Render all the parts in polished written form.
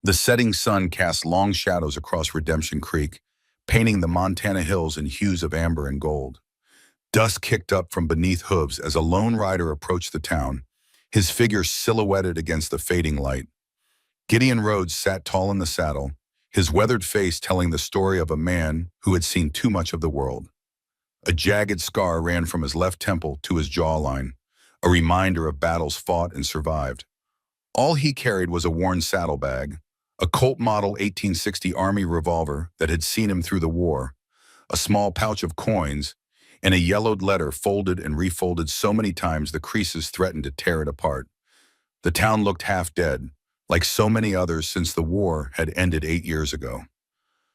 The setting sun cast long shadows across Redemption Creek, painting the Montana hills in hues of amber and gold. Dust kicked up from beneath hooves as a lone rider approached the town, his figure silhouetted against the fading light. Gideon Rhodes sat tall in the saddle, his weathered face telling the story of a man who had seen too much of the world. A jagged scar ran from his left temple to his jawline, a reminder of battles fought and survived. All he carried was a worn saddlebag, a Colt Model 1860 Army revolver that had seen him through the war, a small pouch of coins, and a yellowed letter folded and refolded so many times the creases threatened to tear it apart. The town looked half dead, like so many others since the war had ended 8 years ago.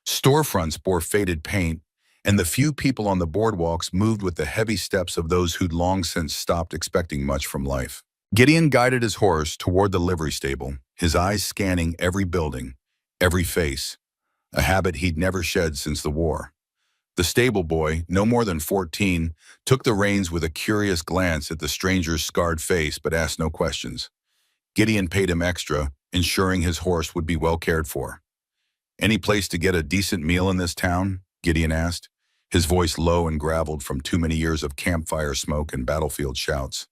Storefronts bore faded paint, and the few people on the boardwalks moved with the heavy steps of those who'd long since stopped expecting much from life. Gideon guided his horse toward the livery stable, his eyes scanning every building, every face, a habit he'd never shed since the war. The stable boy, no more than 14, took the reins with a curious glance at the stranger's scarred face but asked no questions. Gideon paid him extra, ensuring his horse would be well cared for. "Any place to get a decent meal in this town?" Gideon asked, his voice low and graveled from too many years of campfire smoke and battlefield shouts.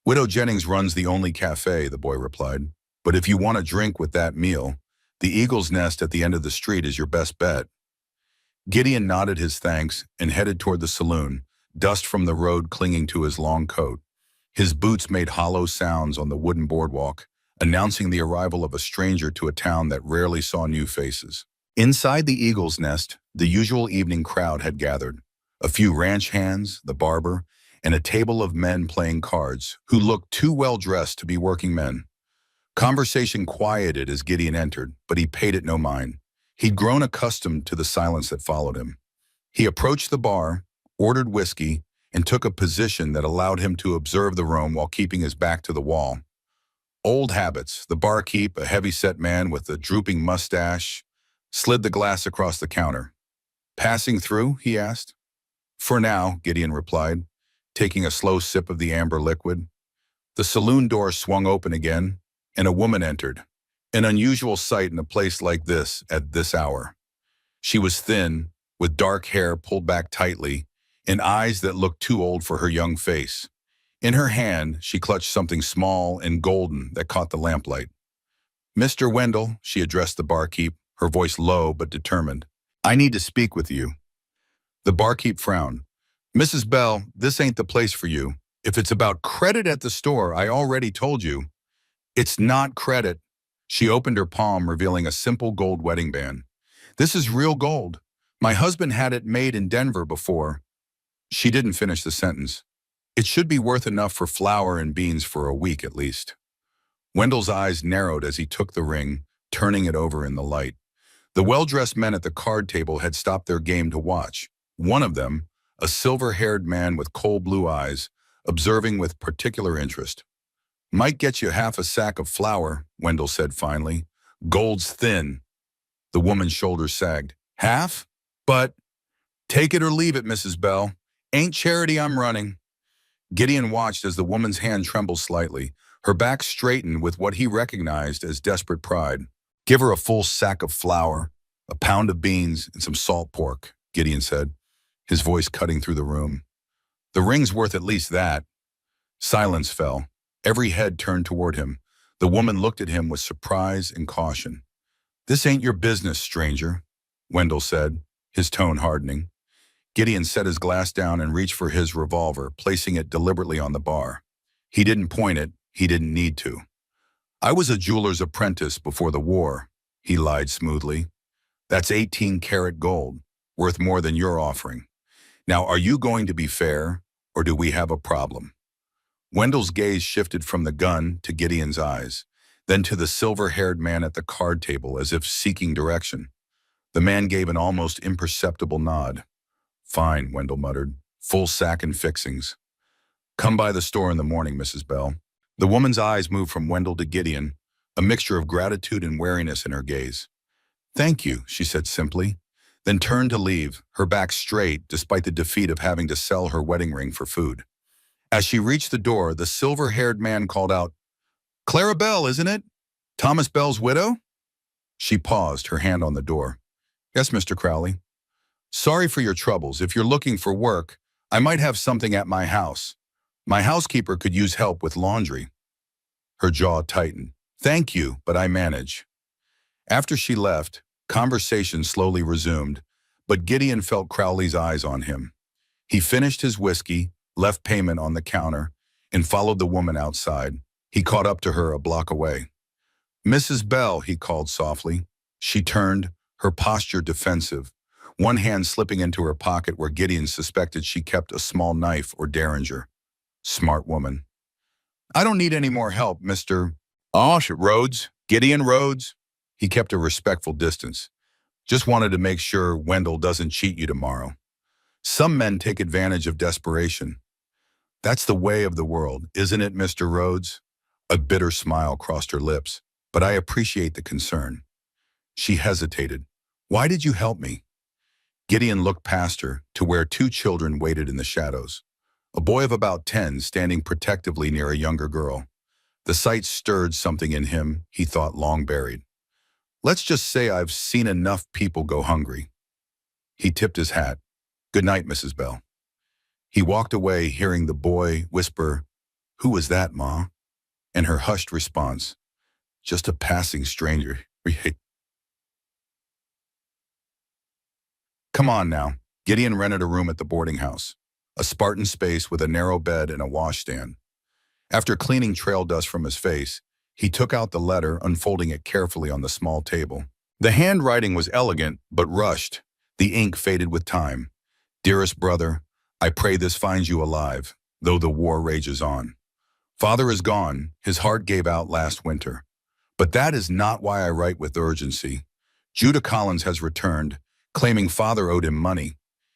"Widow Jennings runs the only cafe," the boy replied. "But if you want a drink with that meal, the Eagle's Nest at the end of the street is your best bet." Gideon nodded his thanks and headed toward the saloon, dust from the road clinging to his long coat. His boots made hollow sounds on the wooden boardwalk, announcing the arrival of a stranger to a town that rarely saw new faces. Inside the Eagle's Nest, the usual evening crowd had gathered. A few ranch hands, the barber, and a table of men playing cards, who looked too well dressed to be working men. Conversation quieted as Gideon entered, but he paid it no mind. He'd grown accustomed to the silence that followed him. He approached the bar, ordered whiskey, and took a position that allowed him to observe the room while keeping his back to the wall. Old habits, the barkeep, a heavy-set man with a drooping mustache, slid the glass across the counter. "Passing through?" he asked. "For now," Gideon replied, taking a slow sip of the amber liquid. The saloon door swung open again, and a woman entered, an unusual sight in a place like this at this hour. She was thin, with dark hair pulled back tightly, and eyes that looked too old for her young face. In her hand, she clutched something small and golden that caught the lamplight. "Mr. Wendell," she addressed the barkeep, her voice low but determined. "I need to speak with you." The barkeep frowned. "Mrs. Bell, this ain't the place for you. If it's about credit at the store, I already told you." "It's not credit." She opened her palm, revealing a simple gold wedding band. "This is real gold. My husband had it made in Denver before." She didn't finish the sentence. "It should be worth enough for flour and beans for a week at least." Wendell's eyes narrowed as he took the ring, turning it over in the light. The well-dressed men at the card table had stopped their game to watch. One of them, a silver-haired man with coal blue eyes, observing with particular interest. "Might get you half a sack of flour," Wendell said finally. "Gold's thin." The woman's shoulders sagged. "Half? But—" "Take it or leave it, Mrs. Bell. Ain't charity I'm running." Gideon watched as the woman's hand trembled slightly, her back straightened with what he recognized as desperate pride. "Give her a full sack of flour, a pound of beans, and some salt pork," Gideon said, his voice cutting through the room. "The ring's worth at least that." Silence fell. Every head turned toward him. The woman looked at him with surprise and caution. "This ain't your business, stranger," Wendell said, his tone hardening. Gideon set his glass down and reached for his revolver, placing it deliberately on the bar. He didn't point it. He didn't need to. "I was a jeweler's apprentice before the war," he lied smoothly. "That's 18-karat gold, worth more than you're offering. Now, are you going to be fair, or do we have a problem?" Wendell's gaze shifted from the gun to Gideon's eyes, then to the silver-haired man at the card table as if seeking direction. The man gave an almost imperceptible nod. "Fine," Wendell muttered. "Full sack and fixings. Come by the store in the morning, Mrs. Bell." The woman's eyes moved from Wendell to Gideon, a mixture of gratitude and wariness in her gaze. "Thank you," she said simply, then turned to leave, her back straight despite the defeat of having to sell her wedding ring for food. As she reached the door, the silver-haired man called out, "Clara Bell, isn't it? Thomas Bell's widow?" She paused, her hand on the door. Yes, Mr. Crowley. Sorry for your troubles. If you're looking for work, I might have something at my house. My housekeeper could use help with laundry. Her jaw tightened. Thank you, but I manage. After she left, conversation slowly resumed, but Gideon felt Crowley's eyes on him. He finished his whiskey, left payment on the counter, and followed the woman outside. He caught up to her a block away. Mrs. Bell, he called softly. She turned, her posture defensive, one hand slipping into her pocket where Gideon suspected she kept a small knife or derringer. Smart woman. I don't need any more help, Mr. Rhodes, Gideon Rhodes. He kept a respectful distance. Just wanted to make sure Wendell doesn't cheat you tomorrow. Some men take advantage of desperation. That's the way of the world, isn't it, Mr. Rhodes? A bitter smile crossed her lips, but I appreciate the concern. She hesitated. Why did you help me? Gideon looked past her to where two children waited in the shadows. A boy of about 10 standing protectively near a younger girl. The sight stirred something in him he thought long buried. Let's just say I've seen enough people go hungry. He tipped his hat. Good night, Mrs. Bell. He walked away, hearing the boy whisper, Who was that, Ma? And her hushed response, Just a passing stranger. Come on now. Gideon rented a room at the boarding house, a Spartan space with a narrow bed and a washstand. After cleaning trail dust from his face, he took out the letter, unfolding it carefully on the small table. The handwriting was elegant, but rushed. The ink faded with time. Dearest brother, I pray this finds you alive, though the war rages on. Father is gone, his heart gave out last winter. But that is not why I write with urgency. Judah Collins has returned, claiming father owed him money.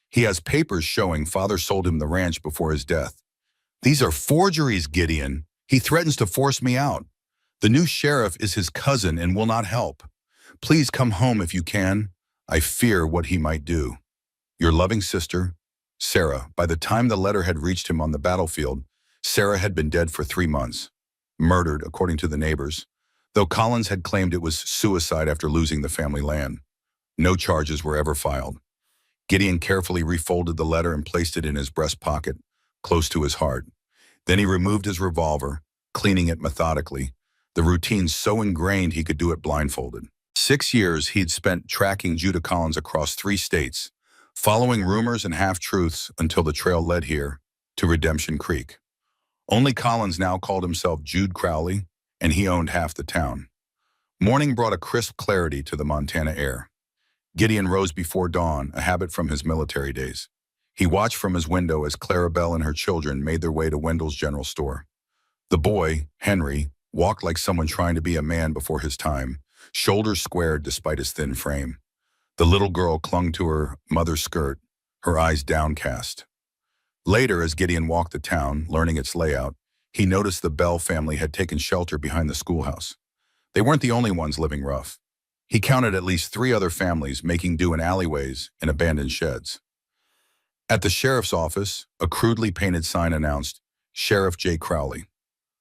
He has papers showing father sold him the ranch before his death. These are forgeries, Gideon. He threatens to force me out. The new sheriff is his cousin and will not help. Please come home if you can. I fear what he might do. Your loving sister, Sarah. By the time the letter had reached him on the battlefield, Sarah had been dead for 3 months. Murdered, according to the neighbors, though Collins had claimed it was suicide after losing the family land. No charges were ever filed. Gideon carefully refolded the letter and placed it in his breast pocket, close to his heart. Then he removed his revolver, cleaning it methodically, the routine so ingrained he could do it blindfolded. 6 years he'd spent tracking Judah Collins across 3 states, following rumors and half-truths until the trail led here, to Redemption Creek. Only Collins now called himself Jude Crowley, and he owned half the town. Morning brought a crisp clarity to the Montana air. Gideon rose before dawn, a habit from his military days. He watched from his window as Clarabelle and her children made their way to Wendell's general store. The boy, Henry, walked like someone trying to be a man before his time, shoulders squared despite his thin frame. The little girl clung to her mother's skirt, her eyes downcast. Later, as Gideon walked the town, learning its layout, he noticed the Bell family had taken shelter behind the schoolhouse. They weren't the only ones living rough. He counted at least 3 other families making do in alleyways and abandoned sheds. At the sheriff's office, a crudely painted sign announced, Sheriff J. Crowley.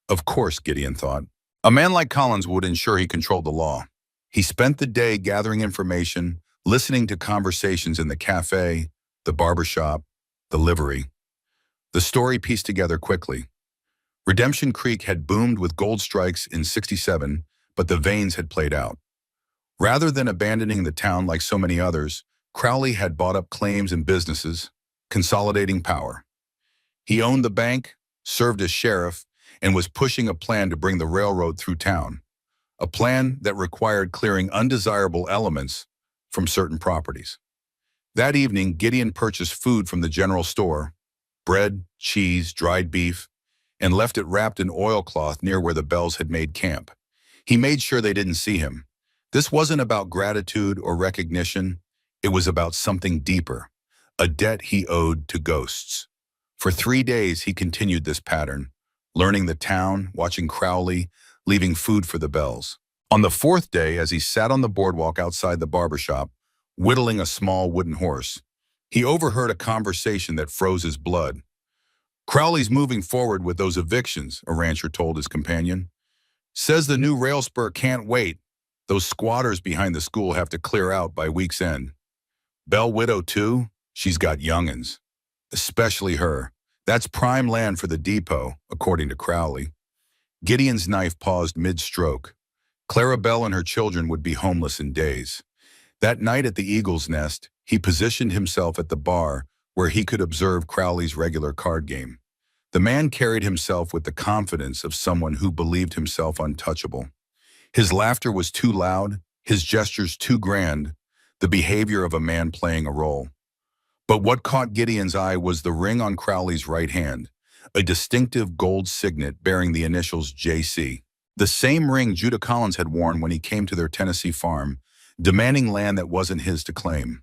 Of course, Gideon thought. A man like Collins would ensure he controlled the law. He spent the day gathering information, listening to conversations in the cafe, the barbershop, the livery. The story pieced together quickly. Redemption Creek had boomed with gold strikes in '67, but the veins had played out. Rather than abandoning the town like so many others, Crowley had bought up claims and businesses, consolidating power. He owned the bank, served as sheriff, and was pushing a plan to bring the railroad through town, a plan that required clearing undesirable elements from certain properties. That evening, Gideon purchased food from the general store, bread, cheese, dried beef, and left it wrapped in oilcloth near where the Bells had made camp. He made sure they didn't see him. This wasn't about gratitude or recognition. It was about something deeper, a debt he owed to ghosts. For 3 days, he continued this pattern, learning the town, watching Crowley, leaving food for the Bells. On the 4th day, as he sat on the boardwalk outside the barbershop, whittling a small wooden horse, he overheard a conversation that froze his blood. Crowley's moving forward with those evictions, a rancher told his companion. Says the new rail spur can't wait. Those squatters behind the school have to clear out by week's end. Bell widow too? She's got young'uns. Especially her. That's prime land for the depot, according to Crowley. Gideon's knife paused mid-stroke. Clara Bell and her children would be homeless in days. That night at the Eagle's Nest, he positioned himself at the bar where he could observe Crowley's regular card game. The man carried himself with the confidence of someone who believed himself untouchable. His laughter was too loud, his gestures too grand, the behavior of a man playing a role. But what caught Gideon's eye was the ring on Crowley's right hand, a distinctive gold signet bearing the initials JC. The same ring Judah Collins had worn when he came to their Tennessee farm, demanding land that wasn't his to claim.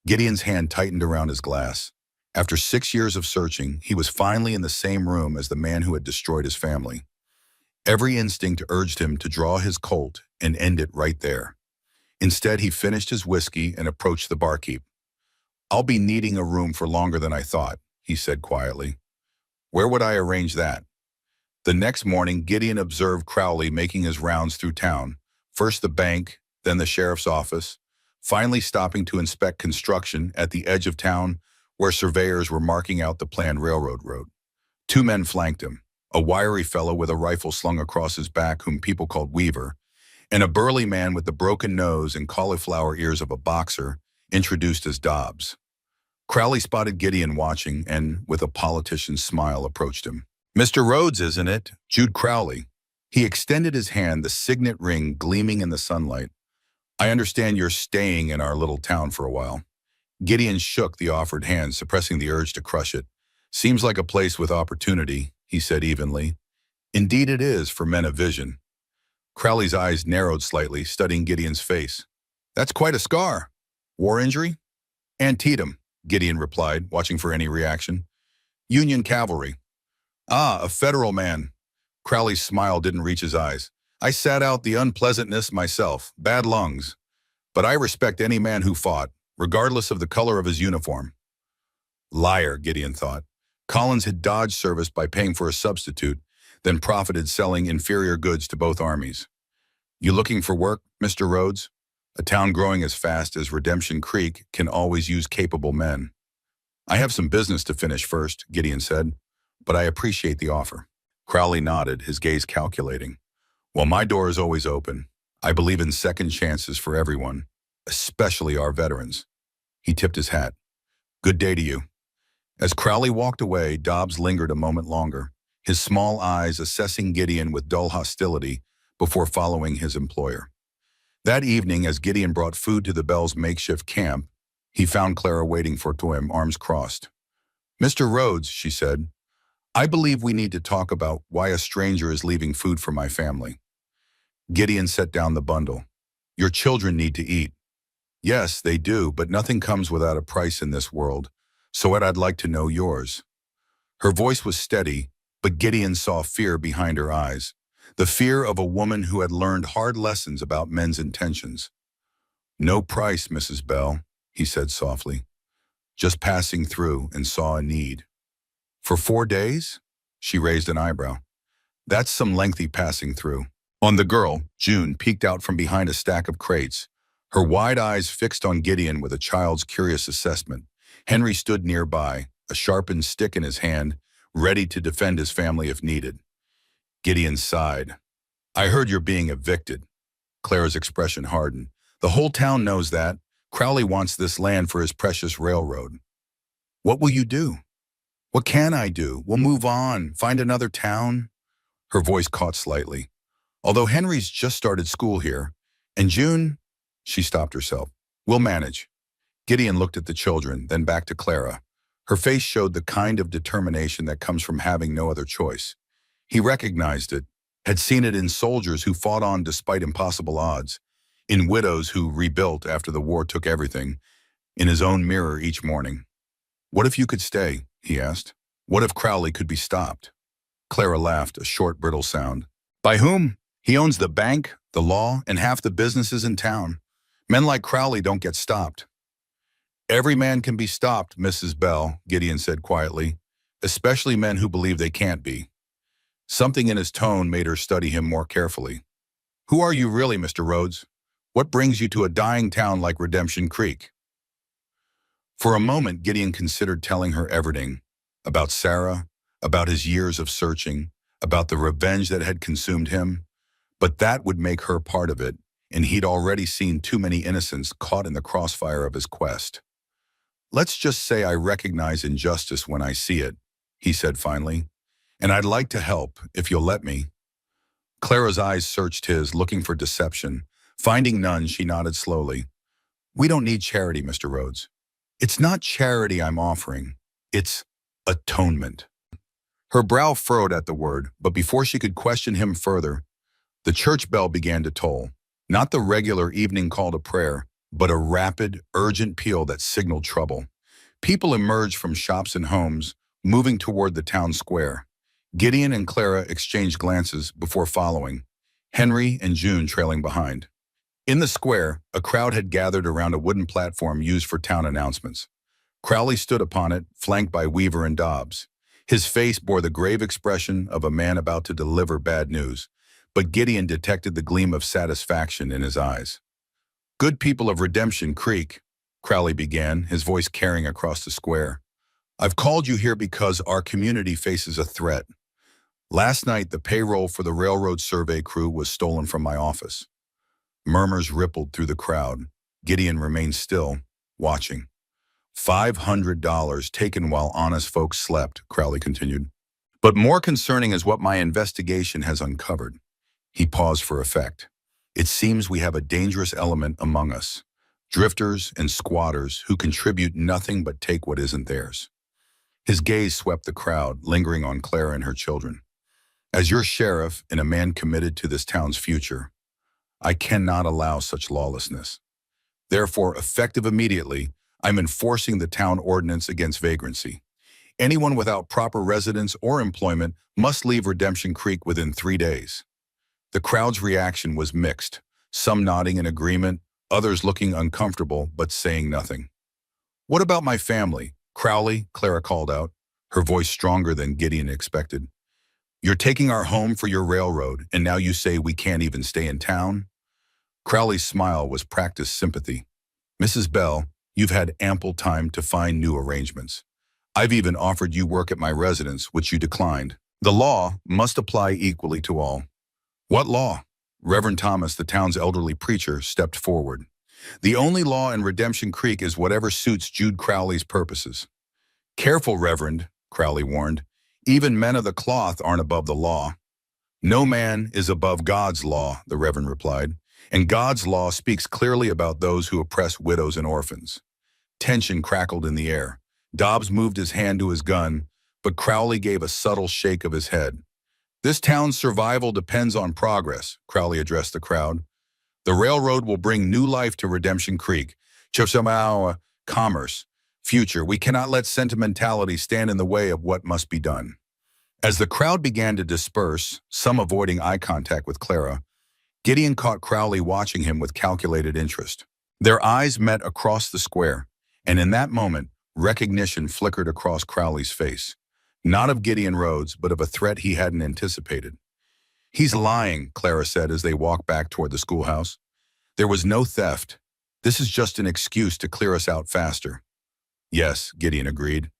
Gideon's hand tightened around his glass. After 6 years of searching, he was finally in the same room as the man who had destroyed his family. Every instinct urged him to draw his Colt and end it right there. Instead, he finished his whiskey and approached the barkeep. "I'll be needing a room for longer than I thought," he said quietly. "Where would I arrange that?" The next morning, Gideon observed Crowley making his rounds through town, first the bank, then the sheriff's office, finally stopping to inspect construction at the edge of town where surveyors were marking out the planned railroad road. 2 men flanked him, a wiry fellow with a rifle slung across his back whom people called Weaver, and a burly man with the broken nose and cauliflower ears of a boxer, introduced as Dobbs. Crowley spotted Gideon watching and, with a politician's smile, approached him. "Mr. Rhodes, isn't it? Jude Crowley." He extended his hand, the signet ring gleaming in the sunlight. "I understand you're staying in our little town for a while." Gideon shook the offered hand, suppressing the urge to crush it. "Seems like a place with opportunity," he said evenly. "Indeed it is for men of vision." Crowley's eyes narrowed slightly, studying Gideon's face. "That's quite a scar. War injury?" "Antietam," Gideon replied, watching for any reaction. "Union cavalry." "Ah, a federal man." Crowley's smile didn't reach his eyes. "I sat out the unpleasantness myself, bad lungs. But I respect any man who fought, regardless of the color of his uniform." Liar, Gideon thought. Collins had dodged service by paying for a substitute, then profited selling inferior goods to both armies. "You looking for work, Mr. Rhodes? A town growing as fast as Redemption Creek can always use capable men." "I have some business to finish first," Gideon said, "but I appreciate the offer." Crowley nodded, his gaze calculating. "Well, my door is always open. I believe in second chances for everyone, especially our veterans." He tipped his hat. "Good day to you." As Crowley walked away, Dobbs lingered a moment longer, his small eyes assessing Gideon with dull hostility before following his employer. That evening, as Gideon brought food to the Bells' makeshift camp, he found Clara waiting for him, arms crossed. "Mr. Rhodes," she said, "I believe we need to talk about why a stranger is leaving food for my family." Gideon set down the bundle. "Your children need to eat." "Yes, they do, but nothing comes without a price in this world, so I'd like to know yours." Her voice was steady, but Gideon saw fear behind her eyes, the fear of a woman who had learned hard lessons about men's intentions. "No price, Mrs. Bell," he said softly. "Just passing through and saw a need." "For 4 days?" She raised an eyebrow. "That's some lengthy passing through." On the girl, June peeked out from behind a stack of crates, her wide eyes fixed on Gideon with a child's curious assessment. Henry stood nearby, a sharpened stick in his hand, ready to defend his family if needed. Gideon sighed. "I heard you're being evicted." Clara's expression hardened. "The whole town knows that. Crowley wants this land for his precious railroad." "What will you do?" "What can I do? We'll move on, find another town." Her voice caught slightly. "Although Henry's just started school here, and June," she stopped herself, "we'll manage." Gideon looked at the children, then back to Clara. Her face showed the kind of determination that comes from having no other choice. He recognized it, had seen it in soldiers who fought on despite impossible odds, in widows who rebuilt after the war took everything, in his own mirror each morning. "What if you could stay?" he asked. "What if Crowley could be stopped?" Clara laughed, a short, brittle sound. "By whom? He owns the bank, the law, and half the businesses in town. Men like Crowley don't get stopped." "Every man can be stopped, Mrs. Bell," Gideon said quietly, "especially men who believe they can't be." Something in his tone made her study him more carefully. Who are you really, Mr. Rhodes? What brings you to a dying town like Redemption Creek? For a moment, Gideon considered telling her everything about Sarah, about his years of searching, about the revenge that had consumed him, but that would make her part of it, and he'd already seen too many innocents caught in the crossfire of his quest. Let's just say I recognize injustice when I see it, he said finally, and I'd like to help if you'll let me. Clara's eyes searched his, looking for deception. Finding none, she nodded slowly. We don't need charity, Mr. Rhodes. It's not charity I'm offering. It's atonement. Her brow furrowed at the word, but before she could question him further, the church bell began to toll. Not the regular evening call to prayer, but a rapid, urgent peal that signaled trouble. People emerged from shops and homes, moving toward the town square. Gideon and Clara exchanged glances before following, Henry and June trailing behind. In the square, a crowd had gathered around a wooden platform used for town announcements. Crowley stood upon it, flanked by Weaver and Dobbs. His face bore the grave expression of a man about to deliver bad news, but Gideon detected the gleam of satisfaction in his eyes. Good people of Redemption Creek, Crowley began, his voice carrying across the square. I've called you here because our community faces a threat. Last night, the payroll for the railroad survey crew was stolen from my office. Murmurs rippled through the crowd. Gideon remained still, watching. $500 taken while honest folks slept, Crowley continued. But more concerning is what my investigation has uncovered. He paused for effect. It seems we have a dangerous element among us. Drifters and squatters who contribute nothing but take what isn't theirs. His gaze swept the crowd, lingering on Clara and her children. As your sheriff and a man committed to this town's future, I cannot allow such lawlessness. Therefore, effective immediately, I'm enforcing the town ordinance against vagrancy. Anyone without proper residence or employment must leave Redemption Creek within 3 days. The crowd's reaction was mixed, some nodding in agreement, others looking uncomfortable but saying nothing. What about my family? Crowley, Clara called out, her voice stronger than Gideon expected. You're taking our home for your railroad, and now you say we can't even stay in town? Crowley's smile was practiced sympathy. Mrs. Bell, you've had ample time to find new arrangements. I've even offered you work at my residence, which you declined. The law must apply equally to all. What law? Reverend Thomas, the town's elderly preacher, stepped forward. The only law in Redemption Creek is whatever suits Jude Crowley's purposes. Careful, Reverend, Crowley warned. Even men of the cloth aren't above the law. No man is above God's law, the Reverend replied, and God's law speaks clearly about those who oppress widows and orphans. Tension crackled in the air. Dobbs moved his hand to his gun, but Crowley gave a subtle shake of his head. This town's survival depends on progress, Crowley addressed the crowd. The railroad will bring new life to Redemption Creek. Commerce, future. We cannot let sentimentality stand in the way of what must be done. As the crowd began to disperse, some avoiding eye contact with Clara, Gideon caught Crowley watching him with calculated interest. Their eyes met across the square, and in that moment, recognition flickered across Crowley's face. Not of Gideon Rhodes, but of a threat he hadn't anticipated. He's lying, Clara said as they walked back toward the schoolhouse. There was no theft. This is just an excuse to clear us out faster. Yes, Gideon agreed.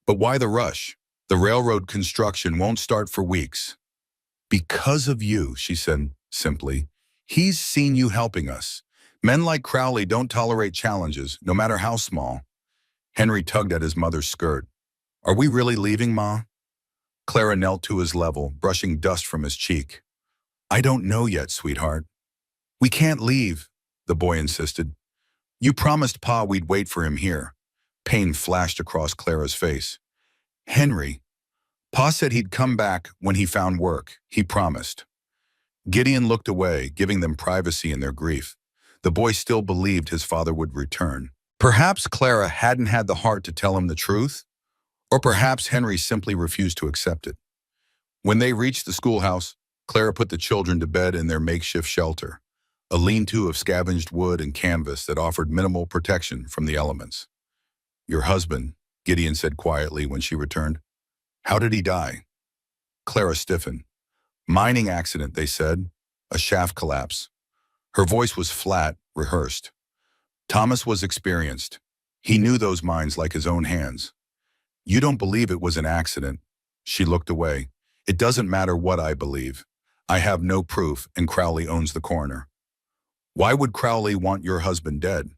But why the rush? The railroad construction won't start for weeks. Because of you, she said simply. He's seen you helping us. Men like Crowley don't tolerate challenges, no matter how small. Henry tugged at his mother's skirt. Are we really leaving, Ma? Clara knelt to his level, brushing dust from his cheek. I don't know yet, sweetheart. We can't leave, the boy insisted. You promised Pa we'd wait for him here. Pain flashed across Clara's face. Henry, Pa said he'd come back when he found work. He promised. Gideon looked away, giving them privacy in their grief. The boy still believed his father would return. Perhaps Clara hadn't had the heart to tell him the truth, or perhaps Henry simply refused to accept it. When they reached the schoolhouse, Clara put the children to bed in their makeshift shelter, a lean-to of scavenged wood and canvas that offered minimal protection from the elements. Your husband, Gideon said quietly when she returned. How did he die? Clara stiffened. Mining accident, they said. A shaft collapse. Her voice was flat, rehearsed. Thomas was experienced. He knew those mines like his own hands. You don't believe it was an accident. She looked away. It doesn't matter what I believe. I have no proof, and Crowley owns the coroner. Why would Crowley want your husband dead?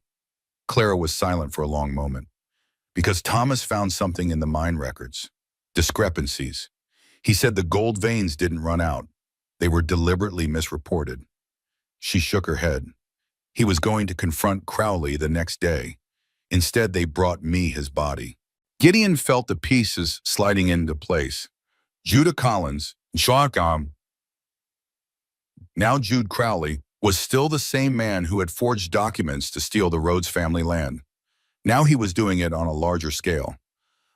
Clara was silent for a long moment. Because Thomas found something in the mine records. Discrepancies. He said the gold veins didn't run out. They were deliberately misreported. She shook her head. He was going to confront Crowley the next day. Instead, they brought me his body. Gideon felt the pieces sliding into place. Judah Collins, Shawcom, now Jude Crowley, was still the same man who had forged documents to steal the Rhodes family land. Now he was doing it on a larger scale.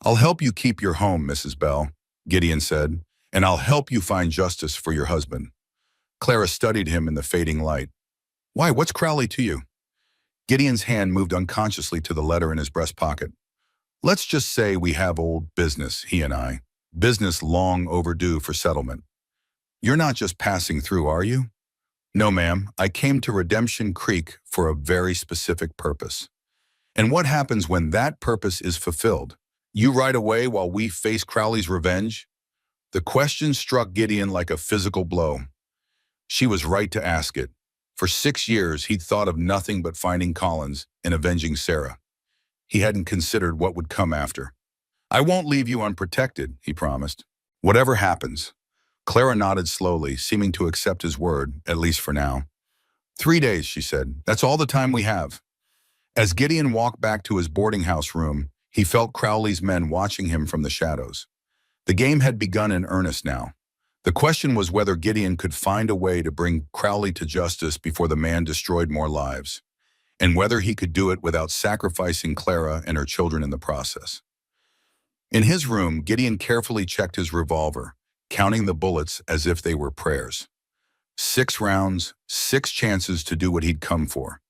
I'll help you keep your home, Mrs. Bell, Gideon said, and I'll help you find justice for your husband. Clara studied him in the fading light. Why, what's Crowley to you? Gideon's hand moved unconsciously to the letter in his breast pocket. Let's just say we have old business, he and I. Business long overdue for settlement. You're not just passing through, are you? No, ma'am. I came to Redemption Creek for a very specific purpose. And what happens when that purpose is fulfilled? You ride away while we face Crowley's revenge? The question struck Gideon like a physical blow. She was right to ask it. For 6 years, he'd thought of nothing but finding Collins and avenging Sarah. He hadn't considered what would come after. I won't leave you unprotected, he promised. Whatever happens. Clara nodded slowly, seeming to accept his word, at least for now. 3 days, she said. That's all the time we have. As Gideon walked back to his boarding house room, he felt Crowley's men watching him from the shadows. The game had begun in earnest now. The question was whether Gideon could find a way to bring Crowley to justice before the man destroyed more lives, and whether he could do it without sacrificing Clara and her children in the process. In his room, Gideon carefully checked his revolver, counting the bullets as if they were prayers. 6 rounds, 6 chances to do what he'd come for.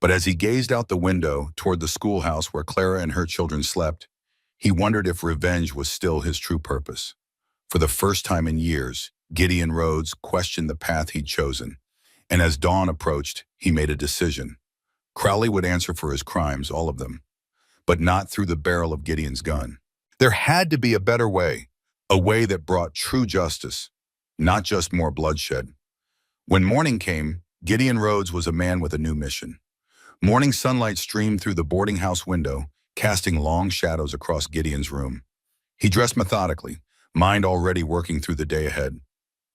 But as he gazed out the window toward the schoolhouse where Clara and her children slept, he wondered if revenge was still his true purpose. For the first time in years, Gideon Rhodes questioned the path he'd chosen. And as dawn approached, he made a decision. Crowley would answer for his crimes, all of them, but not through the barrel of Gideon's gun. There had to be a better way, a way that brought true justice, not just more bloodshed. When morning came, Gideon Rhodes was a man with a new mission. Morning sunlight streamed through the boarding house window, casting long shadows across Gideon's room. He dressed methodically, mind already working through the day ahead.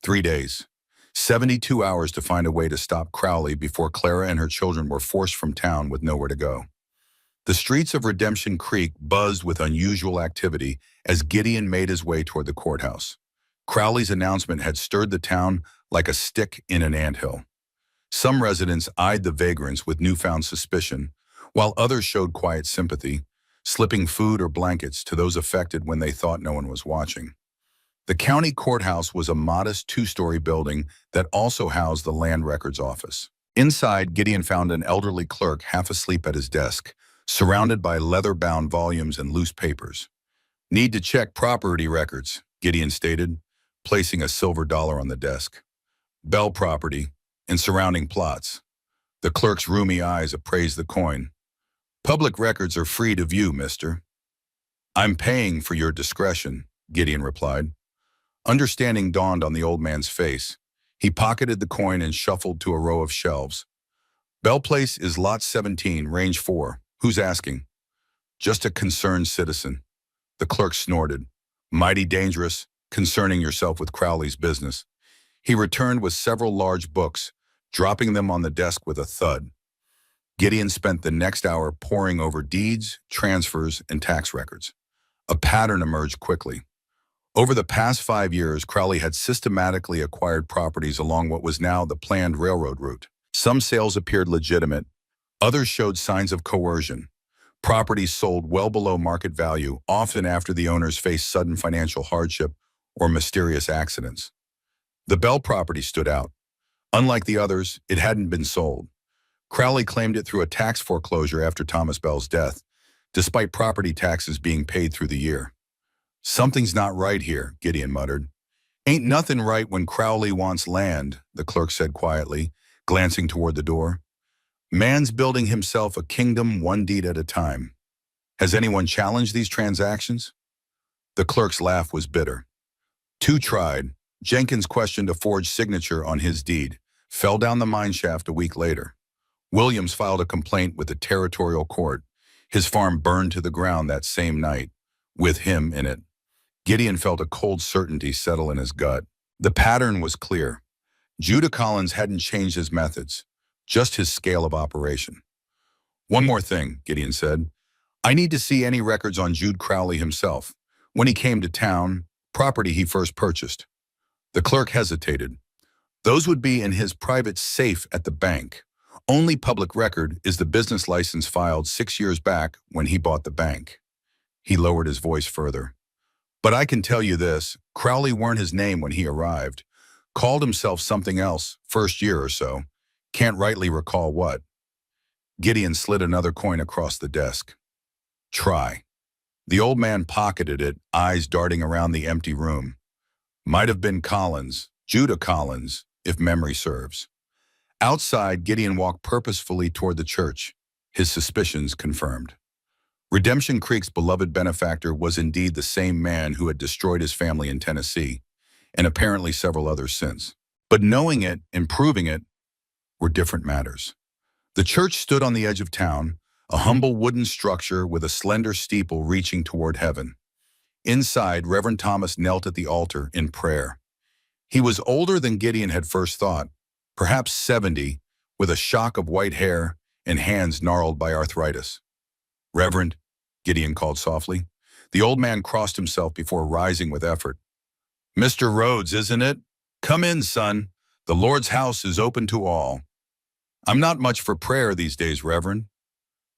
3 days. 72 hours to find a way to stop Crowley before Clara and her children were forced from town with nowhere to go. The streets of Redemption Creek buzzed with unusual activity as Gideon made his way toward the courthouse. Crowley's announcement had stirred the town like a stick in an anthill. Some residents eyed the vagrants with newfound suspicion, while others showed quiet sympathy, slipping food or blankets to those affected when they thought no one was watching. The county courthouse was a modest 2-story building that also housed the land records office. Inside, Gideon found an elderly clerk half asleep at his desk, surrounded by leather-bound volumes and loose papers. Need to check property records, Gideon stated, placing a silver dollar on the desk. Bell property and surrounding plots. The clerk's rheumy eyes appraised the coin. Public records are free to view, mister. I'm paying for your discretion, Gideon replied. Understanding dawned on the old man's face. He pocketed the coin and shuffled to a row of shelves. Bell Place is lot 17, range 4. Who's asking? Just a concerned citizen. The clerk snorted. Mighty dangerous, concerning yourself with Crowley's business. He returned with several large books, dropping them on the desk with a thud. Gideon spent the next hour poring over deeds, transfers, and tax records. A pattern emerged quickly. Over the past 5 years, Crowley had systematically acquired properties along what was now the planned railroad route. Some sales appeared legitimate. Others showed signs of coercion. Properties sold well below market value, often after the owners faced sudden financial hardship or mysterious accidents. The Bell property stood out. Unlike the others, it hadn't been sold. Crowley claimed it through a tax foreclosure after Thomas Bell's death, despite property taxes being paid through the year. Something's not right here, Gideon muttered. Ain't nothing right when Crowley wants land, the clerk said quietly, glancing toward the door. Man's building himself a kingdom one deed at a time. Has anyone challenged these transactions? The clerk's laugh was bitter. Two tried. Jenkins questioned a forged signature on his deed, fell down the mine shaft a week later. Williams filed a complaint with the territorial court. His farm burned to the ground that same night, with him in it. Gideon felt a cold certainty settle in his gut. The pattern was clear. Judah Collins hadn't changed his methods, just his scale of operation. One more thing, Gideon said. I need to see any records on Jude Crowley himself, when he came to town, property he first purchased. The clerk hesitated. Those would be in his private safe at the bank. Only public record is the business license filed 6 years back when he bought the bank. He lowered his voice further. But I can tell you this, Crowley weren't his name when he arrived. Called himself something else, first year or so. Can't rightly recall what. Gideon slid another coin across the desk. Try. The old man pocketed it, eyes darting around the empty room. Might have been Collins, Judah Collins, if memory serves. Outside, Gideon walked purposefully toward the church, his suspicions confirmed. Redemption Creek's beloved benefactor was indeed the same man who had destroyed his family in Tennessee, and apparently several others since. But knowing it and proving it were different matters. The church stood on the edge of town, a humble wooden structure with a slender steeple reaching toward heaven. Inside, Reverend Thomas knelt at the altar in prayer. He was older than Gideon had first thought, perhaps 70, with a shock of white hair and hands gnarled by arthritis. Reverend, Gideon called softly. The old man crossed himself before rising with effort. Mr. Rhodes, isn't it? Come in, son. The Lord's house is open to all. I'm not much for prayer these days, Reverend.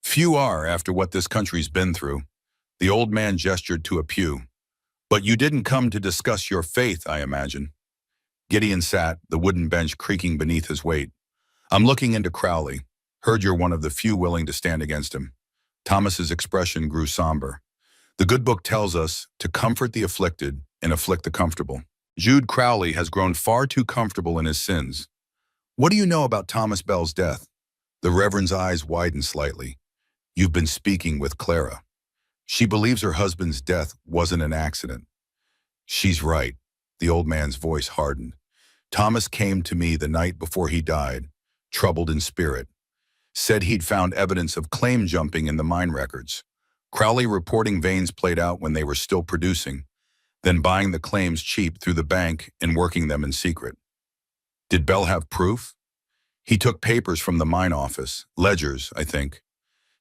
Few are after what this country's been through. The old man gestured to a pew. But you didn't come to discuss your faith, I imagine. Gideon sat, the wooden bench creaking beneath his weight. I'm looking into Crowley. Heard you're one of the few willing to stand against him. Thomas's expression grew somber. The good book tells us to comfort the afflicted and afflict the comfortable. Jude Crowley has grown far too comfortable in his sins. What do you know about Thomas Bell's death? The Reverend's eyes widened slightly. You've been speaking with Clara. She believes her husband's death wasn't an accident. She's right. The old man's voice hardened. Thomas came to me the night before he died, troubled in spirit. Said he'd found evidence of claim jumping in the mine records. Crowley reporting veins played out when they were still producing, then buying the claims cheap through the bank and working them in secret. Did Bell have proof? He took papers from the mine office, ledgers, I think.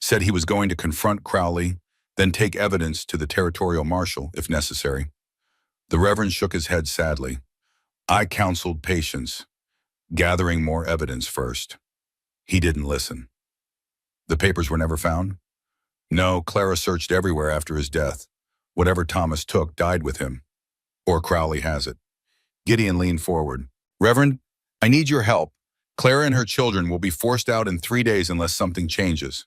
Said he was going to confront Crowley, then take evidence to the territorial marshal, if necessary. The Reverend shook his head sadly. I counseled patience, gathering more evidence first. He didn't listen. The papers were never found? No, Clara searched everywhere after his death. Whatever Thomas took died with him. Or Crowley has it. Gideon leaned forward. Reverend, I need your help. Clara and her children will be forced out in 3 days unless something changes.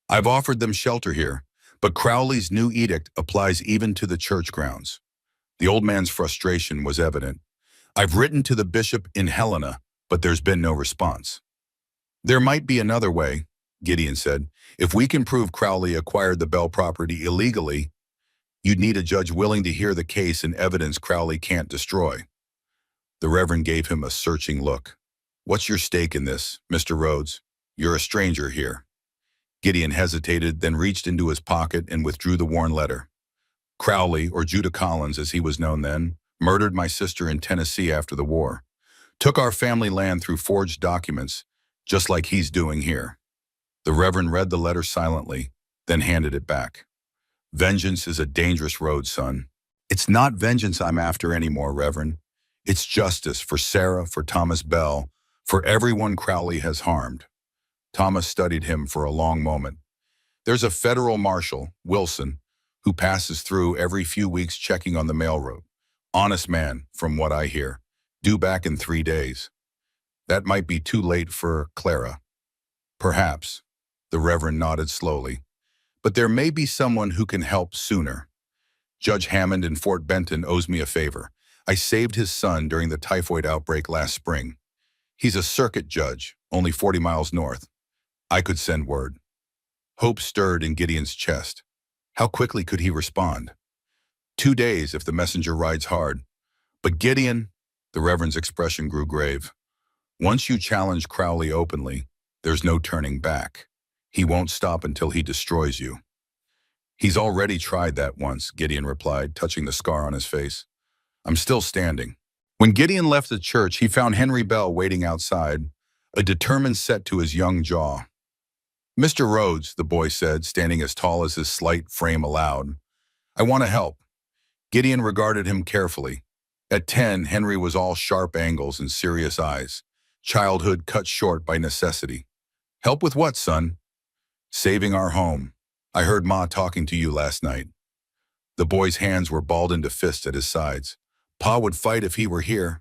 I've offered them shelter here, but Crowley's new edict applies even to the church grounds. The old man's frustration was evident. I've written to the bishop in Helena, but there's been no response. There might be another way, Gideon said. If we can prove Crowley acquired the Bell property illegally, you'd need a judge willing to hear the case and evidence Crowley can't destroy. The Reverend gave him a searching look. What's your stake in this, Mr. Rhodes? You're a stranger here. Gideon hesitated, then reached into his pocket and withdrew the worn letter. Crowley, or Judah Collins as he was known then, murdered my sister in Tennessee after the war. Took our family land through forged documents, just like he's doing here. The Reverend read the letter silently, then handed it back. Vengeance is a dangerous road, son. It's not vengeance I'm after anymore, Reverend. It's justice for Sarah, for Thomas Bell, for everyone Crowley has harmed. Thomas studied him for a long moment. There's a federal marshal, Wilson, who passes through every few weeks checking on the mail route. Honest man, from what I hear. Due back in 3 days. That might be too late for Clara. Perhaps. The Reverend nodded slowly. But there may be someone who can help sooner. Judge Hammond in Fort Benton owes me a favor. I saved his son during the typhoid outbreak last spring. He's a circuit judge, only 40 miles north. I could send word. Hope stirred in Gideon's chest. How quickly could he respond? 2 days if the messenger rides hard. But Gideon, the Reverend's expression grew grave. Once you challenge Crowley openly, there's no turning back. He won't stop until he destroys you. He's already tried that once, Gideon replied, touching the scar on his face. I'm still standing. When Gideon left the church, he found Henry Bell waiting outside, a determined set to his young jaw. Mr. Rhodes, the boy said, standing as tall as his slight frame allowed. I want to help. Gideon regarded him carefully. At 10, Henry was all sharp angles and serious eyes. Childhood cut short by necessity. Help with what, son? Saving our home. I heard Ma talking to you last night. The boy's hands were balled into fists at his sides. Pa would fight if he were here.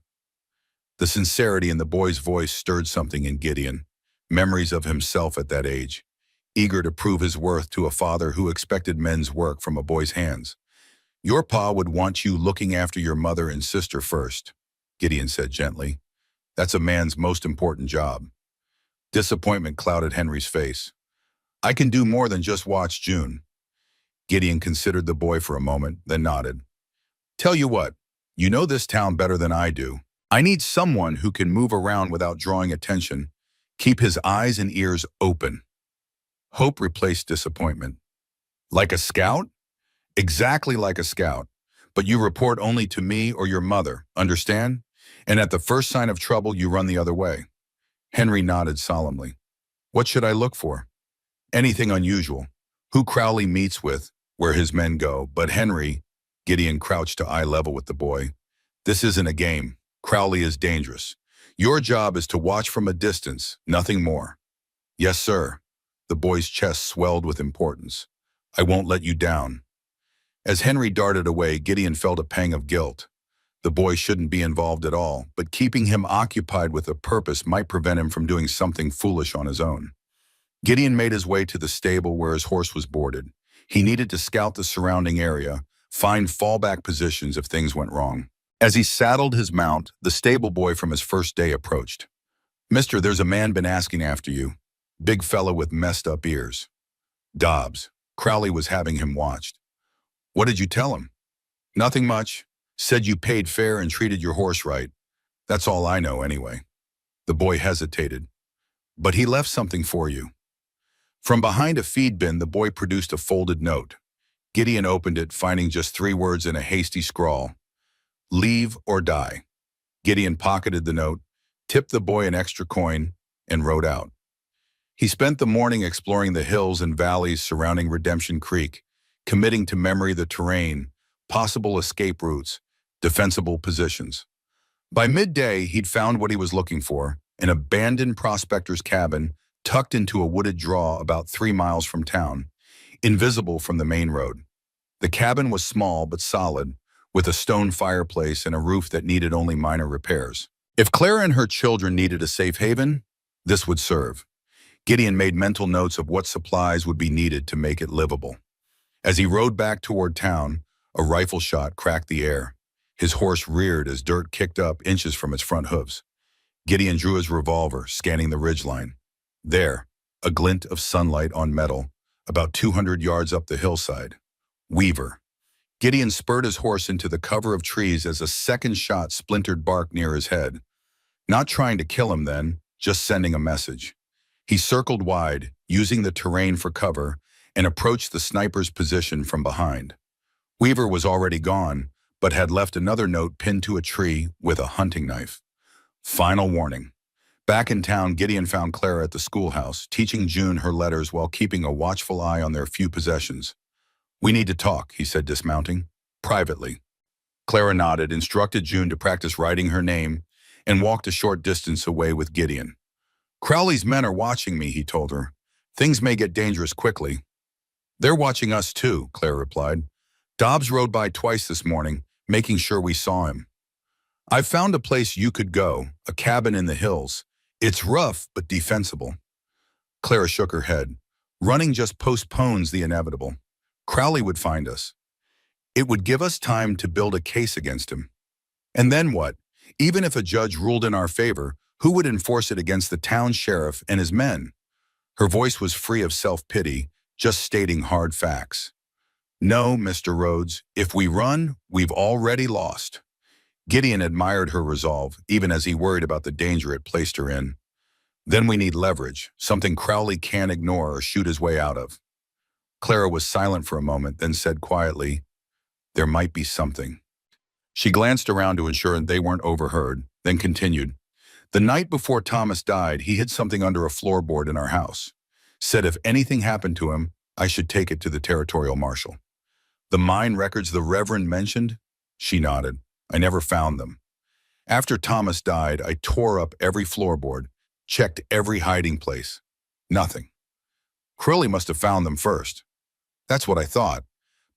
The sincerity in the boy's voice stirred something in Gideon. Memories of himself at that age, eager to prove his worth to a father who expected men's work from a boy's hands. Your pa would want you looking after your mother and sister first, Gideon said gently. That's a man's most important job. Disappointment clouded Henry's face. I can do more than just watch June. Gideon considered the boy for a moment, then nodded. Tell you what, you know this town better than I do. I need someone who can move around without drawing attention, keep his eyes and ears open. Hope replaced disappointment. Like a scout? Exactly like a scout. But you report only to me or your mother, understand? And at the first sign of trouble, you run the other way. Henry nodded solemnly. What should I look for? Anything unusual. Who Crowley meets with, where his men go. But Henry, Gideon crouched to eye level with the boy. This isn't a game. Crowley is dangerous. Your job is to watch from a distance, nothing more. Yes, sir. The boy's chest swelled with importance. I won't let you down. As Henry darted away, Gideon felt a pang of guilt. The boy shouldn't be involved at all, but keeping him occupied with a purpose might prevent him from doing something foolish on his own. Gideon made his way to the stable where his horse was boarded. He needed to scout the surrounding area, find fallback positions if things went wrong. As he saddled his mount, the stable boy from his first day approached. Mister, there's a man been asking after you. Big fella with messed up ears. Dobbs. Crowley was having him watched. What did you tell him? Nothing much. Said you paid fair and treated your horse right. That's all I know anyway. The boy hesitated. But he left something for you. From behind a feed bin, the boy produced a folded note. Gideon opened it, finding just 3 words in a hasty scrawl. Leave or die. Gideon pocketed the note, tipped the boy an extra coin, and rode out. He spent the morning exploring the hills and valleys surrounding Redemption Creek, committing to memory the terrain, possible escape routes, defensible positions. By midday, he'd found what he was looking for, an abandoned prospector's cabin tucked into a wooded draw about 3 miles from town, invisible from the main road. The cabin was small but solid, with a stone fireplace and a roof that needed only minor repairs. If Clara and her children needed a safe haven, this would serve. Gideon made mental notes of what supplies would be needed to make it livable. As he rode back toward town, a rifle shot cracked the air. His horse reared as dirt kicked up inches from its front hooves. Gideon drew his revolver, scanning the ridgeline. There, a glint of sunlight on metal, about 200 yards up the hillside. Weaver. Gideon spurred his horse into the cover of trees as a second shot splintered bark near his head. Not trying to kill him then, just sending a message. He circled wide, using the terrain for cover, and approached the sniper's position from behind. Weaver was already gone, but had left another note pinned to a tree with a hunting knife. Final warning. Back in town, Gideon found Clara at the schoolhouse, teaching June her letters while keeping a watchful eye on their few possessions. We need to talk, he said, dismounting. Privately. Clara nodded, instructed June to practice writing her name, and walked a short distance away with Gideon. Crowley's men are watching me, he told her. Things may get dangerous quickly. They're watching us too, Clara replied. Dobbs rode by twice this morning, making sure we saw him. I've found a place you could go, a cabin in the hills. It's rough, but defensible. Clara shook her head. Running just postpones the inevitable. Crowley would find us. It would give us time to build a case against him. And then what? Even if a judge ruled in our favor, who would enforce it against the town sheriff and his men? Her voice was free of self-pity, just stating hard facts. No, Mr. Rhodes, if we run, we've already lost. Gideon admired her resolve, even as he worried about the danger it placed her in. Then we need leverage, something Crowley can't ignore or shoot his way out of. Clara was silent for a moment, then said quietly, "There might be something." She glanced around to ensure they weren't overheard, then continued, "The night before Thomas died, he hid something under a floorboard in our house. Said if anything happened to him, I should take it to the territorial marshal." "The mine records the Reverend mentioned?" She nodded. "I never found them. After Thomas died, I tore up every floorboard, checked every hiding place. Nothing. Crowley must have found them first. That's what I thought.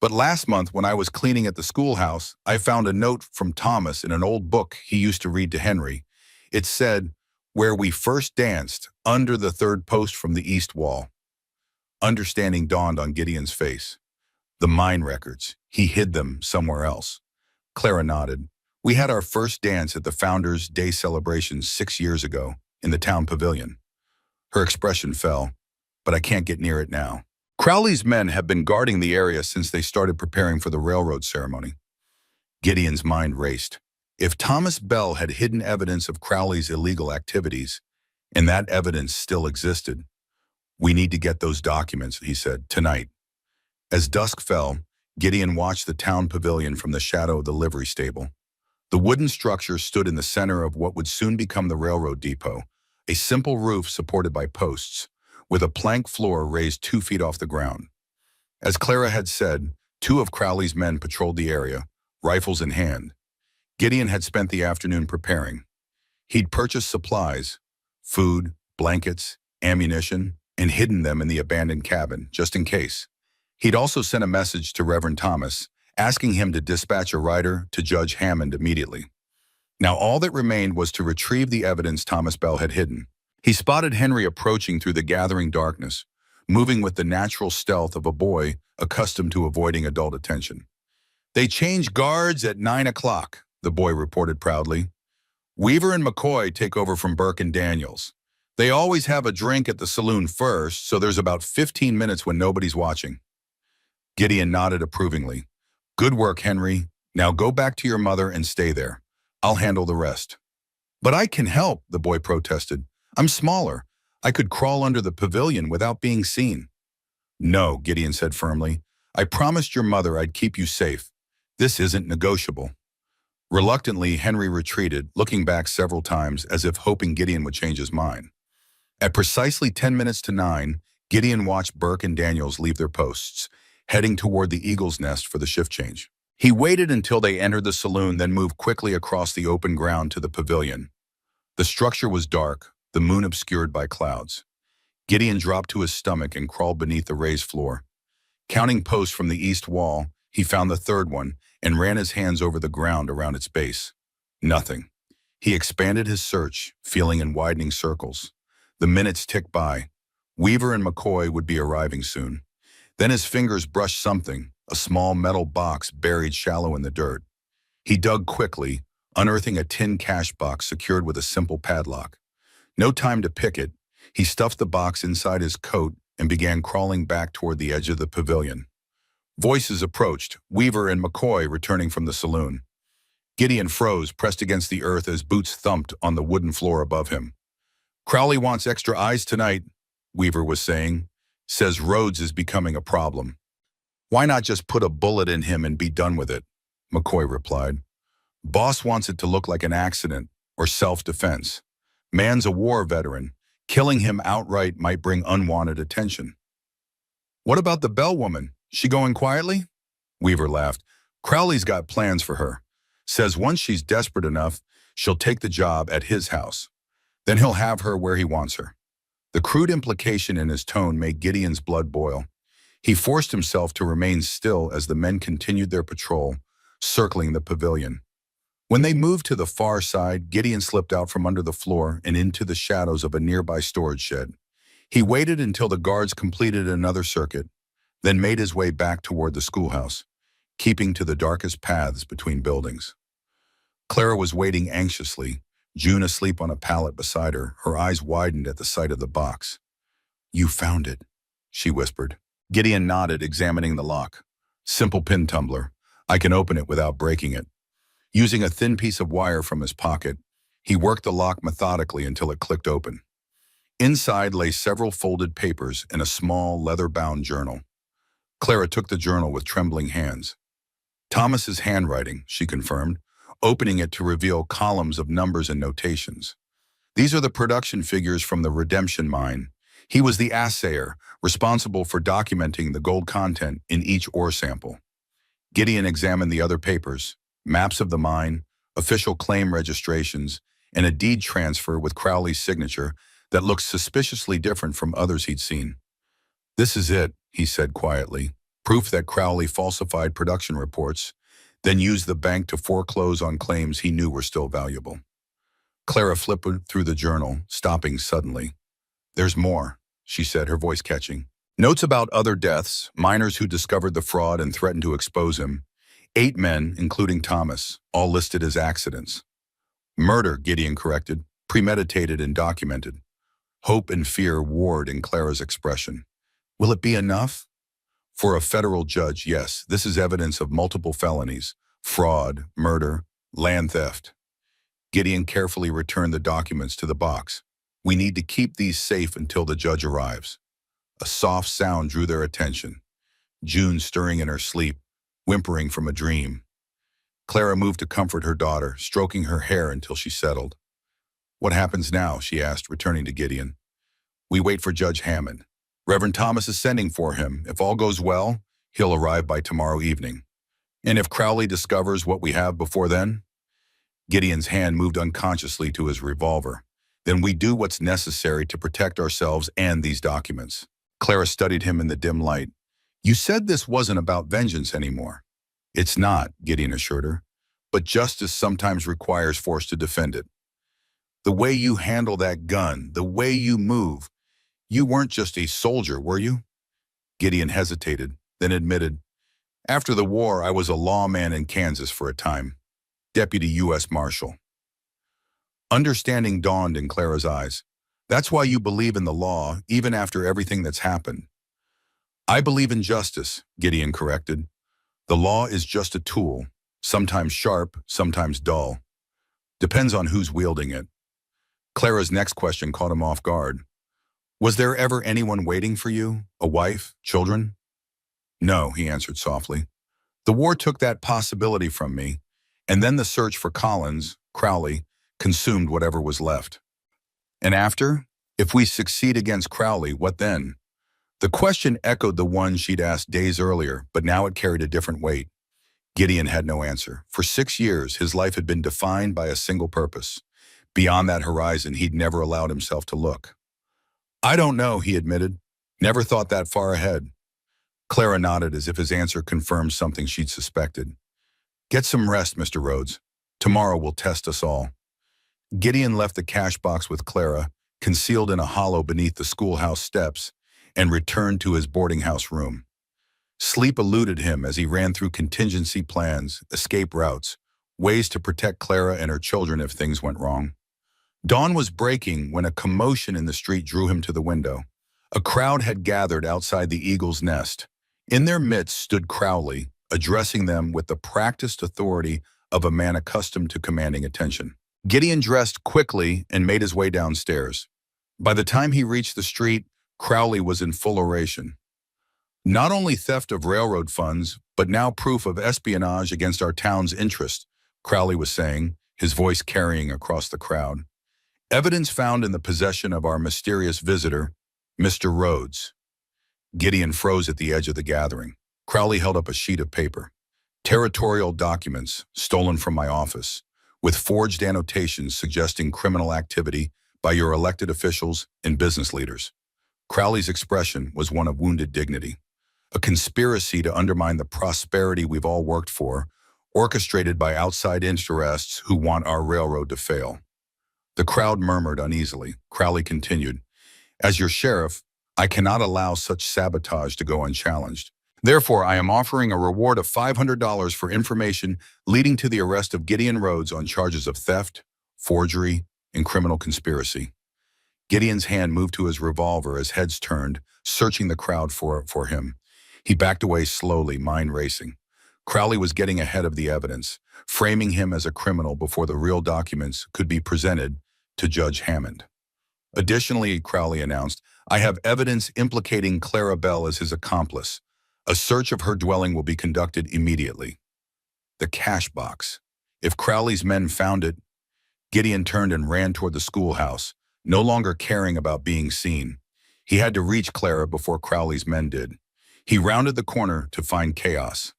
But last month, when I was cleaning at the schoolhouse, I found a note from Thomas in an old book he used to read to Henry. It said, 'Where we first danced, under the third post from the east wall.'" Understanding dawned on Gideon's face. The mine records. He hid them somewhere else. Clara nodded. "We had our first dance at the Founders' Day celebration 6 years ago in the town pavilion." Her expression fell, "But I can't get near it now." Crowley's men have been guarding the area since they started preparing for the railroad ceremony. Gideon's mind raced. If Thomas Bell had hidden evidence of Crowley's illegal activities, and that evidence still existed, "We need to get those documents," he said, "tonight." As dusk fell, Gideon watched the town pavilion from the shadow of the livery stable. The wooden structure stood in the center of what would soon become the railroad depot, a simple roof supported by posts, with a plank floor raised 2 feet off the ground. As Clara had said, 2 of Crowley's men patrolled the area, rifles in hand. Gideon had spent the afternoon preparing. He'd purchased supplies, food, blankets, ammunition, and hidden them in the abandoned cabin, just in case. He'd also sent a message to Reverend Thomas, asking him to dispatch a rider to Judge Hammond immediately. Now all that remained was to retrieve the evidence Thomas Bell had hidden. He spotted Henry approaching through the gathering darkness, moving with the natural stealth of a boy accustomed to avoiding adult attention. "They change guards at 9 o'clock, the boy reported proudly. "Weaver and McCoy take over from Burke and Daniels. They always have a drink at the saloon first, so there's about 15 minutes when nobody's watching." Gideon nodded approvingly. "Good work, Henry. Now go back to your mother and stay there. I'll handle the rest." "But I can help," the boy protested. "I'm smaller. I could crawl under the pavilion without being seen." "No," Gideon said firmly. "I promised your mother I'd keep you safe. This isn't negotiable." Reluctantly, Henry retreated, looking back several times as if hoping Gideon would change his mind. At precisely 10 minutes to 9, Gideon watched Burke and Daniels leave their posts, heading toward the Eagle's Nest for the shift change. He waited until they entered the saloon, then moved quickly across the open ground to the pavilion. The structure was dark, the moon obscured by clouds. Gideon dropped to his stomach and crawled beneath the raised floor. Counting posts from the east wall, he found the third one and ran his hands over the ground around its base. Nothing. He expanded his search, feeling in widening circles. The minutes ticked by. Weaver and McCoy would be arriving soon. Then his fingers brushed something, a small metal box buried shallow in the dirt. He dug quickly, unearthing a tin cash box secured with a simple padlock. No time to pick it. He stuffed the box inside his coat and began crawling back toward the edge of the pavilion. Voices approached, Weaver and McCoy returning from the saloon. Gideon froze, pressed against the earth as boots thumped on the wooden floor above him. "Crowley wants extra eyes tonight," Weaver was saying. "Says Rhodes is becoming a problem." "Why not just put a bullet in him and be done with it?" McCoy replied. "Boss wants it to look like an accident or self-defense. Man's a war veteran. Killing him outright might bring unwanted attention." "What about the Bell woman? She going quietly?" Weaver laughed. "Crowley's got plans for her. Says once she's desperate enough, she'll take the job at his house. Then he'll have her where he wants her." The crude implication in his tone made Gideon's blood boil. He forced himself to remain still as the men continued their patrol, circling the pavilion. When they moved to the far side, Gideon slipped out from under the floor and into the shadows of a nearby storage shed. He waited until the guards completed another circuit, then made his way back toward the schoolhouse, keeping to the darkest paths between buildings. Clara was waiting anxiously, June asleep on a pallet beside her, her eyes widened at the sight of the box. "You found it," she whispered. Gideon nodded, examining the lock. "Simple pin tumbler. I can open it without breaking it." Using a thin piece of wire from his pocket, he worked the lock methodically until it clicked open. Inside lay several folded papers and a small, leather-bound journal. Clara took the journal with trembling hands. "Thomas's handwriting," she confirmed, opening it to reveal columns of numbers and notations. "These are the production figures from the redemption mine. He was the assayer, responsible for documenting the gold content in each ore sample." Gideon examined the other papers, maps of the mine, official claim registrations, and a deed transfer with Crowley's signature that looked suspiciously different from others he'd seen. "This is it," he said quietly, "proof that Crowley falsified production reports, then used the bank to foreclose on claims he knew were still valuable." Clara flipped through the journal, stopping suddenly. "There's more," she said, her voice catching. "Notes about other deaths, miners who discovered the fraud and threatened to expose him. 8 men, including Thomas, all listed as accidents. Murder," Gideon corrected, "premeditated and documented." Hope and fear warred in Clara's expression. "Will it be enough?" "For a federal judge, yes. This is evidence of multiple felonies: fraud, murder, land theft." Gideon carefully returned the documents to the box. "We need to keep these safe until the judge arrives." A soft sound drew their attention. June stirring in her sleep, whimpering from a dream. Clara moved to comfort her daughter, stroking her hair until she settled. "What happens now?" she asked, returning to Gideon. "We wait for Judge Hammond. Reverend Thomas is sending for him. If all goes well, he'll arrive by tomorrow evening. And if Crowley discovers what we have before then?" Gideon's hand moved unconsciously to his revolver. "Then we do what's necessary to protect ourselves and these documents." Clara studied him in the dim light. "You said this wasn't about vengeance anymore." "It's not," Gideon assured her. "But justice sometimes requires force to defend it. The way you handle that gun, the way you move. You weren't just a soldier, were you?" Gideon hesitated, then admitted, "After the war, I was a lawman in Kansas for a time. Deputy U.S. Marshal." Understanding dawned in Clara's eyes. "That's why you believe in the law, even after everything that's happened." "I believe in justice," Gideon corrected. "The law is just a tool, sometimes sharp, sometimes dull. Depends on who's wielding it." Clara's next question caught him off guard. "Was there ever anyone waiting for you? A wife? Children?" "No," he answered softly. "The war took that possibility from me, and then the search for Crowley, consumed whatever was left." "And after? If we succeed against Crowley, what then?" The question echoed the one she'd asked days earlier, but now it carried a different weight. Gideon had no answer. For 6 years, his life had been defined by a single purpose. Beyond that horizon, he'd never allowed himself to look. "I don't know," he admitted. "Never thought that far ahead." Clara nodded as if his answer confirmed something she'd suspected. "Get some rest, Mr. Rhodes. Tomorrow will test us all." Gideon left the cash box with Clara, concealed in a hollow beneath the schoolhouse steps, and returned to his boarding house room. Sleep eluded him as he ran through contingency plans, escape routes, ways to protect Clara and her children if things went wrong. Dawn was breaking when a commotion in the street drew him to the window. A crowd had gathered outside the Eagle's Nest. In their midst stood Crowley, addressing them with the practiced authority of a man accustomed to commanding attention. Gideon dressed quickly and made his way downstairs. By the time he reached the street, Crowley was in full oration. "Not only theft of railroad funds, but now proof of espionage against our town's interest," Crowley was saying, his voice carrying across the crowd. "Evidence found in the possession of our mysterious visitor, Mr. Rhodes." Gideon froze at the edge of the gathering. Crowley held up a sheet of paper. "Territorial documents, stolen from my office, with forged annotations suggesting criminal activity by your elected officials and business leaders." Crowley's expression was one of wounded dignity. "A conspiracy to undermine the prosperity we've all worked for, orchestrated by outside interests who want our railroad to fail." The crowd murmured uneasily. Crowley continued, "As your sheriff, I cannot allow such sabotage to go unchallenged. Therefore, I am offering a reward of $500 for information leading to the arrest of Gideon Rhodes on charges of theft, forgery, and criminal conspiracy. Gideon's hand moved to his revolver as heads turned, searching the crowd for him. He backed away slowly, mind racing. Crowley was getting ahead of the evidence, framing him as a criminal before the real documents could be presented to Judge Hammond. Additionally, Crowley announced, I have evidence implicating Clara Bell as his accomplice. A search of her dwelling will be conducted immediately. The cash box. If Crowley's men found it, Gideon turned and ran toward the schoolhouse, no longer caring about being seen. He had to reach Clara before Crowley's men did. He rounded the corner to find chaos.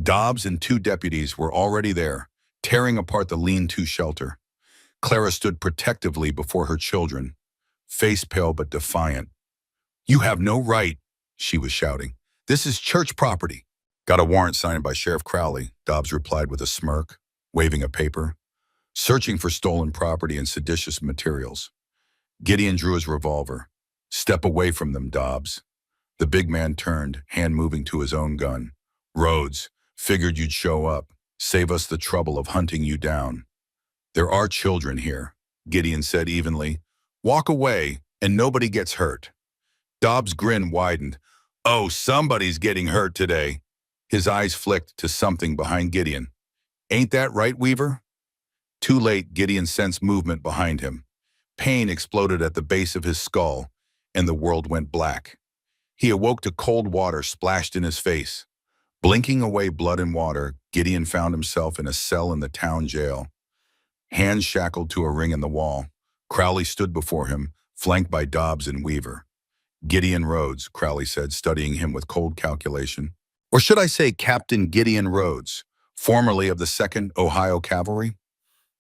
Dobbs and 2 deputies were already there, tearing apart the lean-to shelter. Clara stood protectively before her children, face pale but defiant. You have no right, she was shouting. This is church property. Got a warrant signed by Sheriff Crowley, Dobbs replied with a smirk, waving a paper. Searching for stolen property and seditious materials. Gideon drew his revolver. Step away from them, Dobbs. The big man turned, hand moving to his own gun. Rhodes, figured you'd show up. Save us the trouble of hunting you down. There are children here, Gideon said evenly. Walk away, and nobody gets hurt. Dobbs' grin widened. Oh, somebody's getting hurt today. His eyes flicked to something behind Gideon. Ain't that right, Weaver? Too late, Gideon sensed movement behind him. Pain exploded at the base of his skull, and the world went black. He awoke to cold water splashed in his face. Blinking away blood and water, Gideon found himself in a cell in the town jail. Hands shackled to a ring in the wall, Crowley stood before him, flanked by Dobbs and Weaver. Gideon Rhodes, Crowley said, studying him with cold calculation. Or should I say Captain Gideon Rhodes, formerly of the 2nd Ohio Cavalry?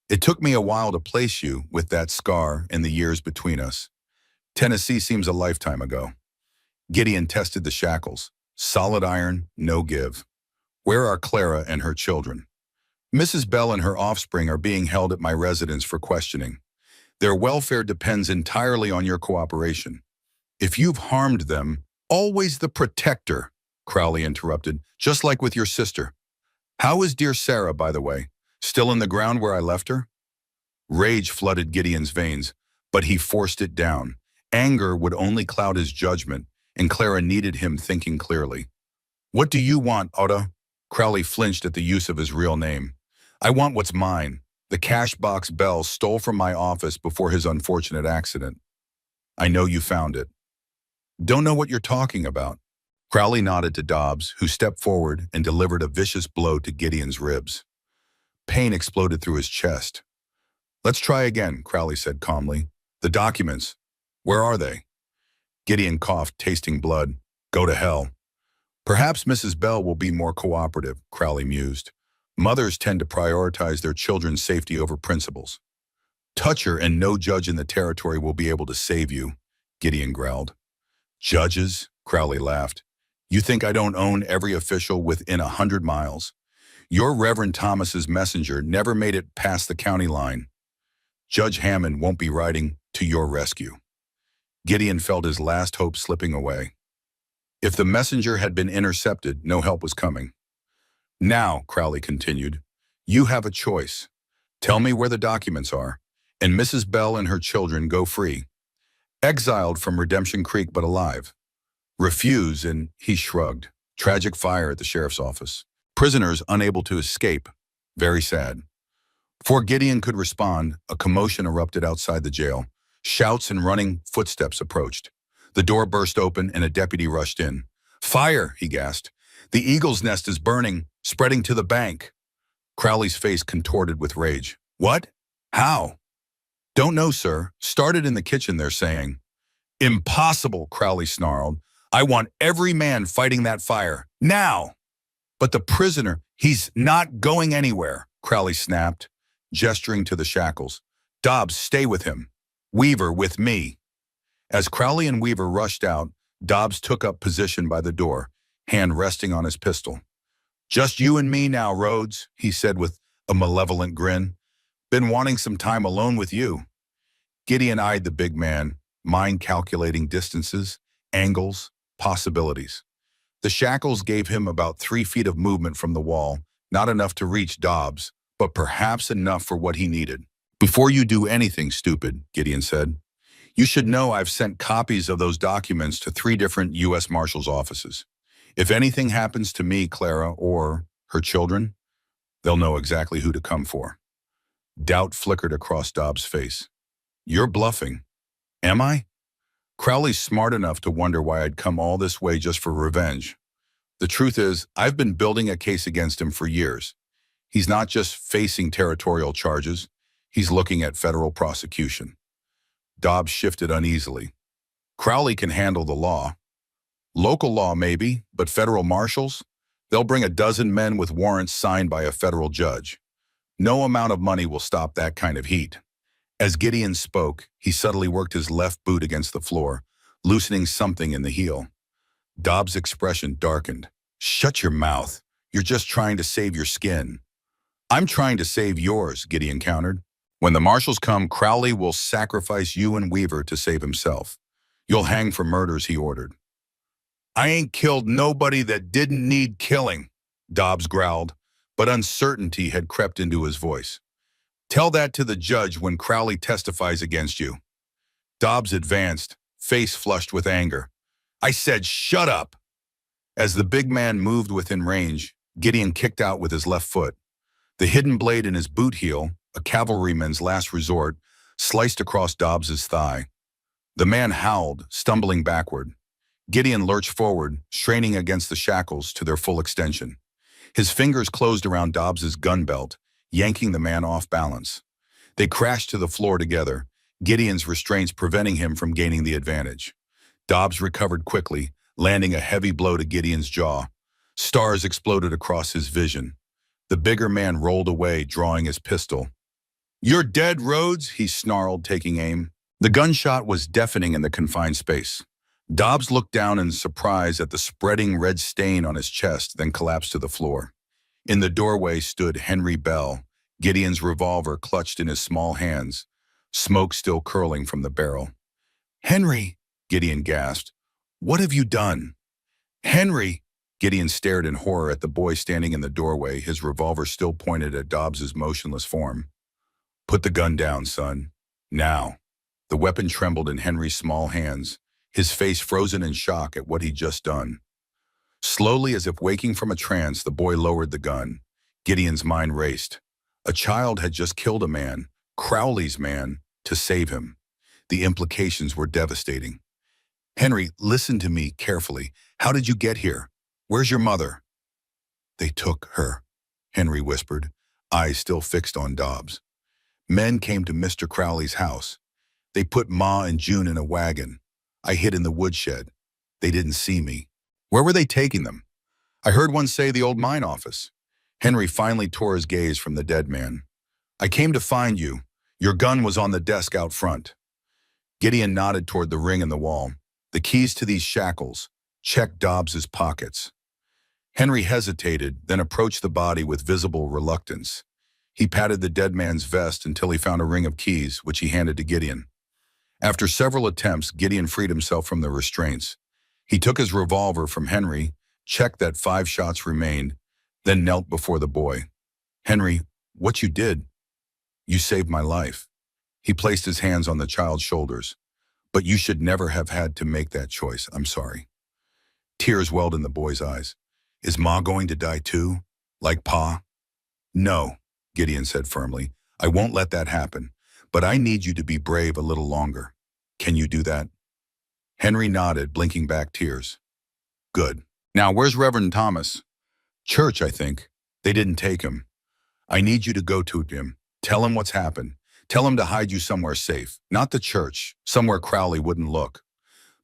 It took me a while to place you with that scar and the years between us. Tennessee seems a lifetime ago. Gideon tested the shackles. Solid iron, no give. Where are Clara and her children? Mrs. Bell and her offspring are being held at my residence for questioning. Their welfare depends entirely on your cooperation. If you've harmed them, always the protector, Crowley interrupted, just like with your sister. How is dear Sarah, by the way? Still in the ground where I left her? Rage flooded Gideon's veins, but he forced it down. Anger would only cloud his judgment, and Clara needed him thinking clearly. What do you want, Otto? Crowley flinched at the use of his real name. I want what's mine. The cash box Bell stole from my office before his unfortunate accident. I know you found it. Don't know what you're talking about. Crowley nodded to Dobbs, who stepped forward and delivered a vicious blow to Gideon's ribs. Pain exploded through his chest. Let's try again, Crowley said calmly. The documents. Where are they? Gideon coughed, tasting blood. Go to hell. Perhaps Mrs. Bell will be more cooperative, Crowley mused. Mothers tend to prioritize their children's safety over principles. Touch her and no judge in the territory will be able to save you, Gideon growled. Judges? Crowley laughed. You think I don't own every official within 100 miles? Your Reverend Thomas's messenger never made it past the county line. Judge Hammond won't be riding to your rescue. Gideon felt his last hope slipping away. If the messenger had been intercepted, no help was coming. Now, Crowley continued, you have a choice. Tell me where the documents are, and Mrs. Bell and her children go free. Exiled from Redemption Creek but alive. Refuse, and he shrugged. Tragic fire at the sheriff's office. Prisoners unable to escape. Very sad. Before Gideon could respond, a commotion erupted outside the jail. Shouts and running footsteps approached. The door burst open and a deputy rushed in. Fire, he gasped. The eagle's nest is burning, spreading to the bank. Crowley's face contorted with rage. What? How? Don't know, sir. Started in the kitchen, they're saying. Impossible, Crowley snarled. I want every man fighting that fire. Now! But the prisoner, he's not going anywhere, Crowley snapped, gesturing to the shackles. Dobbs, stay with him. Weaver, with me. As Crowley and Weaver rushed out, Dobbs took up position by the door, hand resting on his pistol. Just you and me now, Rhodes, he said with a malevolent grin. Been wanting some time alone with you. Gideon eyed the big man, mind calculating distances, angles, possibilities. The shackles gave him about 3 feet of movement from the wall, not enough to reach Dobbs, but perhaps enough for what he needed. "Before you do anything stupid," Gideon said, "you should know I've sent copies of those documents to 3 different U.S. Marshals offices. If anything happens to me, Clara, or her children, they'll know exactly who to come for." Doubt flickered across Dobbs' face. "You're bluffing." "Am I?" "Crowley's smart enough to wonder why I'd come all this way just for revenge. The truth is, I've been building a case against him for years. He's not just facing territorial charges, he's looking at federal prosecution." Dobbs shifted uneasily. "Crowley can handle the law. Local law maybe, but federal marshals? They'll bring a dozen men with warrants signed by a federal judge. No amount of money will stop that kind of heat." As Gideon spoke, he subtly worked his left boot against the floor, loosening something in the heel. Dobbs' expression darkened. "Shut your mouth. You're just trying to save your skin." "I'm trying to save yours," Gideon countered. "When the marshals come, Crowley will sacrifice you and Weaver to save himself. You'll hang for murders," he ordered. "I ain't killed nobody that didn't need killing," Dobbs growled, but uncertainty had crept into his voice. "Tell that to the judge when Crowley testifies against you." Dobbs advanced, face flushed with anger. "I said shut up!" As the big man moved within range, Gideon kicked out with his left foot. The hidden blade in his boot heel, a cavalryman's last resort, sliced across Dobbs's thigh. The man howled, stumbling backward. Gideon lurched forward, straining against the shackles to their full extension. His fingers closed around Dobbs's gun belt, yanking the man off balance. They crashed to the floor together, Gideon's restraints preventing him from gaining the advantage. Dobbs recovered quickly, landing a heavy blow to Gideon's jaw. Stars exploded across his vision. The bigger man rolled away, drawing his pistol. "You're dead, Rhodes," he snarled, taking aim. The gunshot was deafening in the confined space. Dobbs looked down in surprise at the spreading red stain on his chest, then collapsed to the floor. In the doorway stood Henry Bell, Gideon's revolver clutched in his small hands, smoke still curling from the barrel. "Henry," Gideon gasped, "what have you done?" "Henry!" Gideon stared in horror at the boy standing in the doorway, his revolver still pointed at Dobbs's motionless form. "Put the gun down, son. Now." The weapon trembled in Henry's small hands, his face frozen in shock at what he'd just done. Slowly, as if waking from a trance, the boy lowered the gun. Gideon's mind raced. A child had just killed a man, Crowley's man, to save him. The implications were devastating. "Henry, listen to me carefully. How did you get here? Where's your mother?" "They took her," Henry whispered, eyes still fixed on Dobbs. "Men came to Mr. Crowley's house. They put Ma and June in a wagon. I hid in the woodshed. They didn't see me." "Where were they taking them?" "I heard one say the old mine office." Henry finally tore his gaze from the dead man. "I came to find you. Your gun was on the desk out front." Gideon nodded toward the ring in the wall. "The keys to these shackles. Check Dobbs's pockets." Henry hesitated, then approached the body with visible reluctance. He patted the dead man's vest until he found a ring of keys, which he handed to Gideon. After several attempts, Gideon freed himself from the restraints. He took his revolver from Henry, checked that 5 shots remained, then knelt before the boy. "Henry, what you did, you saved my life." He placed his hands on the child's shoulders. "But you should never have had to make that choice. I'm sorry." Tears welled in the boy's eyes. "Is Ma going to die too? Like Pa?" "No," Gideon said firmly. "I won't let that happen. But I need you to be brave a little longer. Can you do that?" Henry nodded, blinking back tears. "Good. Now, where's Reverend Thomas?" "Church, I think. They didn't take him. I need you to go to him. Tell him what's happened. Tell him to hide you somewhere safe. Not the church, somewhere Crowley wouldn't look.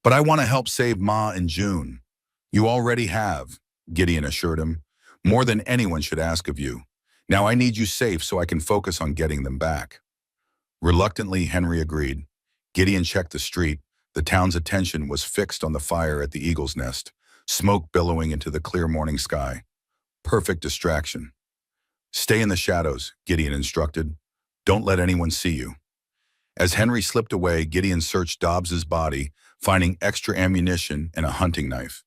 But I want to help save Ma and June." "You already have," Gideon assured him. "More than anyone should ask of you. Now I need you safe so I can focus on getting them back." Reluctantly, Henry agreed. Gideon checked the street. The town's attention was fixed on the fire at the Eagle's Nest, smoke billowing into the clear morning sky. Perfect distraction. "Stay in the shadows," Gideon instructed. "Don't let anyone see you." As Henry slipped away, Gideon searched Dobbs's body, finding extra ammunition and a hunting knife.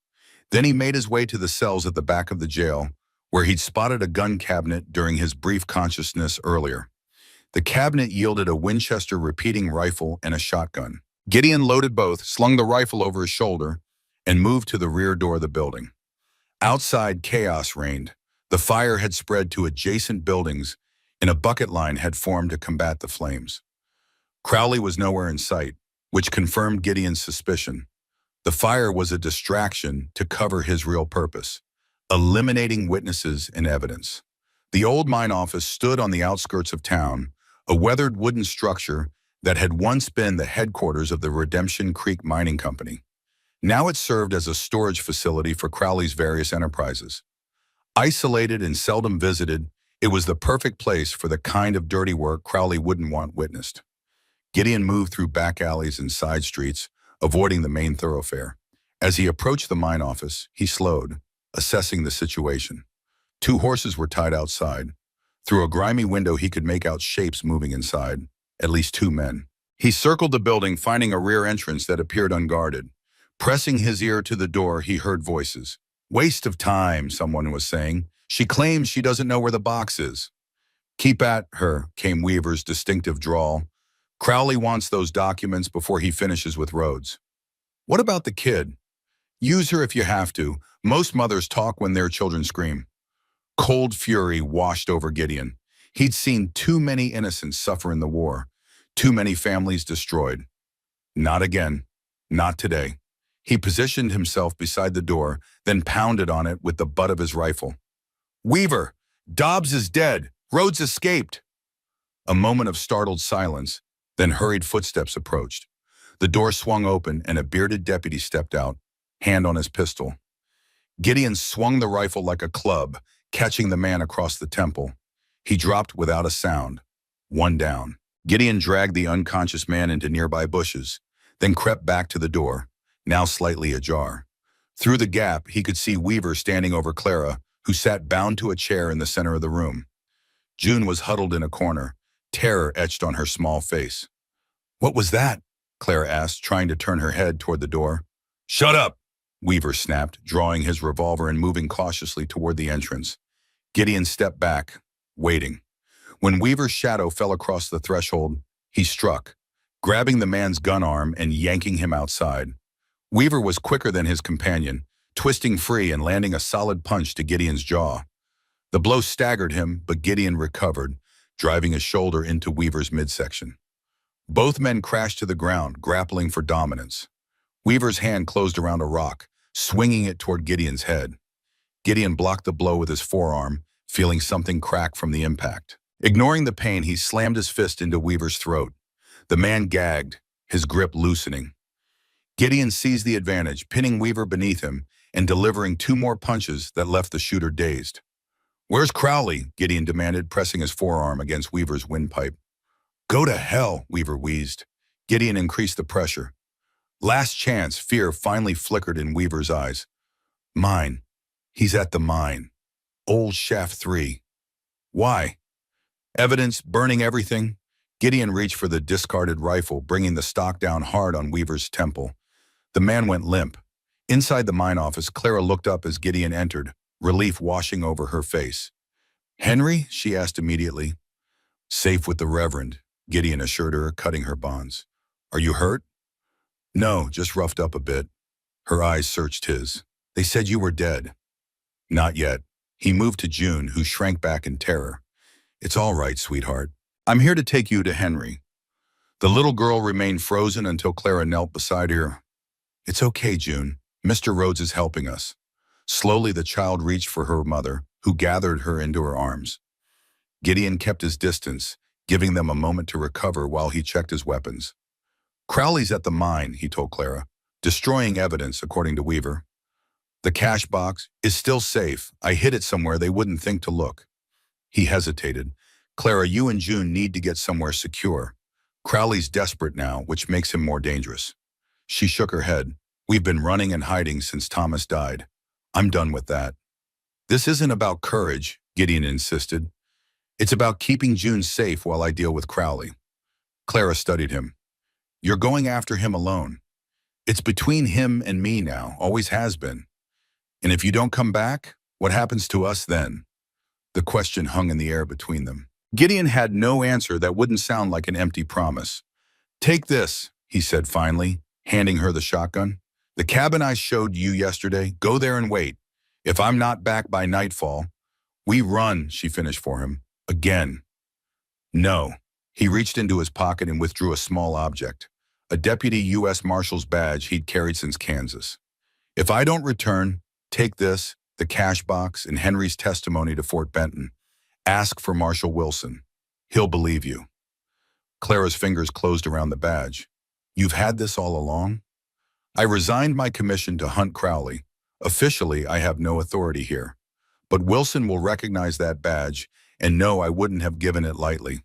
Then he made his way to the cells at the back of the jail, where he'd spotted a gun cabinet during his brief consciousness earlier. The cabinet yielded a Winchester repeating rifle and a shotgun. Gideon loaded both, slung the rifle over his shoulder, and moved to the rear door of the building. Outside, chaos reigned. The fire had spread to adjacent buildings, and a bucket line had formed to combat the flames. Crowley was nowhere in sight, which confirmed Gideon's suspicion. The fire was a distraction to cover his real purpose, eliminating witnesses and evidence. The old mine office stood on the outskirts of town, a weathered wooden structure that had once been the headquarters of the Redemption Creek Mining Company. Now it served as a storage facility for Crowley's various enterprises. Isolated and seldom visited, it was the perfect place for the kind of dirty work Crowley wouldn't want witnessed. Gideon moved through back alleys and side streets, avoiding the main thoroughfare. As he approached the mine office, he slowed, assessing the situation. 2 horses were tied outside. Through a grimy window, he could make out shapes moving inside, at least 2 men. He circled the building, finding a rear entrance that appeared unguarded. Pressing his ear to the door, he heard voices. "Waste of time," someone was saying. "She claims she doesn't know where the box is." "Keep at her," came Weaver's distinctive drawl. "Crowley wants those documents before he finishes with Rhodes." "What about the kid?" "Use her if you have to. Most mothers talk when their children scream." Cold fury washed over Gideon. He'd seen too many innocents suffer in the war, too many families destroyed. Not again. Not today. He positioned himself beside the door, then pounded on it with the butt of his rifle. "Weaver! Dobbs is dead! Rhodes escaped!" A moment of startled silence, then hurried footsteps approached. The door swung open and a bearded deputy stepped out, hand on his pistol. Gideon swung the rifle like a club, catching the man across the temple. He dropped without a sound. 1 down. Gideon dragged the unconscious man into nearby bushes, then crept back to the door, now slightly ajar. Through the gap, he could see Weaver standing over Clara, who sat bound to a chair in the center of the room. June was huddled in a corner, terror etched on her small face. "What was that?" Clara asked, trying to turn her head toward the door. "Shut up!" Weaver snapped, drawing his revolver and moving cautiously toward the entrance. Gideon stepped back, waiting. When Weaver's shadow fell across the threshold, he struck, grabbing the man's gun arm and yanking him outside. Weaver was quicker than his companion, twisting free and landing a solid punch to Gideon's jaw. The blow staggered him, but Gideon recovered, driving his shoulder into Weaver's midsection. Both men crashed to the ground, grappling for dominance. Weaver's hand closed around a rock, swinging it toward Gideon's head. Gideon blocked the blow with his forearm, feeling something crack from the impact. Ignoring the pain, he slammed his fist into Weaver's throat. The man gagged, his grip loosening. Gideon seized the advantage, pinning Weaver beneath him and delivering 2 more punches that left the shooter dazed. "Where's Crowley?" Gideon demanded, pressing his forearm against Weaver's windpipe. "Go to hell," Weaver wheezed. Gideon increased the pressure. Last chance, fear finally flickered in Weaver's eyes. "Mine. He's at the mine. Old Shaft 3. "Why?" "Evidence, burning everything." Gideon reached for the discarded rifle, bringing the stock down hard on Weaver's temple. The man went limp. Inside the mine office, Clara looked up as Gideon entered, relief washing over her face. "Henry?" she asked immediately. "Safe with the Reverend," Gideon assured her, cutting her bonds. "Are you hurt?" "No, just roughed up a bit." Her eyes searched his. "They said you were dead." "Not yet." He moved to June, who shrank back in terror. "It's all right, sweetheart. I'm here to take you to Henry." The little girl remained frozen until Clara knelt beside her. "It's okay, June. Mr. Rhodes is helping us." Slowly, the child reached for her mother, who gathered her into her arms. Gideon kept his distance, giving them a moment to recover while he checked his weapons. "Crowley's at the mine," he told Clara, "destroying evidence, according to Weaver. The cash box is still safe. I hid it somewhere they wouldn't think to look." He hesitated. "Clara, you and June need to get somewhere secure. Crowley's desperate now, which makes him more dangerous." She shook her head. "We've been running and hiding since Thomas died. I'm done with that." "This isn't about courage," Gideon insisted. "It's about keeping June safe while I deal with Crowley." Clara studied him. "You're going after him alone. It's between him and me now, always has been." And if you don't come back, what happens to us then? The question hung in the air between them. Gideon had no answer that wouldn't sound like an empty promise. Take this, he said finally, handing her the shotgun. The cabin I showed you yesterday, go there and wait. If I'm not back by nightfall, we run, she finished for him. Again. No. He reached into his pocket and withdrew a small object, a deputy U.S. Marshal's badge he'd carried since Kansas. If I don't return, take this, the cash box, and Henry's testimony to Fort Benton. Ask for Marshal Wilson. He'll believe you. Clara's fingers closed around the badge. You've had this all along? I resigned my commission to hunt Crowley. Officially, I have no authority here. But Wilson will recognize that badge and know I wouldn't have given it lightly.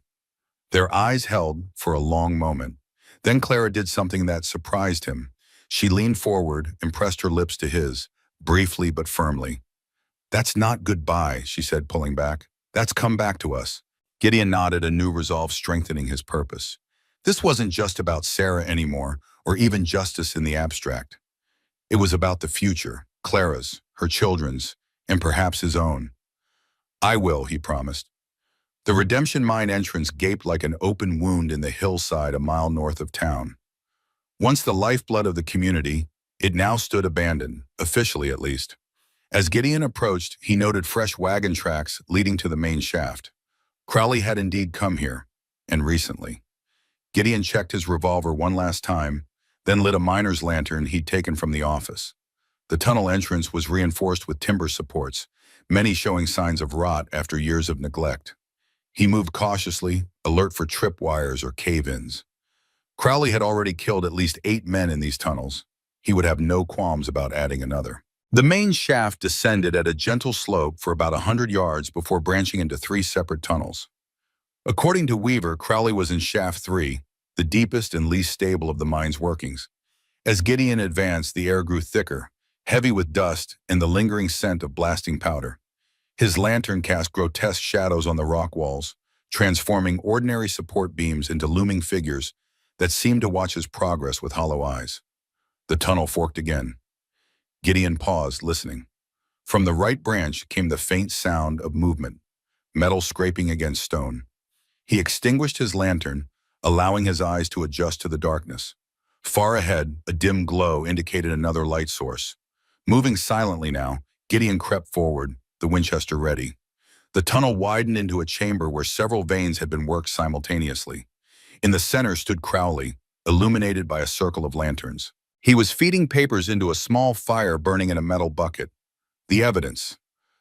Their eyes held for a long moment. Then Clara did something that surprised him. She leaned forward and pressed her lips to his, briefly but firmly. That's not goodbye, she said, pulling back. That's come back to us. Gideon nodded, a new resolve strengthening his purpose. This wasn't just about Sarah anymore, or even justice in the abstract. It was about the future, Clara's, her children's, and perhaps his own. I will, he promised. The Redemption Mine entrance gaped like an open wound in the hillside a mile north of town. Once the lifeblood of the community, it now stood abandoned, officially at least. As Gideon approached, he noted fresh wagon tracks leading to the main shaft. Crowley had indeed come here, and recently. Gideon checked his revolver one last time, then lit a miner's lantern he'd taken from the office. The tunnel entrance was reinforced with timber supports, many showing signs of rot after years of neglect. He moved cautiously, alert for tripwires or cave-ins. Crowley had already killed at least 8 men in these tunnels. He would have no qualms about adding another. The main shaft descended at a gentle slope for about 100 yards before branching into 3 separate tunnels. According to Weaver, Crowley was in shaft 3, the deepest and least stable of the mine's workings. As Gideon advanced, the air grew thicker, heavy with dust and the lingering scent of blasting powder. His lantern cast grotesque shadows on the rock walls, transforming ordinary support beams into looming figures that seemed to watch his progress with hollow eyes. The tunnel forked again. Gideon paused, listening. From the right branch came the faint sound of movement, metal scraping against stone. He extinguished his lantern, allowing his eyes to adjust to the darkness. Far ahead, a dim glow indicated another light source. Moving silently now, Gideon crept forward, the Winchester ready. The tunnel widened into a chamber where several veins had been worked simultaneously. In the center stood Crowley, illuminated by a circle of lanterns. He was feeding papers into a small fire burning in a metal bucket. The evidence.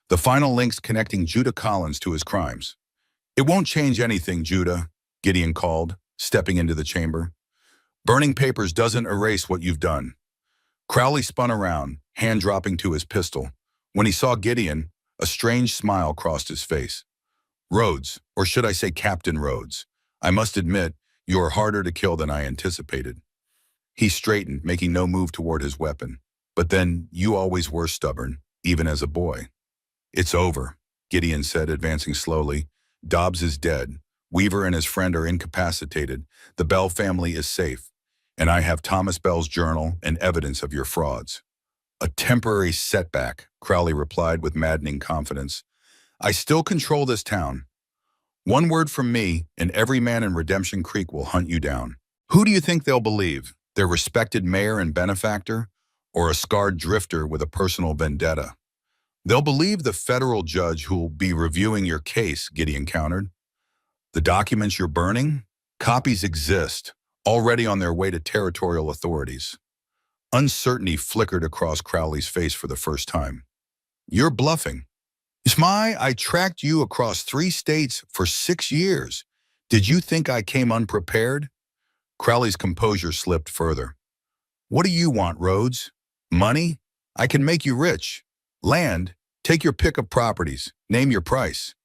The final links connecting Judah Collins to his crimes. It won't change anything, Judah, Gideon called, stepping into the chamber. Burning papers doesn't erase what you've done. Crowley spun around, hand dropping to his pistol. When he saw Gideon, a strange smile crossed his face. Rhodes, or should I say Captain Rhodes, I must admit, you are harder to kill than I anticipated. He straightened, making no move toward his weapon. But then, you always were stubborn, even as a boy. It's over, Gideon said, advancing slowly. Dobbs is dead. Weaver and his friend are incapacitated. The Bell family is safe. And I have Thomas Bell's journal and evidence of your frauds. A temporary setback, Crowley replied with maddening confidence. I still control this town. One word from me, and every man in Redemption Creek will hunt you down. Who do you think they'll believe? Their respected mayor and benefactor, or a scarred drifter with a personal vendetta? They'll believe the federal judge who'll be reviewing your case, Gideon countered. The documents you're burning? Copies exist, already on their way to territorial authorities. Uncertainty flickered across Crowley's face for the first time. You're bluffing. Ismai, I tracked you across 3 states for 6 years. Did you think I came unprepared? Crowley's composure slipped further. What do you want, Rhodes? Money? I can make you rich. Land? Take your pick of properties. Name your price.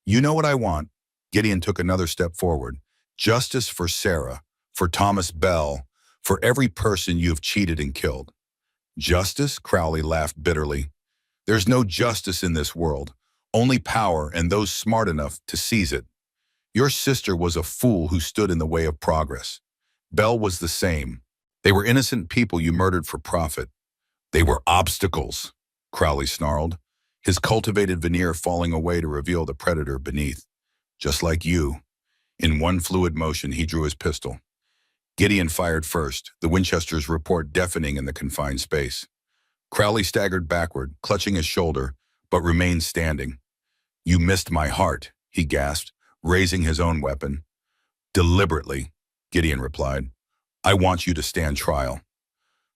You know what I want. Gideon took another step forward. Justice for Sarah, for Thomas Bell, for every person you've cheated and killed. Justice? Crowley laughed bitterly. There's no justice in this world, only power and those smart enough to seize it. Your sister was a fool who stood in the way of progress. Bell was the same. They were innocent people you murdered for profit. They were obstacles. Crowley snarled, his cultivated veneer falling away to reveal the predator beneath. Just like you. In one fluid motion, he drew his pistol. Gideon fired first, the Winchester's report deafening in the confined space. Crowley staggered backward, clutching his shoulder, but remained standing. You missed my heart, he gasped, raising his own weapon. Deliberately, Gideon replied. I want you to stand trial.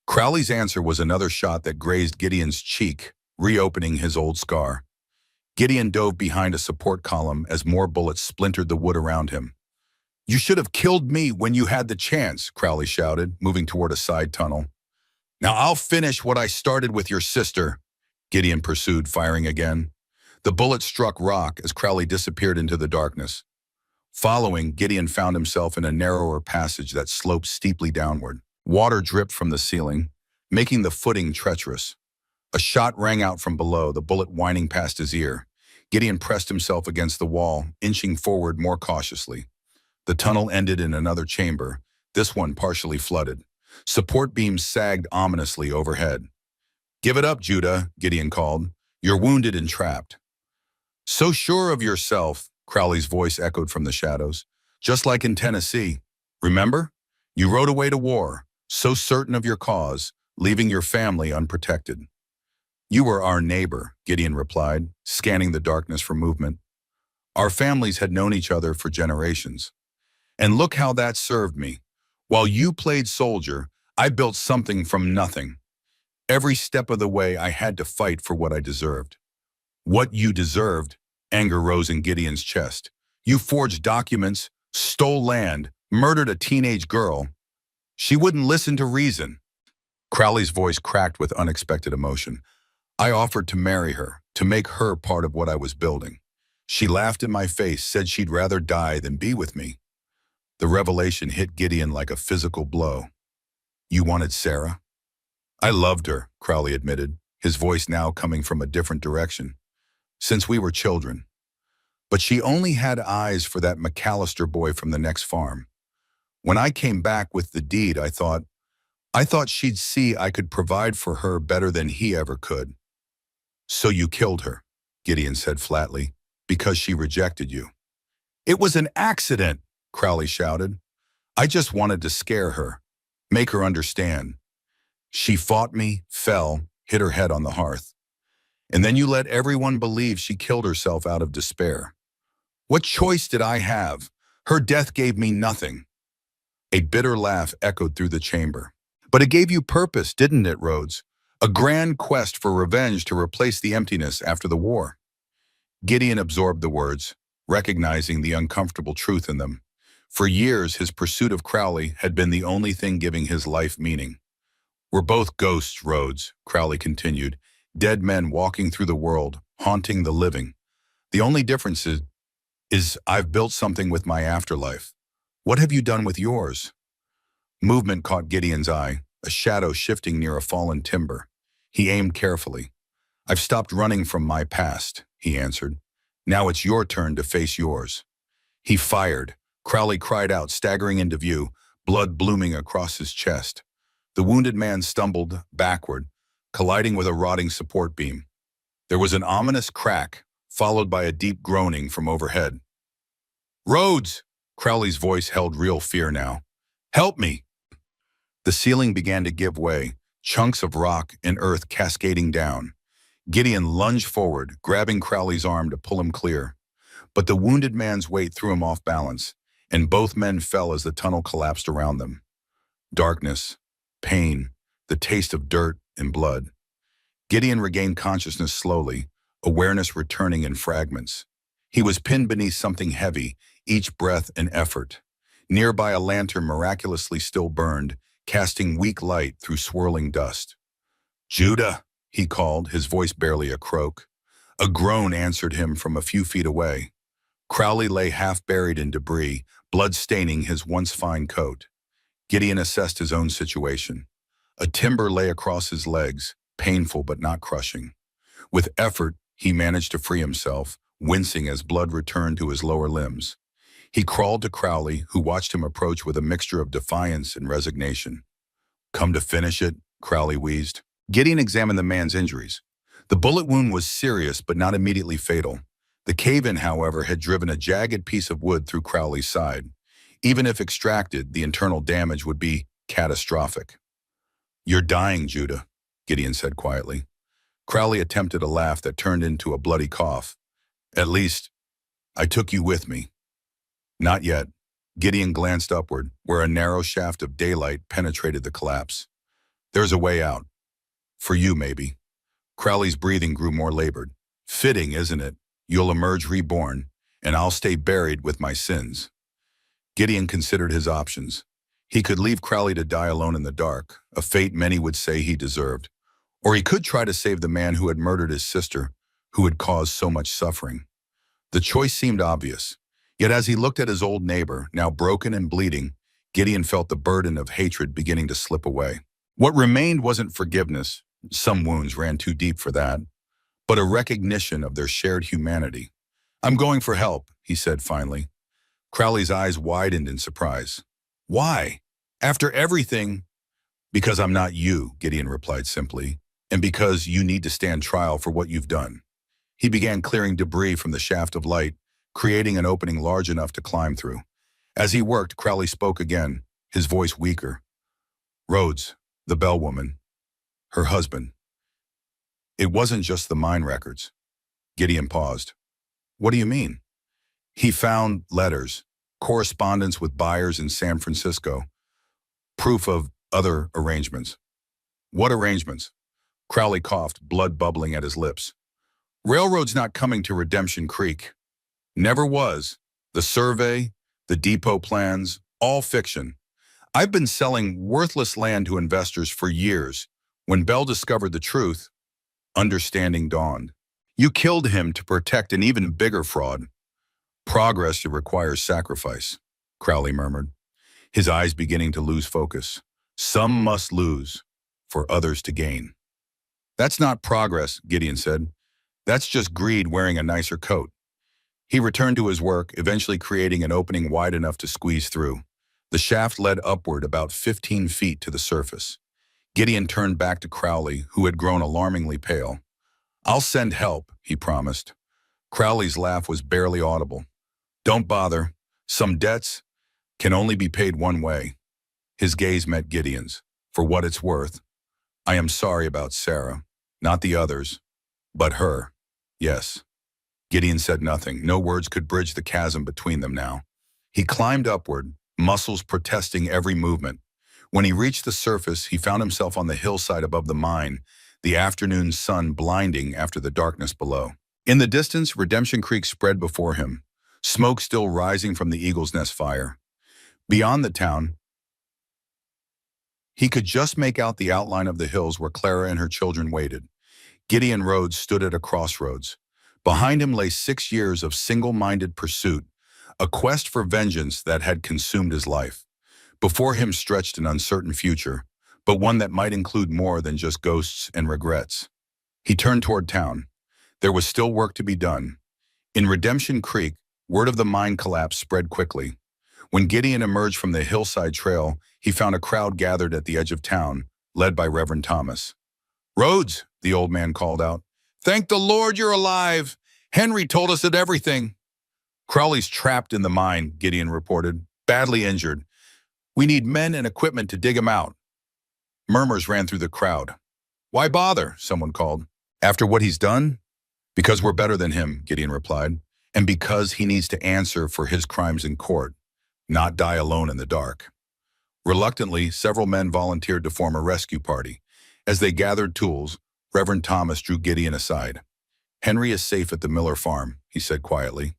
Crowley's answer was another shot that grazed Gideon's cheek, reopening his old scar. Gideon dove behind a support column as more bullets splintered the wood around him. You should have killed me when you had the chance, Crowley shouted, moving toward a side tunnel. Now I'll finish what I started with your sister, Gideon pursued, firing again. The bullet struck rock as Crowley disappeared into the darkness. Following, Gideon found himself in a narrower passage that sloped steeply downward. Water dripped from the ceiling, making the footing treacherous. A shot rang out from below, the bullet whining past his ear. Gideon pressed himself against the wall, inching forward more cautiously. The tunnel ended in another chamber, this one partially flooded. Support beams sagged ominously overhead. Give it up, Judah, Gideon called. You're wounded and trapped. So sure of yourself, Crowley's voice echoed from the shadows. Just like in Tennessee. Remember? You rode away to war, so certain of your cause, leaving your family unprotected. You were our neighbor, Gideon replied, scanning the darkness for movement. Our families had known each other for generations. And look how that served me. While you played soldier, I built something from nothing. Every step of the way, I had to fight for what I deserved. What you deserved, anger rose in Gideon's chest. You forged documents, stole land, murdered a teenage girl. She wouldn't listen to reason. Crowley's voice cracked with unexpected emotion. I offered to marry her, to make her part of what I was building. She laughed in my face, said she'd rather die than be with me. The revelation hit Gideon like a physical blow. You wanted Sarah? I loved her, Crowley admitted, his voice now coming from a different direction. Since we were children. But she only had eyes for that McAllister boy from the next farm. When I came back with the deed, I thought she'd see I could provide for her better than he ever could. So you killed her, Gideon said flatly, because she rejected you. It was an accident, Crowley shouted. I just wanted to scare her, make her understand. She fought me, fell, hit her head on the hearth. And then you let everyone believe she killed herself out of despair. What choice did I have? Her death gave me nothing. A bitter laugh echoed through the chamber. But it gave you purpose, didn't it, Rhodes? A grand quest for revenge to replace the emptiness after the war. Gideon absorbed the words, recognizing the uncomfortable truth in them. For years, his pursuit of Crowley had been the only thing giving his life meaning. We're both ghosts, Rhodes, Crowley continued, dead men walking through the world, haunting the living. The only difference is I've built something with my afterlife. What have you done with yours? Movement caught Gideon's eye, a shadow shifting near a fallen timber. He aimed carefully. I've stopped running from my past, he answered. Now it's your turn to face yours. He fired. Crowley cried out, staggering into view, blood blooming across his chest. The wounded man stumbled backward, colliding with a rotting support beam. There was an ominous crack, followed by a deep groaning from overhead. Rhodes! Crowley's voice held real fear now. Help me! The ceiling began to give way, chunks of rock and earth cascading down. Gideon lunged forward, grabbing Crowley's arm to pull him clear. But the wounded man's weight threw him off balance, and both men fell as the tunnel collapsed around them. Darkness, pain, the taste of dirt and blood. Gideon regained consciousness slowly, awareness returning in fragments. He was pinned beneath something heavy, each breath an effort. Nearby, a lantern miraculously still burned, casting weak light through swirling dust. Judah, he called, his voice barely a croak. A groan answered him from a few feet away. Crowley lay half buried in debris, blood staining his once fine coat. Gideon assessed his own situation. A timber lay across his legs, painful but not crushing. With effort, he managed to free himself, wincing as blood returned to his lower limbs. He crawled to Crowley, who watched him approach with a mixture of defiance and resignation. Come to finish it, Crowley wheezed. Gideon examined the man's injuries. The bullet wound was serious but not immediately fatal. The cave-in, however, had driven a jagged piece of wood through Crowley's side. Even if extracted, the internal damage would be catastrophic. "You're dying, Judah," Gideon said quietly. Crowley attempted a laugh that turned into a bloody cough. "At least, I took you with me." "Not yet." Gideon glanced upward, where a narrow shaft of daylight penetrated the collapse. "There's a way out. For you, maybe." Crowley's breathing grew more labored. "Fitting, isn't it? You'll emerge reborn, and I'll stay buried with my sins." Gideon considered his options. He could leave Crowley to die alone in the dark, a fate many would say he deserved. Or he could try to save the man who had murdered his sister, who had caused so much suffering. The choice seemed obvious. Yet as he looked at his old neighbor, now broken and bleeding, Gideon felt the burden of hatred beginning to slip away. What remained wasn't forgiveness. Some wounds ran too deep for that. But a recognition of their shared humanity. "I'm going for help," he said finally. Crowley's eyes widened in surprise. "Why? After everything?" "Because I'm not you," Gideon replied simply, "and because you need to stand trial for what you've done." He began clearing debris from the shaft of light, creating an opening large enough to climb through. As he worked, Crowley spoke again, his voice weaker. "Rhodes, the bellwoman, her husband. It wasn't just the mine records." Gideon paused. "What do you mean?" "He found letters, correspondence with buyers in San Francisco, proof of other arrangements." "What arrangements?" Crowley coughed, blood bubbling at his lips. "Railroad's not coming to Redemption Creek. Never was. The survey, the depot plans, all fiction. I've been selling worthless land to investors for years. When Bell discovered the truth, understanding dawned. You killed him to protect an even bigger fraud." "Progress requires sacrifice," Crowley murmured, his eyes beginning to lose focus. "Some must lose, for others to gain." "That's not progress," Gideon said. "That's just greed wearing a nicer coat." He returned to his work, eventually creating an opening wide enough to squeeze through. The shaft led upward about 15 feet to the surface. Gideon turned back to Crowley, who had grown alarmingly pale. "I'll send help," he promised. Crowley's laugh was barely audible. "Don't bother. Some debts can only be paid one way." His gaze met Gideon's. "For what it's worth, I am sorry about Sarah. Not the others, but her. Yes." Gideon said nothing. No words could bridge the chasm between them now. He climbed upward, muscles protesting every movement. When he reached the surface, he found himself on the hillside above the mine, the afternoon sun blinding after the darkness below. In the distance, Redemption Creek spread before him, smoke still rising from the Eagle's Nest fire. Beyond the town, he could just make out the outline of the hills where Clara and her children waited. Gideon Rhodes stood at a crossroads. Behind him lay 6 years of single-minded pursuit, a quest for vengeance that had consumed his life. Before him stretched an uncertain future, but one that might include more than just ghosts and regrets. He turned toward town. There was still work to be done. In Redemption Creek, word of the mine collapse spread quickly. When Gideon emerged from the hillside trail, he found a crowd gathered at the edge of town, led by Reverend Thomas. "Rhodes," the old man called out. "Thank the Lord you're alive. Henry told us everything." "Crowley's trapped in the mine," Gideon reported, "badly injured. We need men and equipment to dig him out." Murmurs ran through the crowd. "Why bother?" someone called. "After what he's done?" "Because we're better than him," Gideon replied, "and because he needs to answer for his crimes in court, not die alone in the dark." Reluctantly, several men volunteered to form a rescue party. As they gathered tools, Reverend Thomas drew Gideon aside. "Henry is safe at the Miller farm," he said quietly.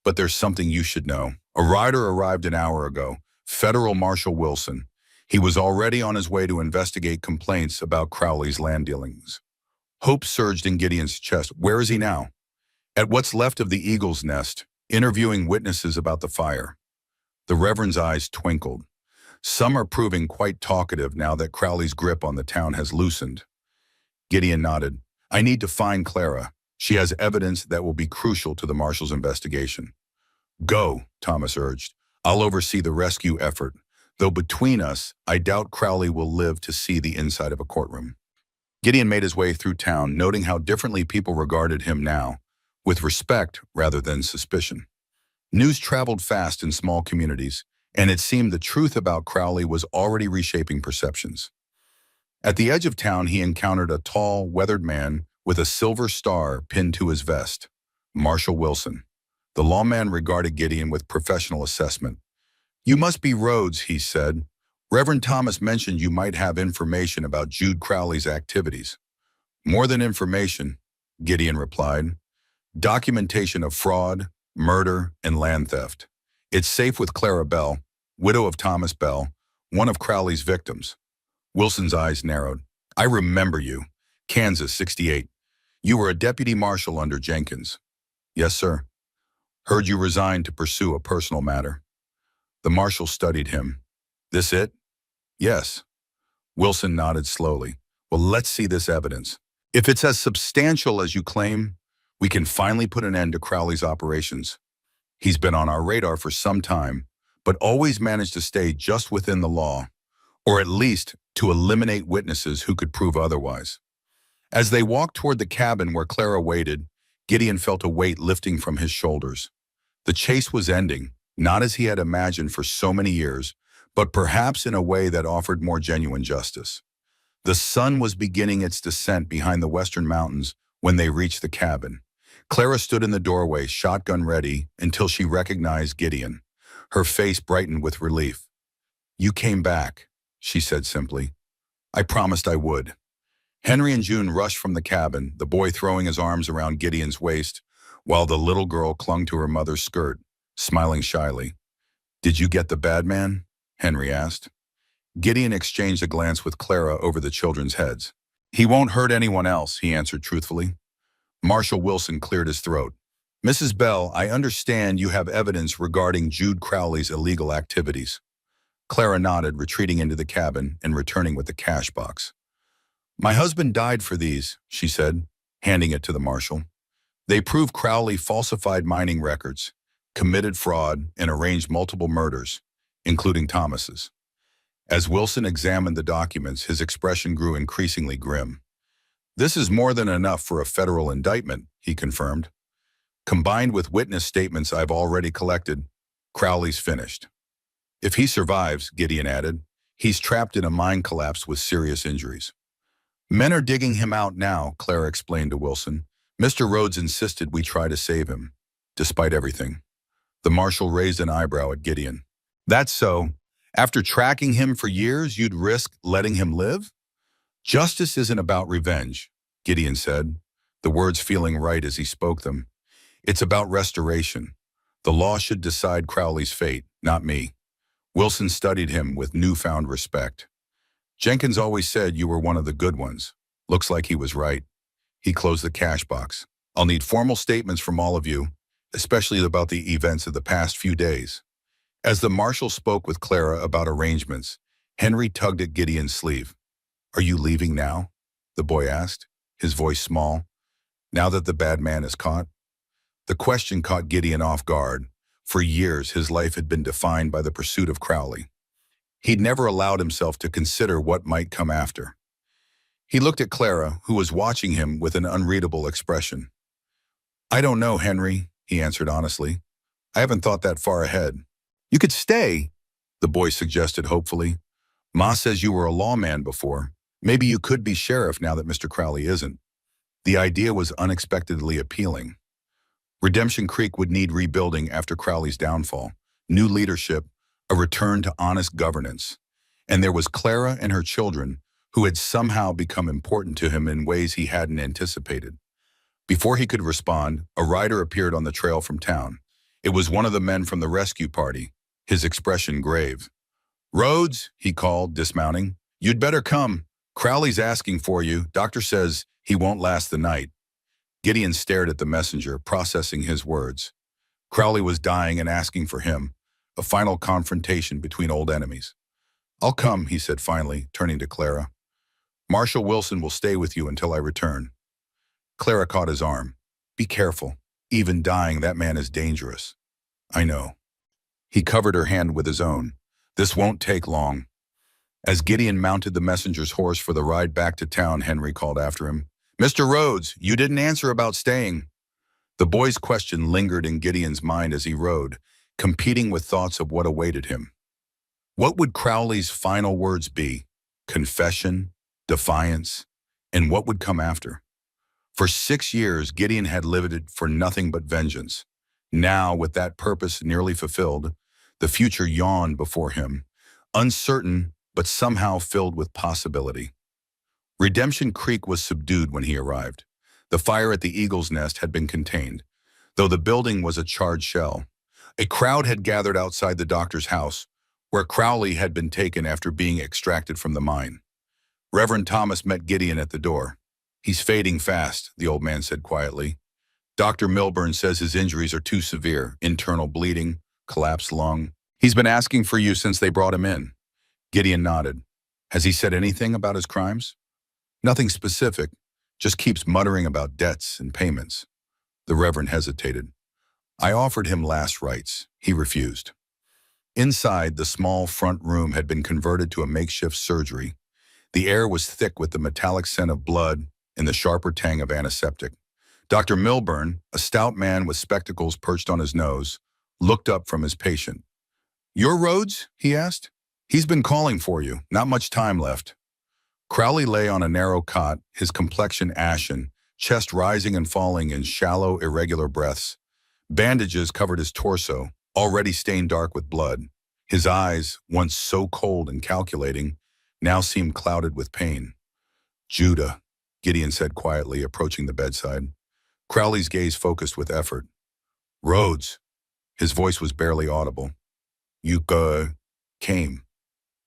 "But there's something you should know. A rider arrived an hour ago, Federal Marshal Wilson. He was already on his way to investigate complaints about Crowley's land dealings." Hope surged in Gideon's chest. "Where is he now?" "At what's left of the Eagle's Nest, interviewing witnesses about the fire." The Reverend's eyes twinkled. "Some are proving quite talkative now that Crowley's grip on the town has loosened." Gideon nodded. "I need to find Clara. She has evidence that will be crucial to the marshal's investigation." "Go," Thomas urged. "I'll oversee the rescue effort, though between us, I doubt Crowley will live to see the inside of a courtroom." Gideon made his way through town, noting how differently people regarded him now, with respect rather than suspicion. News traveled fast in small communities, and it seemed the truth about Crowley was already reshaping perceptions. At the edge of town, he encountered a tall, weathered man with a silver star pinned to his vest, Marshall Wilson. The lawman regarded Gideon with professional assessment. "You must be Rhodes," he said. "Reverend Thomas mentioned you might have information about Jude Crowley's activities." "More than information," Gideon replied. "Documentation of fraud, murder, and land theft. It's safe with Clara Bell, widow of Thomas Bell, one of Crowley's victims." Wilson's eyes narrowed. "I remember you. Kansas, 68. You were a deputy marshal under Jenkins." "Yes, sir." "Heard you resigned to pursue a personal matter." The marshal studied him. "This it?" "Yes." Wilson nodded slowly. "Well, let's see this evidence. If it's as substantial as you claim, we can finally put an end to Crowley's operations. He's been on our radar for some time, but always managed to stay just within the law, or at least to eliminate witnesses who could prove otherwise." As they walked toward the cabin where Clara waited, Gideon felt a weight lifting from his shoulders. The chase was ending, not as he had imagined for so many years, but perhaps in a way that offered more genuine justice. The sun was beginning its descent behind the western mountains when they reached the cabin. Clara stood in the doorway, shotgun ready, until she recognized Gideon. Her face brightened with relief. "You came back," she said simply. "I promised I would." Henry and June rushed from the cabin, the boy throwing his arms around Gideon's waist, while the little girl clung to her mother's skirt, smiling shyly. "Did you get the bad man?" Henry asked. Gideon exchanged a glance with Clara over the children's heads. "He won't hurt anyone else," he answered truthfully. Marshal Wilson cleared his throat. "Mrs. Bell, I understand you have evidence regarding Jude Crowley's illegal activities." Clara nodded, retreating into the cabin and returning with the cash box. "My husband died for these," she said, handing it to the marshal. "They prove Crowley falsified mining records, committed fraud, and arranged multiple murders, including Thomas's." As Wilson examined the documents, his expression grew increasingly grim. "This is more than enough for a federal indictment," he confirmed. "Combined with witness statements I've already collected, Crowley's finished." "If he survives," Gideon added, "he's trapped in a mine collapse with serious injuries." "Men are digging him out now," Clara explained to Wilson. "Mr. Rhodes insisted we try to save him, despite everything." The marshal raised an eyebrow at Gideon. "That's so. After tracking him for years, you'd risk letting him live?" "Justice isn't about revenge," Gideon said, the words feeling right as he spoke them. "It's about restoration. The law should decide Crowley's fate, not me." Wilson studied him with newfound respect. "Jenkins always said you were one of the good ones." Looks like he was right. He closed the cash box. "I'll need formal statements from all of you, especially about the events of the past few days." As the marshal spoke with Clara about arrangements, Henry tugged at Gideon's sleeve. "Are you leaving now?" the boy asked, his voice small. "Now that the bad man is caught?" The question caught Gideon off guard. For years, his life had been defined by the pursuit of Crowley. He'd never allowed himself to consider what might come after. He looked at Clara, who was watching him with an unreadable expression. "I don't know, Henry," he answered honestly. "I haven't thought that far ahead." "You could stay," the boy suggested hopefully. "Ma says you were a lawman before. Maybe you could be sheriff now that Mr. Crowley isn't." The idea was unexpectedly appealing. Redemption Creek would need rebuilding after Crowley's downfall, new leadership, a return to honest governance. And there was Clara and her children, who had somehow become important to him in ways he hadn't anticipated. Before he could respond, a rider appeared on the trail from town. It was one of the men from the rescue party, his expression grave. "Rhodes," he called, dismounting. "You'd better come. Crowley's asking for you. Doctor says he won't last the night." Gideon stared at the messenger, processing his words. Crowley was dying and asking for him, a final confrontation between old enemies. "I'll come," he said finally, turning to Clara. "Marshal Wilson will stay with you until I return." Clara caught his arm. "Be careful. Even dying, that man is dangerous." "I know." He covered her hand with his own. "This won't take long." As Gideon mounted the messenger's horse for the ride back to town, Henry called after him. "Mr. Rhodes, you didn't answer about staying." The boy's question lingered in Gideon's mind as he rode, competing with thoughts of what awaited him. What would Crowley's final words be? Confession, defiance, and what would come after? For 6 years, Gideon had lived for nothing but vengeance. Now, with that purpose nearly fulfilled, the future yawned before him, uncertain but somehow filled with possibility. Redemption Creek was subdued when he arrived. The fire at the Eagle's Nest had been contained, though the building was a charred shell. A crowd had gathered outside the doctor's house, where Crowley had been taken after being extracted from the mine. Reverend Thomas met Gideon at the door. "He's fading fast," the old man said quietly. "Dr. Milburn says his injuries are too severe, internal bleeding, collapsed lung. He's been asking for you since they brought him in." Gideon nodded. "Has he said anything about his crimes?" "Nothing specific, just keeps muttering about debts and payments." The Reverend hesitated. "I offered him last rites. He refused." Inside, the small front room had been converted to a makeshift surgery. The air was thick with the metallic scent of blood and the sharper tang of antiseptic. Dr. Milburn, a stout man with spectacles perched on his nose, looked up from his patient. "You're Rhodes?" he asked. "He's been calling for you. Not much time left." Crowley lay on a narrow cot, his complexion ashen, chest rising and falling in shallow, irregular breaths. Bandages covered his torso, already stained dark with blood. His eyes, once so cold and calculating, now seemed clouded with pain. "Judah," Gideon said quietly, approaching the bedside. Crowley's gaze focused with effort. "Rhodes." His voice was barely audible. "You, came.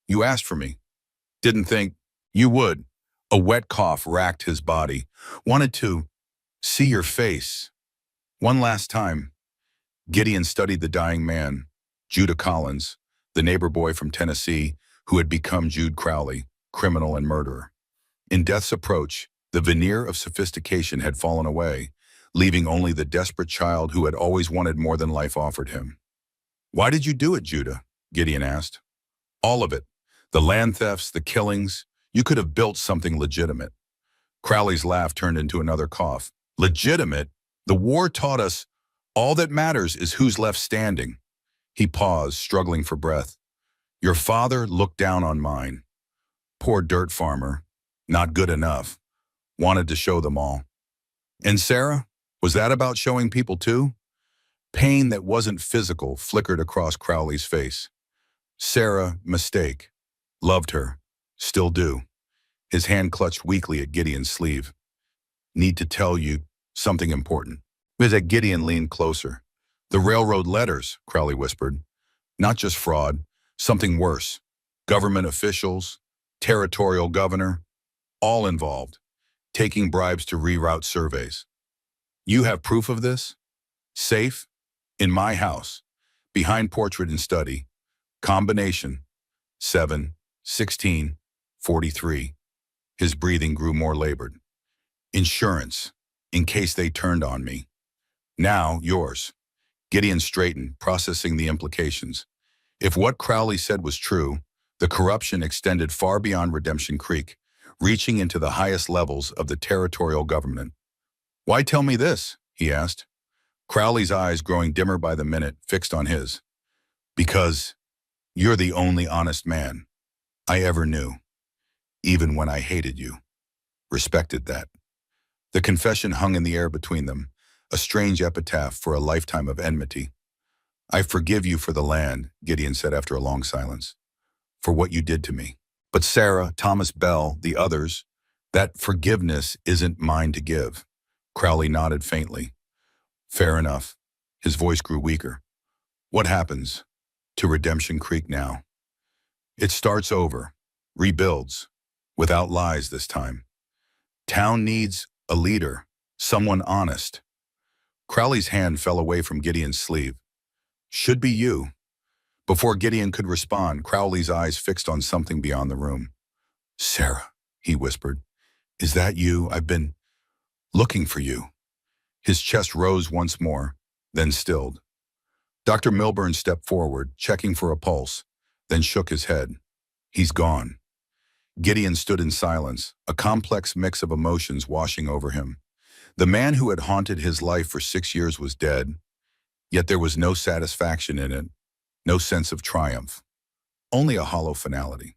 You asked for me. Didn't think you would." A wet cough racked his body. "Wanted to see your face. One last time." Gideon studied the dying man, Judah Collins, the neighbor boy from Tennessee who had become Jude Crowley, criminal and murderer. In death's approach, the veneer of sophistication had fallen away, leaving only the desperate child who had always wanted more than life offered him. "Why did you do it, Judah?" Gideon asked. "All of it. The land thefts, the killings. You could have built something legitimate." Crowley's laugh turned into another cough. "Legitimate? The war taught us all that matters is who's left standing." He paused, struggling for breath. "Your father looked down on mine. Poor dirt farmer. Not good enough. Wanted to show them all." "And Sarah? Was that about showing people too?" Pain that wasn't physical flickered across Crowley's face. "Sarah, mistake. Loved her. Still do." His hand clutched weakly at Gideon's sleeve. "Need to tell you something important." As Gideon leaned closer. "The railroad letters," Crowley whispered. "Not just fraud, something worse. Government officials, territorial governor, all involved, taking bribes to reroute surveys. You have proof of this? Safe? In my house. Behind portrait and study. Combination. 7, 16, 43. His breathing grew more labored. "Insurance, in case they turned on me. Now, yours." Gideon straightened, processing the implications. If what Crowley said was true, the corruption extended far beyond Redemption Creek, reaching into the highest levels of the territorial government. "Why tell me this?" he asked. Crowley's eyes, growing dimmer by the minute, fixed on his. "Because you're the only honest man I ever knew, even when I hated you. Respected that." The confession hung in the air between them, a strange epitaph for a lifetime of enmity. "I forgive you for the land," Gideon said after a long silence, "for what you did to me. But Sarah, Thomas Bell, the others, that forgiveness isn't mine to give." Crowley nodded faintly. "Fair enough." His voice grew weaker. "What happens to Redemption Creek now?" "It starts over, rebuilds, without lies this time. Town needs a leader, someone honest." Crowley's hand fell away from Gideon's sleeve. "Should be you." Before Gideon could respond, Crowley's eyes fixed on something beyond the room. "Sarah," he whispered, "is that you? I've been looking for you." His chest rose once more, then stilled. Dr. Milburn stepped forward, checking for a pulse, then shook his head. "He's gone." Gideon stood in silence, a complex mix of emotions washing over him. The man who had haunted his life for 6 years was dead, yet there was no satisfaction in it, no sense of triumph, only a hollow finality.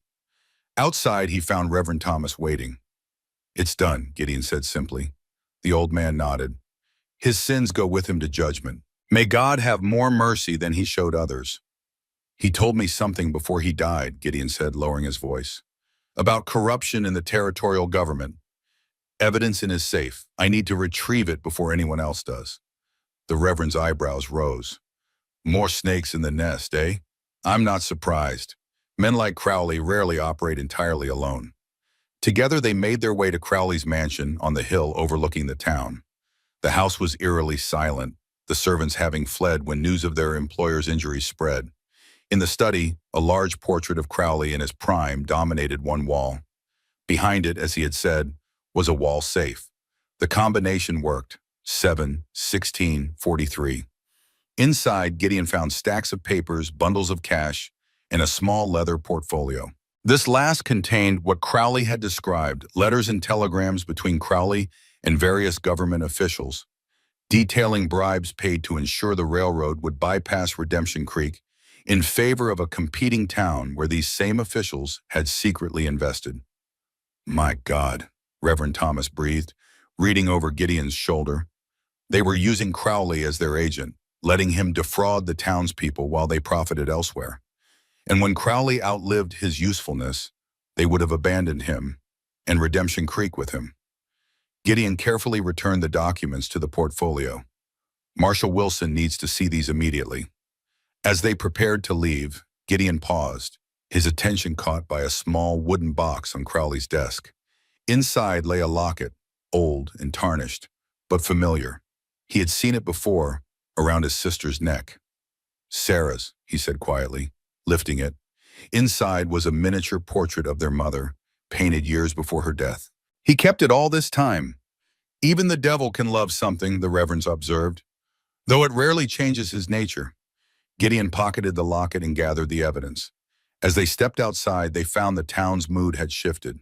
Outside, he found Reverend Thomas waiting. "It's done," Gideon said simply. The old man nodded. "His sins go with him to judgment. May God have more mercy than he showed others." "He told me something before he died," Gideon said, lowering his voice, "about corruption in the territorial government. Evidence in his safe. I need to retrieve it before anyone else does." The Reverend's eyebrows rose. "More snakes in the nest, eh?" "I'm not surprised. Men like Crowley rarely operate entirely alone." Together they made their way to Crowley's mansion on the hill overlooking the town. The house was eerily silent, the servants having fled when news of their employer's injuries spread. In the study, a large portrait of Crowley in his prime dominated one wall. Behind it, as he had said, was a wall safe. The combination worked: 7, 16, 43. Inside, Gideon found stacks of papers, bundles of cash, and a small leather portfolio. This last contained what Crowley had described: letters and telegrams between Crowley and various government officials, detailing bribes paid to ensure the railroad would bypass Redemption Creek in favor of a competing town where these same officials had secretly invested. "My God," Reverend Thomas breathed, reading over Gideon's shoulder. They were using Crowley as their agent, letting him defraud the townspeople while they profited elsewhere. And when Crowley outlived his usefulness, they would have abandoned him, and Redemption Creek with him. Gideon carefully returned the documents to the portfolio. "Marshal Wilson needs to see these immediately." As they prepared to leave, Gideon paused, his attention caught by a small wooden box on Crowley's desk. Inside lay a locket, old and tarnished, but familiar. He had seen it before, around his sister's neck. "Sarah's," he said quietly, lifting it. Inside was a miniature portrait of their mother, painted years before her death. "He kept it all this time. Even the devil can love something," the Reverend observed, "though it rarely changes his nature." Gideon pocketed the locket and gathered the evidence. As they stepped outside, they found the town's mood had shifted.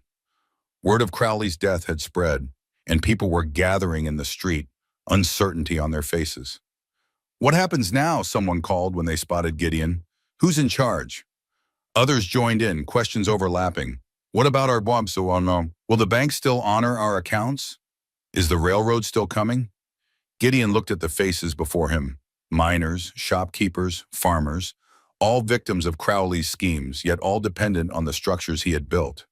Word of Crowley's death had spread, and people were gathering in the street, uncertainty on their faces. "What happens now?" someone called when they spotted Gideon. "Who's in charge?" Others joined in, questions overlapping. "What about our bobs? So no. Will the bank still honor our accounts? Is the railroad still coming?" Gideon looked at the faces before him. Miners, shopkeepers, farmers, all victims of Crowley's schemes, yet all dependent on the structures he had built.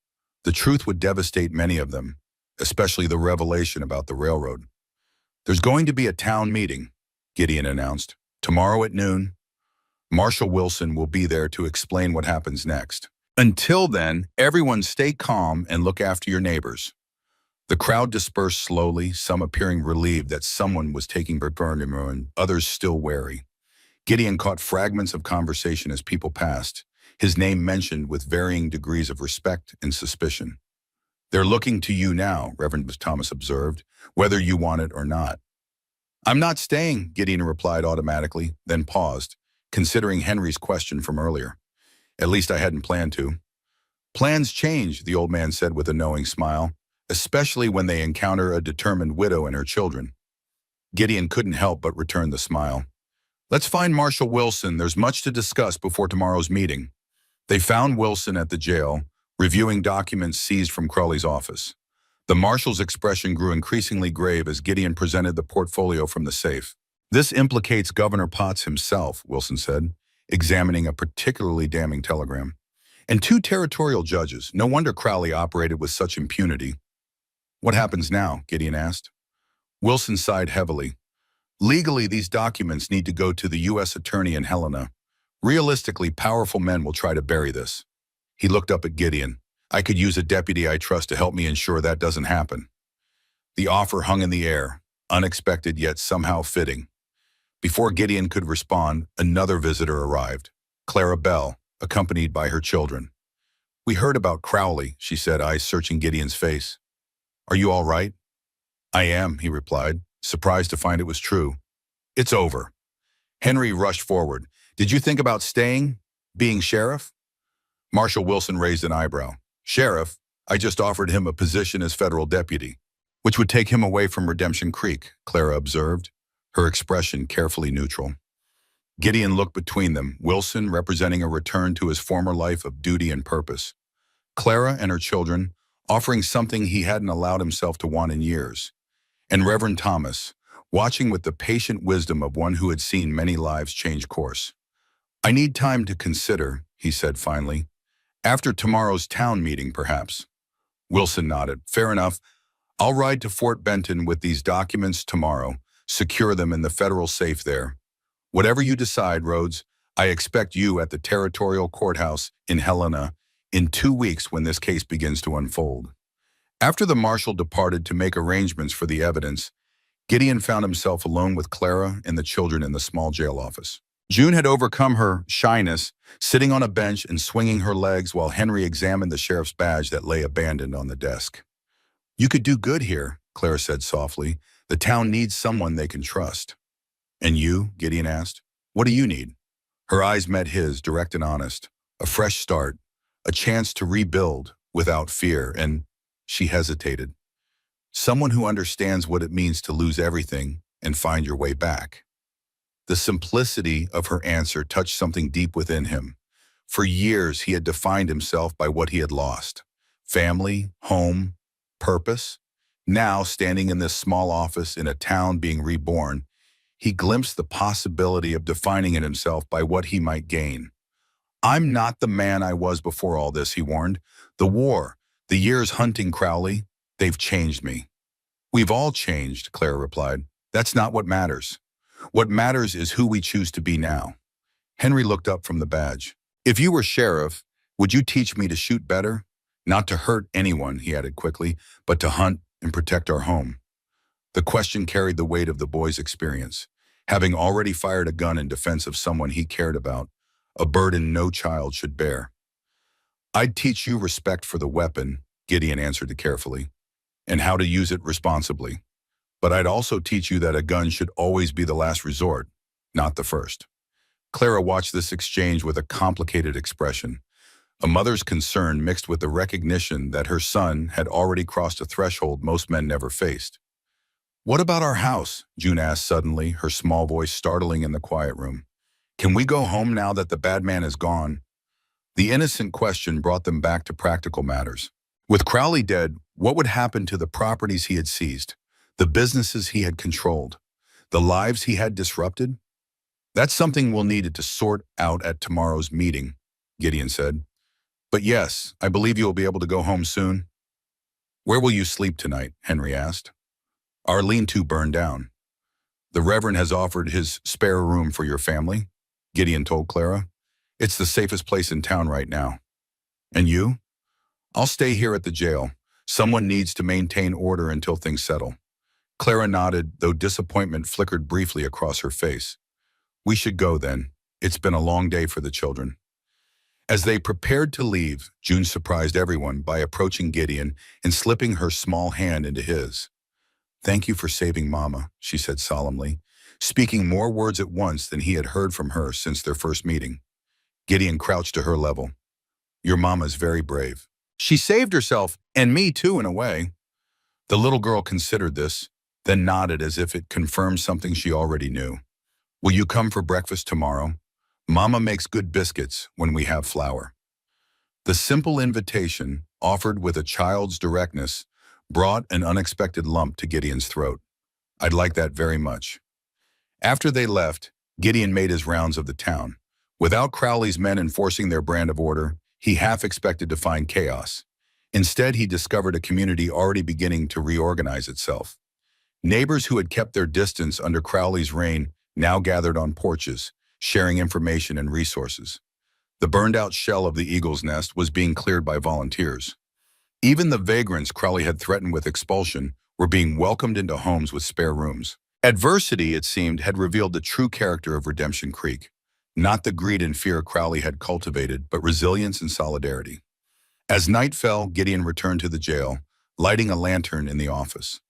The truth would devastate many of them, especially the revelation about the railroad. "There's going to be a town meeting," Gideon announced. "Tomorrow at noon. Marshal Wilson will be there to explain what happens next. Until then, everyone stay calm and look after your neighbors." The crowd dispersed slowly, some appearing relieved that someone was taking Bernard and others still wary. Gideon caught fragments of conversation as people passed, his name mentioned with varying degrees of respect and suspicion. "They're looking to you now," Reverend Thomas observed, "whether you want it or not." "I'm not staying," Gideon replied automatically, then paused, considering Henry's question from earlier. "At least I hadn't planned to." "Plans change," the old man said with a knowing smile, "especially when they encounter a determined widow and her children." Gideon couldn't help but return the smile. "Let's find Marshal Wilson. There's much to discuss before tomorrow's meeting." They found Wilson at the jail, reviewing documents seized from Crowley's office. The marshal's expression grew increasingly grave as Gideon presented the portfolio from the safe. "This implicates Governor Potts himself," Wilson said, examining a particularly damning telegram. "And 2 territorial judges. No wonder Crowley operated with such impunity." "What happens now?" Gideon asked. Wilson sighed heavily. "Legally, these documents need to go to the U.S. Attorney in Helena. Realistically, powerful men will try to bury this." He looked up at Gideon. "I could use a deputy I trust to help me ensure that doesn't happen." The offer hung in the air, unexpected yet somehow fitting. Before Gideon could respond, another visitor arrived, Clara Bell, accompanied by her children. "We heard about Crowley," she said, eyes searching Gideon's face. "Are you all right?" "I am," he replied, surprised to find it was true. "It's over." Henry rushed forward. "Did you think about staying? Being sheriff?" Marshal Wilson raised an eyebrow. "Sheriff? I just offered him a position as federal deputy, which would take him away from Redemption Creek, Clara observed, her expression carefully neutral. Gideon looked between them, Wilson representing a return to his former life of duty and purpose. Clara and her children offering something he hadn't allowed himself to want in years. And Reverend Thomas, watching with the patient wisdom of one who had seen many lives change course. I need time to consider, he said finally. After tomorrow's town meeting, perhaps. Wilson nodded. Fair enough. I'll ride to Fort Benton with these documents tomorrow, secure them in the federal safe there. Whatever you decide, Rhodes, I expect you at the territorial courthouse in Helena in 2 weeks when this case begins to unfold. After the marshal departed to make arrangements for the evidence, Gideon found himself alone with Clara and the children in the small jail office. June had overcome her shyness, sitting on a bench and swinging her legs while Henry examined the sheriff's badge that lay abandoned on the desk. You could do good here, Clara said softly. The town needs someone they can trust. And you? Gideon asked. What do you need? Her eyes met his, direct and honest. A fresh start, a chance to rebuild without fear, and she hesitated. Someone who understands what it means to lose everything and find your way back. The simplicity of her answer touched something deep within him. For years, he had defined himself by what he had lost. Family, home, purpose. Now, standing in this small office in a town being reborn, he glimpsed the possibility of defining it himself by what he might gain. I'm not the man I was before all this, he warned. The war, the years hunting Crowley, they've changed me. We've all changed, Clara replied. That's not what matters. What matters is who we choose to be now. Henry looked up from the badge. If you were sheriff, would you teach me to shoot better? Not to hurt anyone, he added quickly, but to hunt and protect our home. The question carried the weight of the boy's experience, having already fired a gun in defense of someone he cared about, a burden no child should bear. I'd teach you respect for the weapon, Gideon answered it carefully, and how to use it responsibly. But I'd also teach you that a gun should always be the last resort, not the first. Clara watched this exchange with a complicated expression, a mother's concern mixed with the recognition that her son had already crossed a threshold most men never faced. What about our house? June asked suddenly, her small voice startling in the quiet room. Can we go home now that the bad man is gone? The innocent question brought them back to practical matters. With Crowley dead, what would happen to the properties he had seized, the businesses he had controlled, the lives he had disrupted? That's something we'll need to sort out at tomorrow's meeting, Gideon said. But yes, I believe you'll be able to go home soon. Where will you sleep tonight? Henry asked. Our lean-to burned down. The Reverend has offered his spare room for your family, Gideon told Clara. It's the safest place in town right now. And you? I'll stay here at the jail. Someone needs to maintain order until things settle. Clara nodded, though disappointment flickered briefly across her face. We should go then. It's been a long day for the children. As they prepared to leave, June surprised everyone by approaching Gideon and slipping her small hand into his. Thank you for saving Mama, she said solemnly, speaking more words at once than he had heard from her since their first meeting. Gideon crouched to her level. Your Mama's very brave. She saved herself, and me too in a way. The little girl considered this, then nodded as if it confirmed something she already knew. Will you come for breakfast tomorrow? Mama makes good biscuits when we have flour. The simple invitation, offered with a child's directness, brought an unexpected lump to Gideon's throat. I'd like that very much. After they left, Gideon made his rounds of the town. Without Crowley's men enforcing their brand of order, he half expected to find chaos. Instead, he discovered a community already beginning to reorganize itself. Neighbors who had kept their distance under Crowley's reign now gathered on porches, sharing information and resources. The burned-out shell of the eagle's nest was being cleared by volunteers. Even the vagrants Crowley had threatened with expulsion were being welcomed into homes with spare rooms. Adversity, it seemed, had revealed the true character of Redemption Creek. Not the greed and fear Crowley had cultivated, but resilience and solidarity. As night fell, Gideon returned to the jail, lighting a lantern in the office.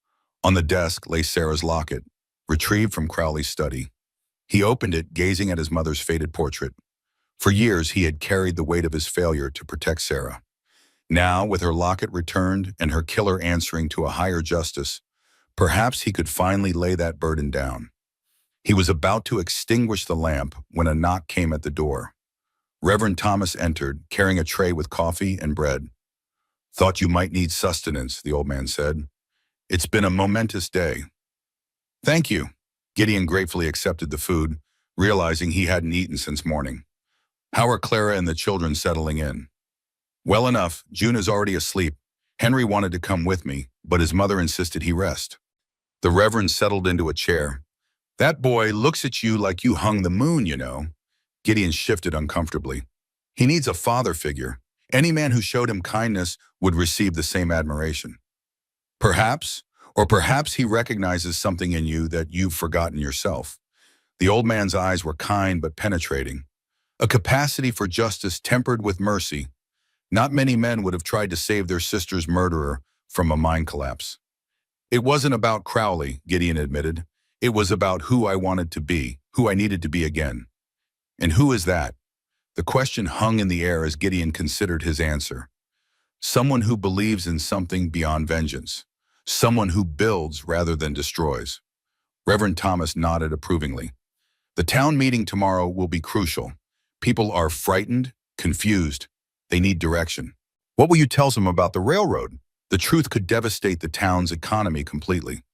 On the desk lay Sarah's locket, retrieved from Crowley's study. He opened it, gazing at his mother's faded portrait. For years, he had carried the weight of his failure to protect Sarah. Now, with her locket returned and her killer answering to a higher justice, perhaps he could finally lay that burden down. He was about to extinguish the lamp when a knock came at the door. Reverend Thomas entered, carrying a tray with coffee and bread. "Thought you might need sustenance," the old man said. "It's been a momentous day." "Thank you." Gideon gratefully accepted the food, realizing he hadn't eaten since morning. "How are Clara and the children settling in?" "Well enough. June is already asleep. Henry wanted to come with me, but his mother insisted he rest." The Reverend settled into a chair. "That boy looks at you like you hung the moon, you know." Gideon shifted uncomfortably. "He needs a father figure. Any man who showed him kindness would receive the same admiration." "Perhaps, or perhaps he recognizes something in you that you've forgotten yourself." The old man's eyes were kind but penetrating. A capacity for justice tempered with mercy. Not many men would have tried to save their sister's murderer from a mind collapse. "It wasn't about Crowley," Gideon admitted. "It was about who I wanted to be, who I needed to be again." "And who is that?" The question hung in the air as Gideon considered his answer. "Someone who believes in something beyond vengeance. Someone who builds rather than destroys." Reverend Thomas nodded approvingly. "The town meeting tomorrow will be crucial. People are frightened, confused. They need direction." "What will you tell them about the railroad?" "The truth could devastate the town's economy completely."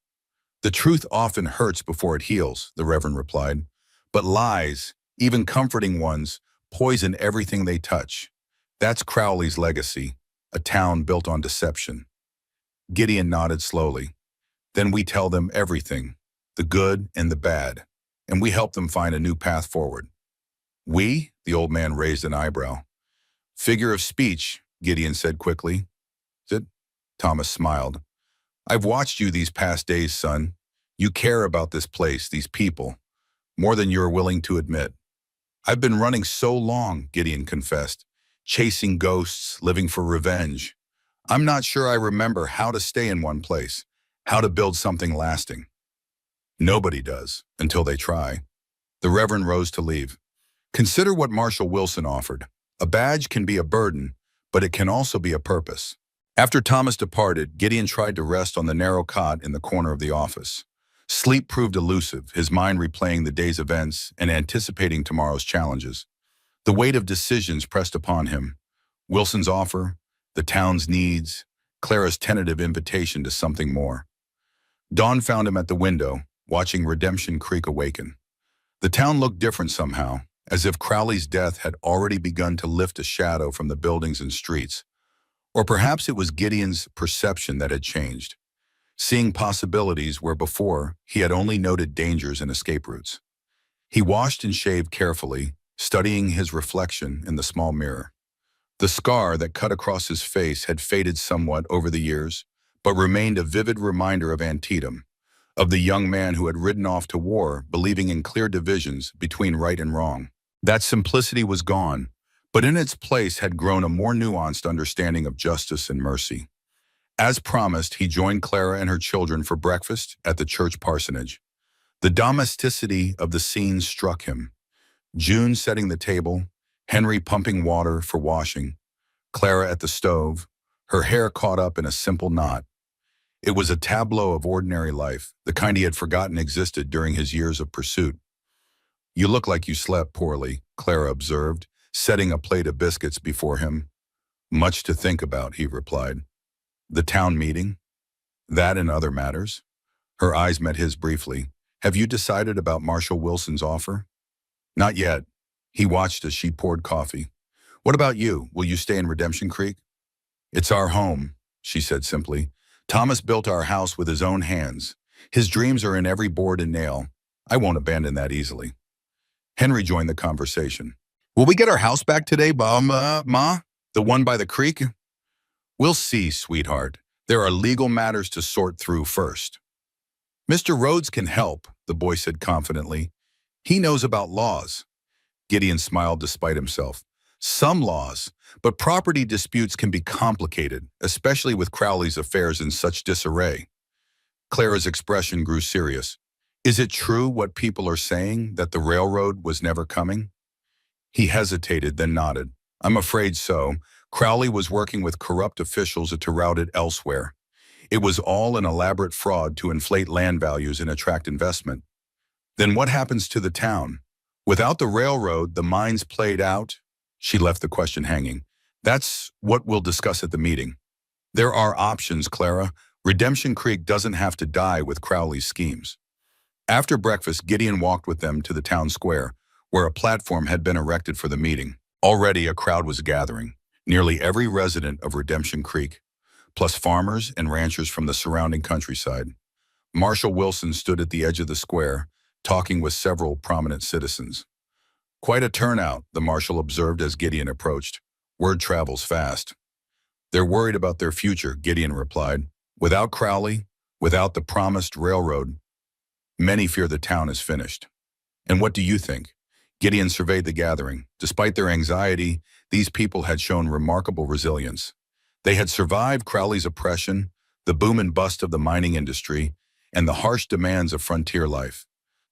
"The truth often hurts before it heals," the Reverend replied. "But lies, even comforting ones, poison everything they touch. That's Crowley's legacy, a town built on deception." Gideon nodded slowly. "Then we tell them everything, the good and the bad, and we help them find a new path forward." "We?" The old man raised an eyebrow. "Figure of speech," Gideon said quickly. "Is it?" Thomas smiled. "I've watched you these past days, son. You care about this place, these people, more than you're willing to admit." "I've been running so long," Gideon confessed, "chasing ghosts, living for revenge. I'm not sure I remember how to stay in one place, how to build something lasting." "Nobody does, until they try." The Reverend rose to leave. "Consider what Marshall Wilson offered. A badge can be a burden, but it can also be a purpose." After Thomas departed, Gideon tried to rest on the narrow cot in the corner of the office. Sleep proved elusive, his mind replaying the day's events and anticipating tomorrow's challenges. The weight of decisions pressed upon him. Wilson's offer, the town's needs, Clara's tentative invitation to something more. Dawn found him at the window, watching Redemption Creek awaken. The town looked different somehow, as if Crowley's death had already begun to lift a shadow from the buildings and streets. Or perhaps it was Gideon's perception that had changed, seeing possibilities where before he had only noted dangers and escape routes. He washed and shaved carefully, studying his reflection in the small mirror. The scar that cut across his face had faded somewhat over the years, but remained a vivid reminder of Antietam, of the young man who had ridden off to war, believing in clear divisions between right and wrong. That simplicity was gone, but in its place had grown a more nuanced understanding of justice and mercy. As promised, he joined Clara and her children for breakfast at the church parsonage. The domesticity of the scene struck him. June setting the table, Henry pumping water for washing, Clara at the stove, her hair caught up in a simple knot. It was a tableau of ordinary life, the kind he had forgotten existed during his years of pursuit. "You look like you slept poorly," Clara observed, setting a plate of biscuits before him. "Much to think about," he replied. "The town meeting? That and other matters?" Her eyes met his briefly. "Have you decided about Marshall Wilson's offer?" "Not yet." He watched as she poured coffee. "What about you? Will you stay in Redemption Creek?" "It's our home," she said simply. "Thomas built our house with his own hands. His dreams are in every board and nail. I won't abandon that easily." Henry joined the conversation. "Will we get our house back today, Ma? The one by the creek?" "We'll see, sweetheart. There are legal matters to sort through first." "Mr. Rhodes can help," the boy said confidently. "He knows about laws." Gideon smiled despite himself. "Some laws, but property disputes can be complicated, especially with Crowley's affairs in such disarray." Clara's expression grew serious. "Is it true what people are saying, that the railroad was never coming?" He hesitated, then nodded. "I'm afraid so. Crowley was working with corrupt officials to route it elsewhere. It was all an elaborate fraud to inflate land values and attract investment. Then what happens to the town? Without the railroad, the mines played out. She left the question hanging. That's what we'll discuss at the meeting. There are options, Clara. Redemption Creek doesn't have to die with Crowley's schemes. After breakfast, Gideon walked with them to the town square, where a platform had been erected for the meeting. Already a crowd was gathering, nearly every resident of Redemption Creek, plus farmers and ranchers from the surrounding countryside. Marshal Wilson stood at the edge of the square, talking with several prominent citizens. Quite a turnout, the marshal observed as Gideon approached. Word travels fast. They're worried about their future, Gideon replied. Without Crowley, without the promised railroad, many fear the town is finished. And what do you think? Gideon surveyed the gathering. Despite their anxiety, these people had shown remarkable resilience. They had survived Crowley's oppression, the boom and bust of the mining industry, and the harsh demands of frontier life.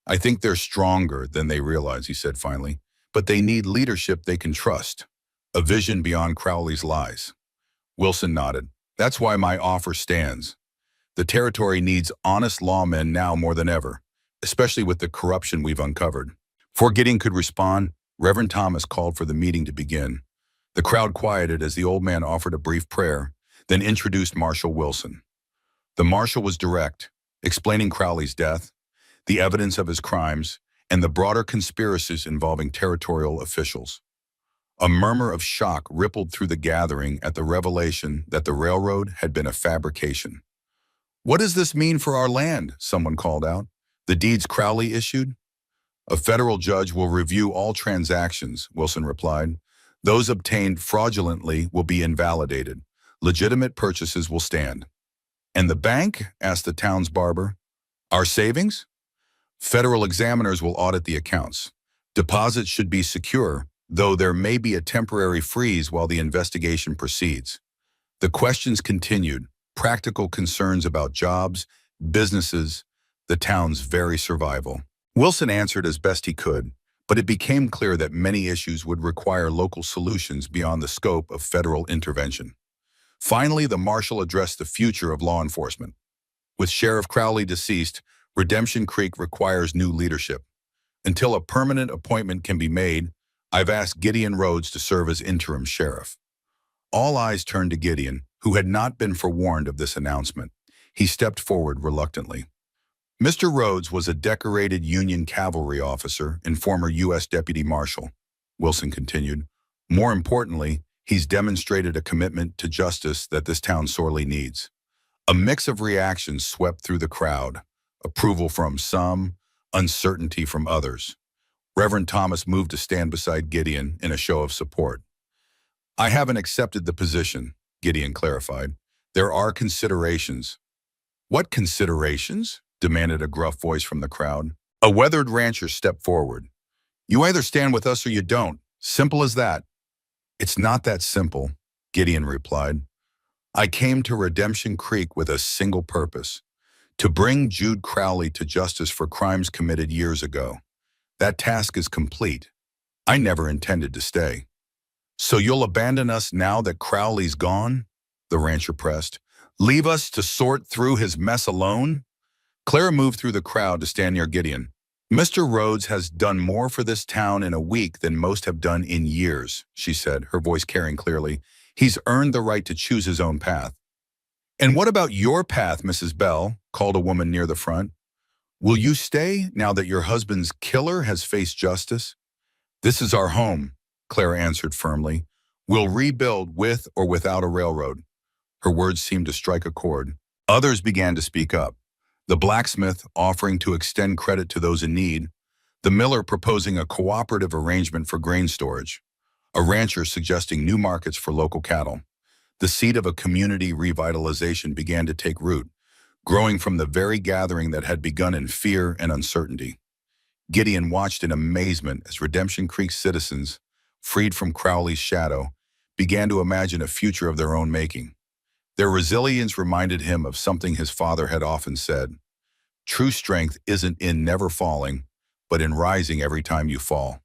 I think they're stronger than they realize, he said finally, but they need leadership they can trust, a vision beyond Crowley's lies. Wilson nodded. That's why my offer stands. The territory needs honest lawmen now more than ever, especially with the corruption we've uncovered. Before Gideon could respond, Reverend Thomas called for the meeting to begin. The crowd quieted as the old man offered a brief prayer, then introduced Marshal Wilson. The marshal was direct, explaining Crowley's death, the evidence of his crimes, and the broader conspiracies involving territorial officials. A murmur of shock rippled through the gathering at the revelation that the railroad had been a fabrication. What does this mean for our land? Someone called out. The deeds Crowley issued? A federal judge will review all transactions, Wilson replied. Those obtained fraudulently will be invalidated. Legitimate purchases will stand. And the bank? Asked the town's barber. Our savings? Federal examiners will audit the accounts. Deposits should be secure, though there may be a temporary freeze while the investigation proceeds. The questions continued, practical concerns about jobs, businesses, the town's very survival. Wilson answered as best he could, but it became clear that many issues would require local solutions beyond the scope of federal intervention. Finally, the marshal addressed the future of law enforcement. With Sheriff Crowley deceased, Redemption Creek requires new leadership. Until a permanent appointment can be made, I've asked Gideon Rhodes to serve as interim sheriff. All eyes turned to Gideon, who had not been forewarned of this announcement. He stepped forward reluctantly. Mr. Rhodes was a decorated Union cavalry officer and former U.S. Deputy Marshal, Wilson continued. More importantly, he's demonstrated a commitment to justice that this town sorely needs. A mix of reactions swept through the crowd, approval from some, uncertainty from others. Reverend Thomas moved to stand beside Gideon in a show of support. I haven't accepted the position, Gideon clarified. There are considerations. What considerations? Demanded a gruff voice from the crowd. A weathered rancher stepped forward. You either stand with us or you don't. Simple as that. It's not that simple, Gideon replied. I came to Redemption Creek with a single purpose, to bring Jude Crowley to justice for crimes committed years ago. That task is complete. I never intended to stay. So you'll abandon us now that Crowley's gone? The rancher pressed. Leave us to sort through his mess alone? Clara moved through the crowd to stand near Gideon. Mr. Rhodes has done more for this town in a week than most have done in years, she said, her voice carrying clearly. He's earned the right to choose his own path. And what about your path, Mrs. Bell? Called a woman near the front. Will you stay now that your husband's killer has faced justice? This is our home, Clara answered firmly. We'll rebuild with or without a railroad. Her words seemed to strike a chord. Others began to speak up. The blacksmith offering to extend credit to those in need, the miller proposing a cooperative arrangement for grain storage, a rancher suggesting new markets for local cattle. The seed of a community revitalization began to take root, growing from the very gathering that had begun in fear and uncertainty. Gideon watched in amazement as Redemption Creek citizens, freed from Crowley's shadow, began to imagine a future of their own making. Their resilience reminded him of something his father had often said. True strength isn't in never falling, but in rising every time you fall.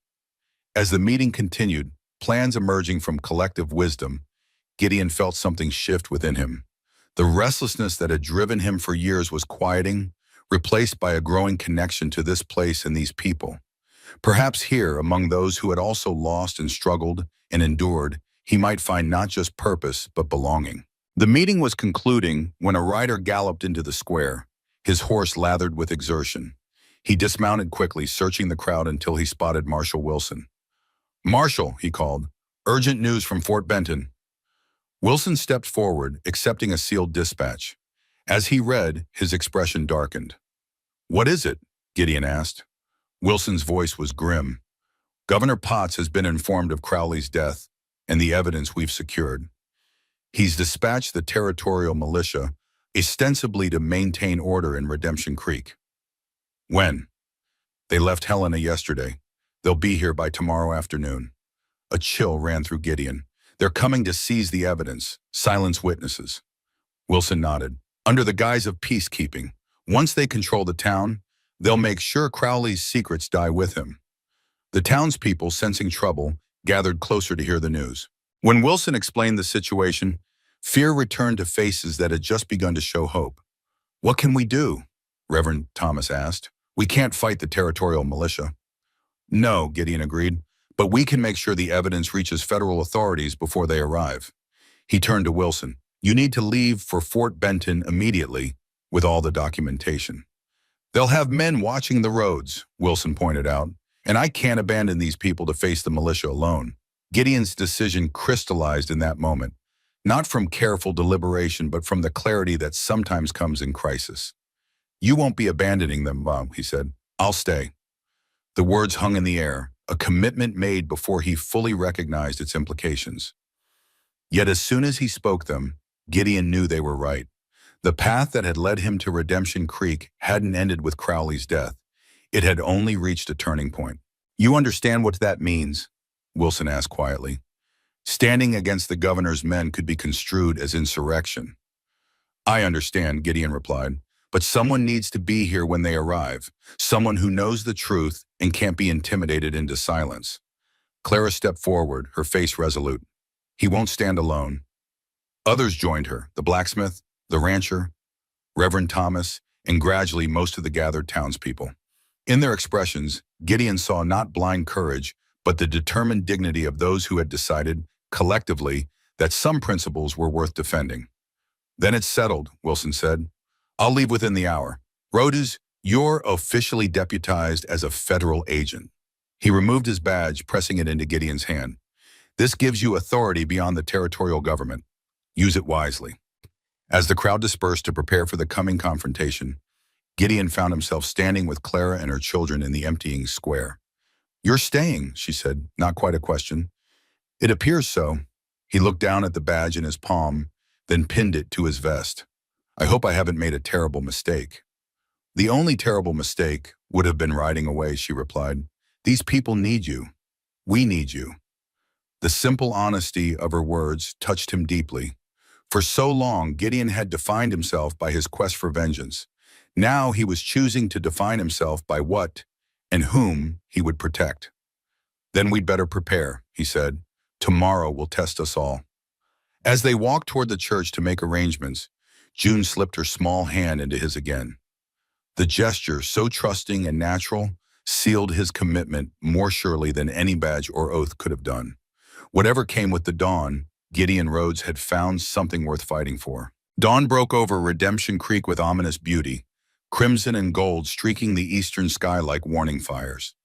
As the meeting continued, plans emerging from collective wisdom, Gideon felt something shift within him. The restlessness that had driven him for years was quieting, replaced by a growing connection to this place and these people. Perhaps here, among those who had also lost and struggled and endured, he might find not just purpose, but belonging. The meeting was concluding when a rider galloped into the square, his horse lathered with exertion. He dismounted quickly, searching the crowd until he spotted Marshal Wilson. "Marshal," he called, "urgent news from Fort Benton." Wilson stepped forward, accepting a sealed dispatch. As he read, his expression darkened. "What is it?" Gideon asked. Wilson's voice was grim. "Governor Potts has been informed of Crowley's death and the evidence we've secured. He's dispatched the territorial militia, ostensibly to maintain order in Redemption Creek." "When?" "They left Helena yesterday. They'll be here by tomorrow afternoon." A chill ran through Gideon. "They're coming to seize the evidence, silence witnesses." Wilson nodded. "Under the guise of peacekeeping. Once they control the town, they'll make sure Crowley's secrets die with him." The townspeople, sensing trouble, gathered closer to hear the news. When Wilson explained the situation, fear returned to faces that had just begun to show hope. "What can we do?" Reverend Thomas asked. "We can't fight the territorial militia." "No," Gideon agreed, "but we can make sure the evidence reaches federal authorities before they arrive." He turned to Wilson. "You need to leave for Fort Benton immediately with all the documentation." "They'll have men watching the roads," Wilson pointed out, "and I can't abandon these people to face the militia alone." Gideon's decision crystallized in that moment, not from careful deliberation, but from the clarity that sometimes comes in crisis. "You won't be abandoning them, Bob," he said. "I'll stay." The words hung in the air, a commitment made before he fully recognized its implications. Yet as soon as he spoke them, Gideon knew they were right. The path that had led him to Redemption Creek hadn't ended with Crowley's death. It had only reached a turning point. "You understand what that means?" Wilson asked quietly. "Standing against the governor's men could be construed as insurrection." "I understand," Gideon replied, "but someone needs to be here when they arrive, someone who knows the truth and can't be intimidated into silence." Clara stepped forward, her face resolute. "He won't stand alone." Others joined her, the blacksmith, the rancher, Reverend Thomas, and gradually most of the gathered townspeople. In their expressions, Gideon saw not blind courage, but the determined dignity of those who had decided, collectively, that some principles were worth defending. "Then it's settled," Wilson said. "I'll leave within the hour. Rhodes, you're officially deputized as a federal agent." He removed his badge, pressing it into Gideon's hand. "This gives you authority beyond the territorial government. Use it wisely." As the crowd dispersed to prepare for the coming confrontation, Gideon found himself standing with Clara and her children in the emptying square. "You're staying," she said, not quite a question. "It appears so." He looked down at the badge in his palm, then pinned it to his vest. "I hope I haven't made a terrible mistake." "The only terrible mistake would have been riding away," she replied. "These people need you. We need you." The simple honesty of her words touched him deeply. For so long, Gideon had defined himself by his quest for vengeance. Now he was choosing to define himself by what and whom he would protect. "Then we'd better prepare," he said. "Tomorrow will test us all." As they walked toward the church to make arrangements, June slipped her small hand into his again. The gesture, so trusting and natural, sealed his commitment more surely than any badge or oath could have done. Whatever came with the dawn, Gideon Rhodes had found something worth fighting for. Dawn broke over Redemption Creek with ominous beauty, crimson and gold streaking the eastern sky like warning fires.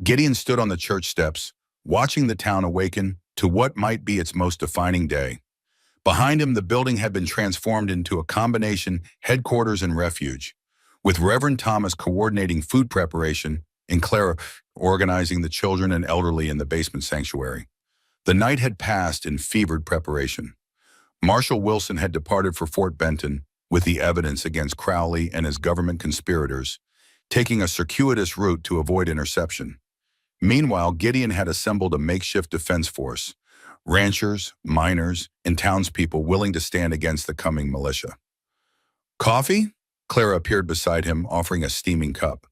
Gideon stood on the church steps, watching the town awaken to what might be its most defining day. Behind him, the building had been transformed into a combination headquarters and refuge, with Reverend Thomas coordinating food preparation and Clara organizing the children and elderly in the basement sanctuary. The night had passed in fevered preparation. Marshal Wilson had departed for Fort Benton with the evidence against Crowley and his government conspirators, taking a circuitous route to avoid interception. Meanwhile, Gideon had assembled a makeshift defense force, ranchers, miners, and townspeople willing to stand against the coming militia. "Coffee?" Clara appeared beside him, offering a steaming cup.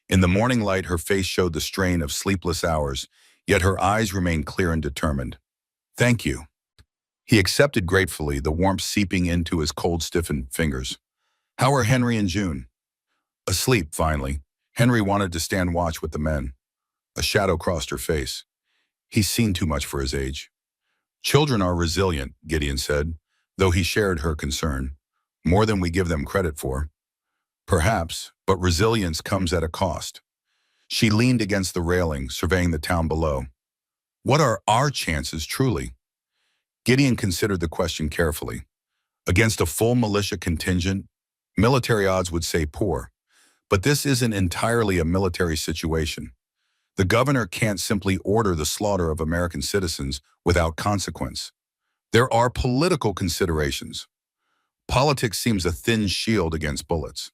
In the morning light, her face showed the strain of sleepless hours, yet her eyes remained clear and determined. "Thank you." He accepted gratefully, the warmth seeping into his cold, stiffened fingers. How are Henry and June? Asleep, finally. Henry wanted to stand watch with the men. A shadow crossed her face. He's seen too much for his age. Children are resilient, Gideon said, though he shared her concern. More than we give them credit for. Perhaps, but resilience comes at a cost. She leaned against the railing, surveying the town below. What are our chances, truly? Gideon considered the question carefully. Against a full militia contingent, military odds would say poor. But this isn't entirely a military situation. The governor can't simply order the slaughter of American citizens without consequence. There are political considerations. Politics seems a thin shield against bullets.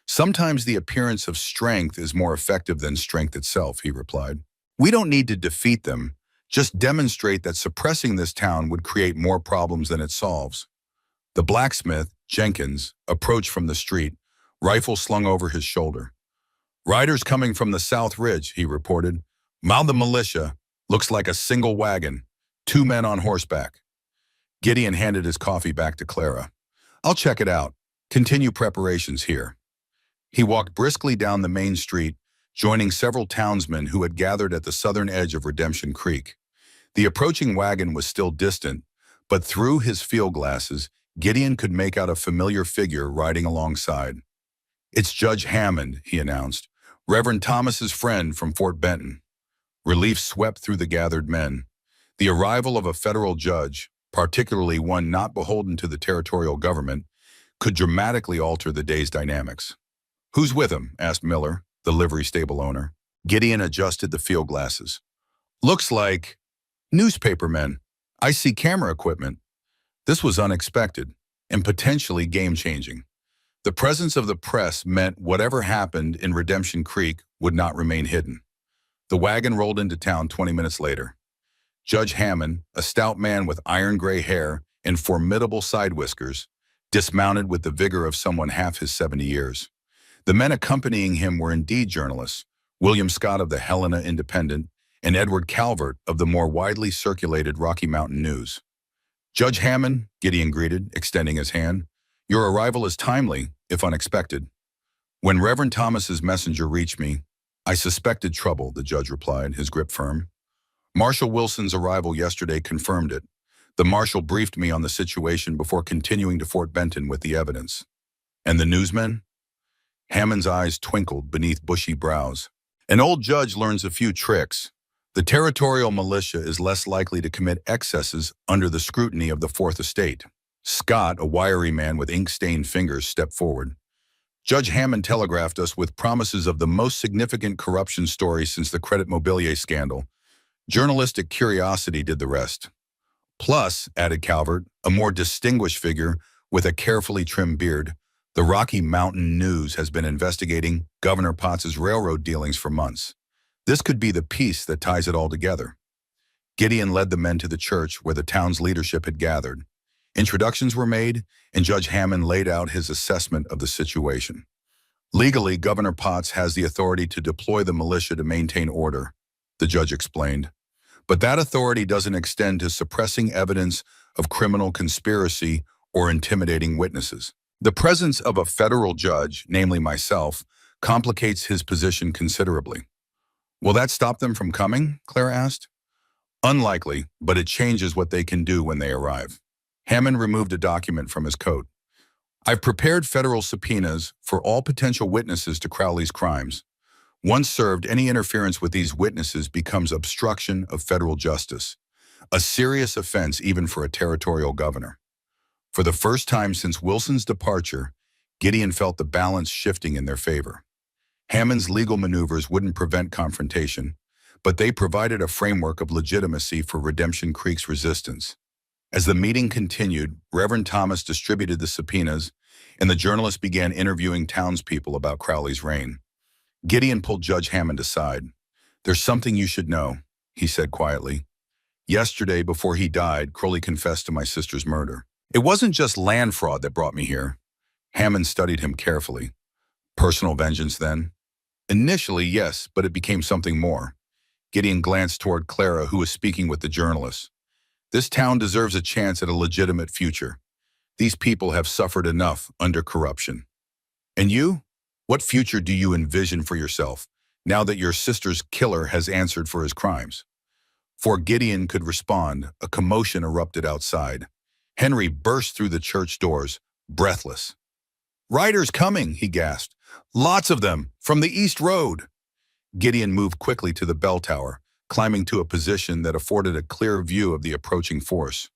Sometimes the appearance of strength is more effective than strength itself, he replied. We don't need to defeat them, just demonstrate that suppressing this town would create more problems than it solves. The blacksmith, Jenkins, approached from the street, rifle slung over his shoulder. Riders coming from the South Ridge, he reported. Mounted militia, looks like a single wagon, 2 men on horseback. Gideon handed his coffee back to Clara. I'll check it out. Continue preparations here. He walked briskly down the main street, joining several townsmen who had gathered at the southern edge of Redemption Creek. The approaching wagon was still distant, but through his field glasses, Gideon could make out a familiar figure riding alongside. It's Judge Hammond, he announced, Reverend Thomas's friend from Fort Benton. Relief swept through the gathered men. The arrival of a federal judge, particularly one not beholden to the territorial government, could dramatically alter the day's dynamics. Who's with him? Asked Miller, the livery stable owner. Gideon adjusted the field glasses. Looks like newspapermen. I see camera equipment. This was unexpected and potentially game-changing. The presence of the press meant whatever happened in Redemption Creek would not remain hidden. The wagon rolled into town 20 minutes later. Judge Hammond, a stout man with iron-gray hair and formidable side whiskers, dismounted with the vigor of someone half his 70 years. The men accompanying him were indeed journalists, William Scott of the Helena Independent and Edward Calvert of the more widely circulated Rocky Mountain News. Judge Hammond, Gideon greeted, extending his hand. Your arrival is timely, if unexpected. When Reverend Thomas's messenger reached me, I suspected trouble, the judge replied, his grip firm. Marshal Wilson's arrival yesterday confirmed it. The marshal briefed me on the situation before continuing to Fort Benton with the evidence. And the newsmen? Hammond's eyes twinkled beneath bushy brows. An old judge learns a few tricks. The territorial militia is less likely to commit excesses under the scrutiny of the Fourth Estate. Scott, a wiry man with ink-stained fingers, stepped forward. Judge Hammond telegraphed us with promises of the most significant corruption story since the Credit Mobilier scandal. Journalistic curiosity did the rest. Plus, added Calvert, a more distinguished figure with a carefully trimmed beard, the Rocky Mountain News has been investigating Governor Potts's railroad dealings for months. This could be the piece that ties it all together. Gideon led the men to the church where the town's leadership had gathered. Introductions were made, and Judge Hammond laid out his assessment of the situation. Legally, Governor Potts has the authority to deploy the militia to maintain order, the judge explained. But that authority doesn't extend to suppressing evidence of criminal conspiracy or intimidating witnesses. The presence of a federal judge, namely myself, complicates his position considerably. Will that stop them from coming? Claire asked. Unlikely, but it changes what they can do when they arrive. Hammond removed a document from his coat. I've prepared federal subpoenas for all potential witnesses to Crowley's crimes. Once served, any interference with these witnesses becomes obstruction of federal justice, a serious offense even for a territorial governor. For the first time since Wilson's departure, Gideon felt the balance shifting in their favor. Hammond's legal maneuvers wouldn't prevent confrontation, but they provided a framework of legitimacy for Redemption Creek's resistance. As the meeting continued, Reverend Thomas distributed the subpoenas, and the journalists began interviewing townspeople about Crowley's reign. Gideon pulled Judge Hammond aside. There's something you should know, he said quietly. Yesterday, before he died, Crowley confessed to my sister's murder. It wasn't just land fraud that brought me here. Hammond studied him carefully. Personal vengeance, then? Initially, yes, but it became something more. Gideon glanced toward Clara, who was speaking with the journalists. This town deserves a chance at a legitimate future. These people have suffered enough under corruption. And you? What future do you envision for yourself now that your sister's killer has answered for his crimes? Before Gideon could respond, a commotion erupted outside. Henry burst through the church doors, breathless. "Riders coming," he gasped. "Lots of them, from the East Road." Gideon moved quickly to the bell tower, climbing to a position that afforded a clear view of the approaching force.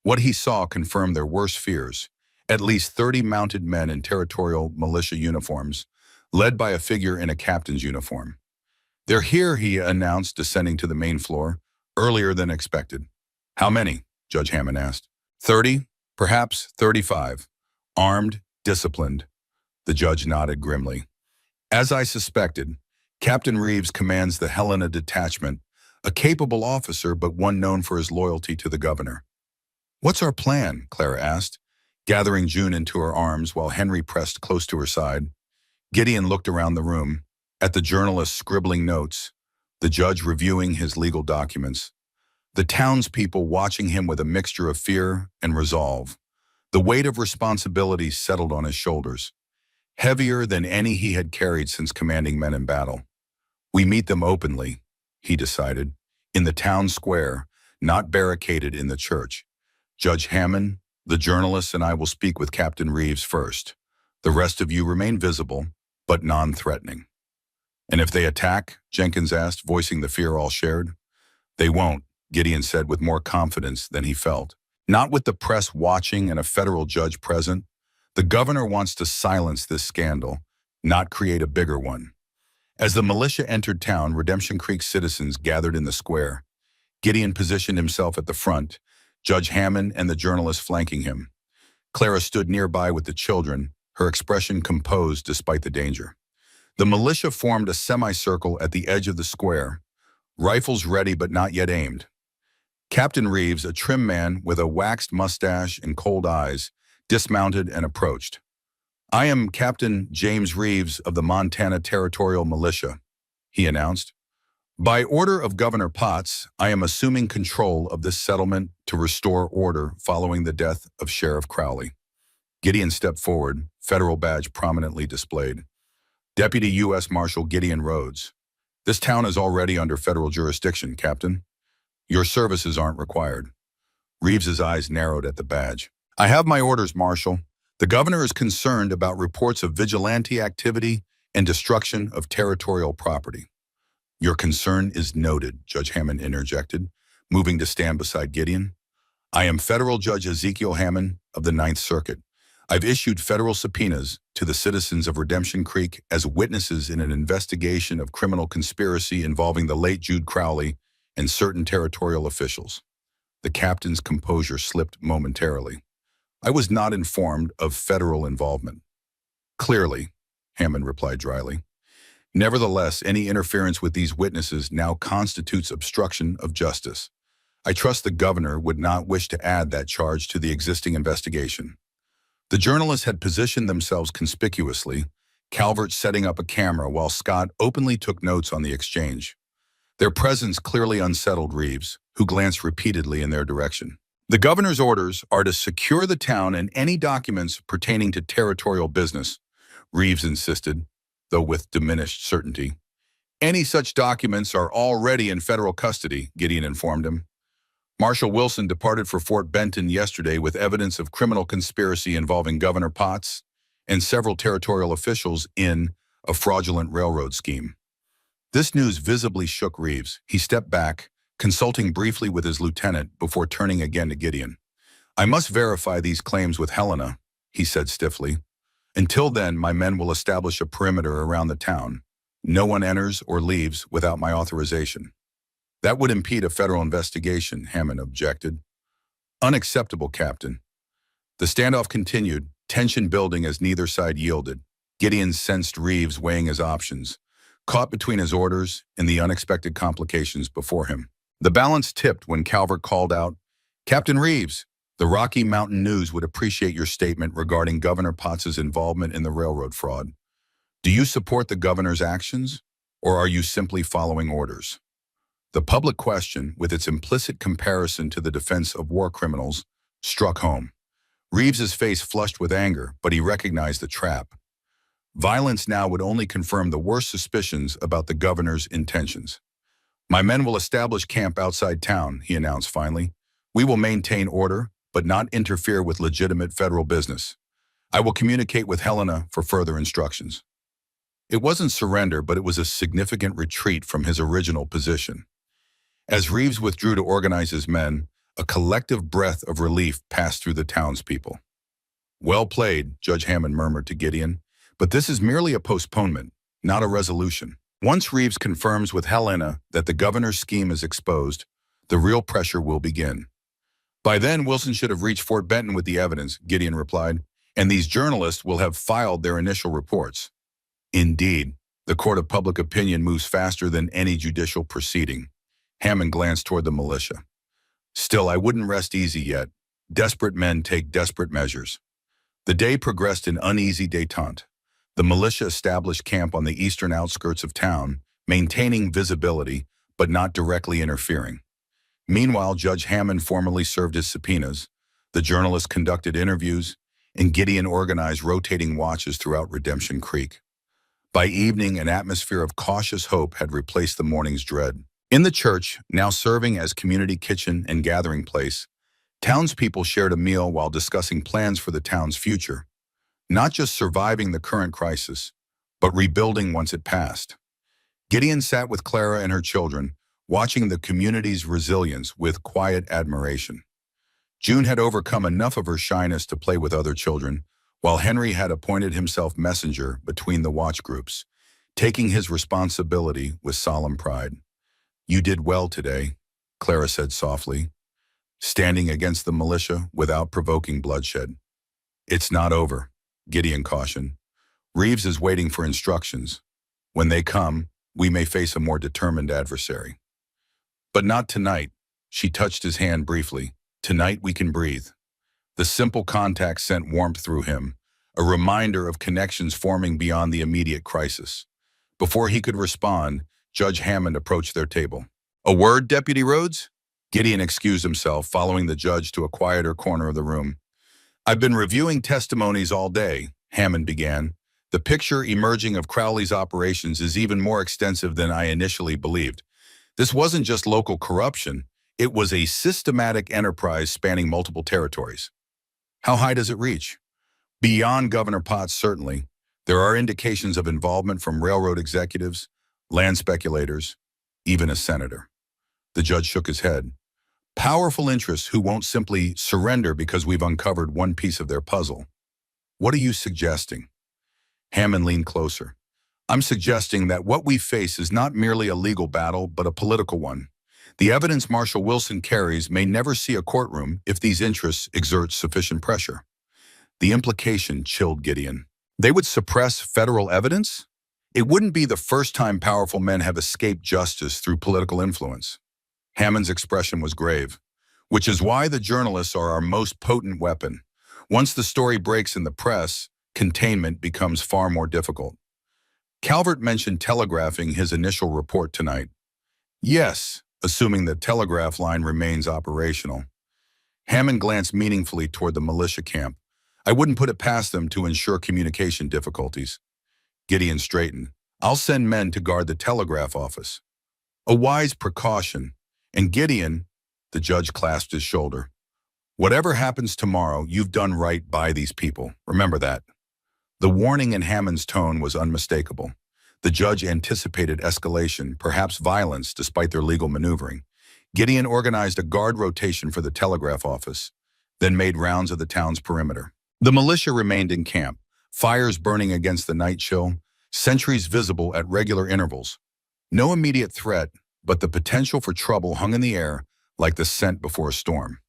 What he saw confirmed their worst fears. At least 30 mounted men in territorial militia uniforms, led by a figure in a captain's uniform. "They're here," he announced, descending to the main floor, earlier than expected. "How many?" Judge Hammond asked. 30, perhaps 35. Armed, disciplined." The judge nodded grimly. "As I suspected, Captain Reeves commands the Helena detachment, a capable officer but one known for his loyalty to the governor." "What's our plan?" Clara asked, gathering June into her arms while Henry pressed close to her side. Gideon looked around the room, at the journalist scribbling notes, the judge reviewing his legal documents, the townspeople watching him with a mixture of fear and resolve. The weight of responsibility settled on his shoulders, heavier than any he had carried since commanding men in battle. "We meet them openly," he decided, "in the town square, not barricaded in the church. Judge Hammond, the journalist, and I will speak with Captain Reeves first. The rest of you remain visible, but non-threatening." "And if they attack?" Jenkins asked, voicing the fear all shared. "They won't," Gideon said with more confidence than he felt. "Not with the press watching and a federal judge present. The governor wants to silence this scandal, not create a bigger one." As the militia entered town, Redemption Creek citizens gathered in the square. Gideon positioned himself at the front, Judge Hammond and the journalist flanking him. Clara stood nearby with the children, her expression composed despite the danger. The militia formed a semicircle at the edge of the square, rifles ready but not yet aimed. Captain Reeves, a trim man with a waxed mustache and cold eyes, dismounted and approached. "I am Captain James Reeves of the Montana Territorial Militia," he announced. "By order of Governor Potts, I am assuming control of this settlement to restore order following the death of Sheriff Crowley." Gideon stepped forward, federal badge prominently displayed. "Deputy U.S. Marshal Gideon Rhodes. This town is already under federal jurisdiction, Captain. Your services aren't required." Reeves's eyes narrowed at the badge. "I have my orders, Marshal. The governor is concerned about reports of vigilante activity and destruction of territorial property." "Your concern is noted," Judge Hammond interjected, moving to stand beside Gideon. "I am Federal Judge Ezekiel Hammond of the Ninth Circuit. I've issued federal subpoenas to the citizens of Redemption Creek as witnesses in an investigation of criminal conspiracy involving the late Jude Crowley and certain territorial officials." The captain's composure slipped momentarily. "I was not informed of federal involvement." "Clearly," Hammond replied dryly. "Nevertheless, any interference with these witnesses now constitutes obstruction of justice. I trust the governor would not wish to add that charge to the existing investigation." The journalists had positioned themselves conspicuously, Calvert setting up a camera while Scott openly took notes on the exchange. Their presence clearly unsettled Reeves, who glanced repeatedly in their direction. "The governor's orders are to secure the town and any documents pertaining to territorial business," Reeves insisted, though with diminished certainty. "Any such documents are already in federal custody," Gideon informed him. "Marshal Wilson departed for Fort Benton yesterday with evidence of criminal conspiracy involving Governor Potts and several territorial officials in a fraudulent railroad scheme." This news visibly shook Reeves. He stepped back, consulting briefly with his lieutenant before turning again to Gideon. "I must verify these claims with Helena," he said stiffly. "Until then, my men will establish a perimeter around the town. No one enters or leaves without my authorization." "That would impede a federal investigation," Hammond objected. "Unacceptable, Captain." The standoff continued, tension building as neither side yielded. Gideon sensed Reeves weighing his options, caught between his orders and the unexpected complications before him. The balance tipped when Calvert called out, "Captain Reeves, the Rocky Mountain News would appreciate your statement regarding Governor Potts's involvement in the railroad fraud. Do you support the governor's actions, or are you simply following orders?" The public question, with its implicit comparison to the defense of war criminals, struck home. Reeves's face flushed with anger, but he recognized the trap. Violence now would only confirm the worst suspicions about the governor's intentions. "My men will establish camp outside town," he announced finally. "We will maintain order, but not interfere with legitimate federal business. I will communicate with Helena for further instructions." It wasn't surrender, but it was a significant retreat from his original position. As Reeves withdrew to organize his men, a collective breath of relief passed through the townspeople. "Well played," Judge Hammond murmured to Gideon, "but this is merely a postponement, not a resolution. Once Reeves confirms with Helena that the governor's scheme is exposed, the real pressure will begin." "By then, Wilson should have reached Fort Benton with the evidence," Gideon replied, "and these journalists will have filed their initial reports." Indeed, the court of public opinion moves faster than any judicial proceeding. Hammond glanced toward the militia. "Still, I wouldn't rest easy yet. Desperate men take desperate measures." The day progressed in uneasy détente. The militia established camp on the eastern outskirts of town, maintaining visibility, but not directly interfering. Meanwhile, Judge Hammond formally served his subpoenas. The journalists conducted interviews, and Gideon organized rotating watches throughout Redemption Creek. By evening, an atmosphere of cautious hope had replaced the morning's dread. In the church, now serving as community kitchen and gathering place, townspeople shared a meal while discussing plans for the town's future. Not just surviving the current crisis, but rebuilding once it passed. Gideon sat with Clara and her children, watching the community's resilience with quiet admiration. June had overcome enough of her shyness to play with other children, while Henry had appointed himself messenger between the watch groups, taking his responsibility with solemn pride. "You did well today," Clara said softly, standing against the militia without provoking bloodshed. "It's not over," Gideon cautioned. "Reeves is waiting for instructions. When they come, we may face a more determined adversary." "But not tonight," she touched his hand briefly. "Tonight we can breathe." The simple contact sent warmth through him, a reminder of connections forming beyond the immediate crisis. Before he could respond, Judge Hammond approached their table. "A word, Deputy Rhodes?" Gideon excused himself, following the judge to a quieter corner of the room. "I've been reviewing testimonies all day," Hammond began. "The picture emerging of Crowley's operations is even more extensive than I initially believed. This wasn't just local corruption, it was a systematic enterprise spanning multiple territories." "How high does it reach?" "Beyond Governor Potts, certainly. There are indications of involvement from railroad executives, land speculators, even a senator." The judge shook his head. "Powerful interests who won't simply surrender because we've uncovered one piece of their puzzle." "What are you suggesting?" Hammond leaned closer. "I'm suggesting that what we face is not merely a legal battle, but a political one. The evidence Marshal Wilson carries may never see a courtroom if these interests exert sufficient pressure." The implication chilled Gideon. They would suppress federal evidence? It wouldn't be the first time powerful men have escaped justice through political influence. Hammond's expression was grave. "Which is why the journalists are our most potent weapon. Once the story breaks in the press, containment becomes far more difficult." Calvert mentioned telegraphing his initial report tonight. "Yes, assuming the telegraph line remains operational." Hammond glanced meaningfully toward the militia camp. "I wouldn't put it past them to ensure communication difficulties." Gideon straightened. "I'll send men to guard the telegraph office." "A wise precaution. And Gideon," the judge clasped his shoulder, "whatever happens tomorrow, you've done right by these people. Remember that." The warning in Hammond's tone was unmistakable. The judge anticipated escalation, perhaps violence, despite their legal maneuvering. Gideon organized a guard rotation for the telegraph office, then made rounds of the town's perimeter. The militia remained in camp, fires burning against the night chill, sentries visible at regular intervals. No immediate threat, but the potential for trouble hung in the air like the scent before a storm.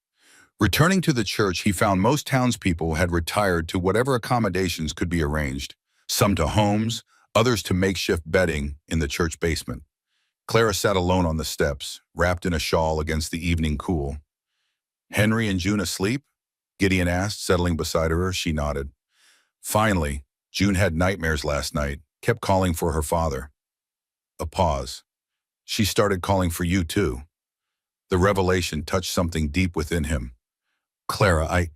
Returning to the church, he found most townspeople had retired to whatever accommodations could be arranged, some to homes, others to makeshift bedding in the church basement. Clara sat alone on the steps, wrapped in a shawl against the evening cool. "Henry and June asleep?" Gideon asked, settling beside her. She nodded. "Finally, June had nightmares last night, kept calling for her father." A pause. She started calling for you too. The revelation touched something deep within him. Clara,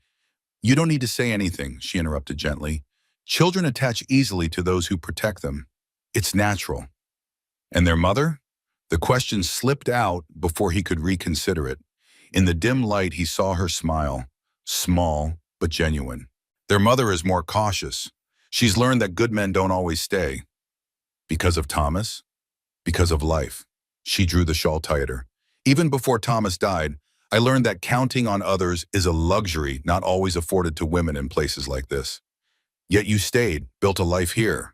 you don't need to say anything, she interrupted gently. Children attach easily to those who protect them. It's natural. And their mother? The question slipped out before he could reconsider it. In the dim light, he saw her smile, small but genuine. Their mother is more cautious. She's learned that good men don't always stay. Because of Thomas? Because of life. She drew the shawl tighter. Even before Thomas died, I learned that counting on others is a luxury not always afforded to women in places like this. Yet you stayed, built a life here.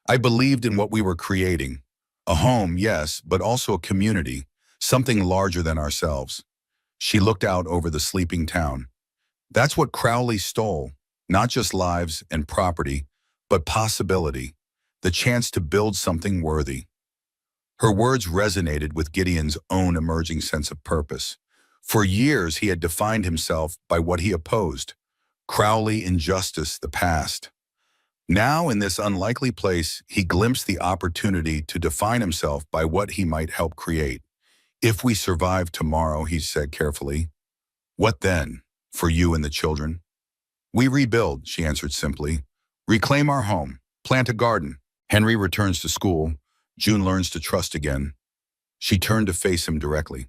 I believed in what we were creating. A home, yes, but also a community, something larger than ourselves. She looked out over the sleeping town. That's what Crowley stole, not just lives and property, but possibility, the chance to build something worthy. Her words resonated with Gideon's own emerging sense of purpose. For years, he had defined himself by what he opposed: Crowley, injustice, the past. Now, in this unlikely place, he glimpsed the opportunity to define himself by what he might help create. If we survive tomorrow, he said carefully, what then, for you and the children? We rebuild, she answered simply. Reclaim our home, plant a garden. Henry returns to school. June learns to trust again. She turned to face him directly.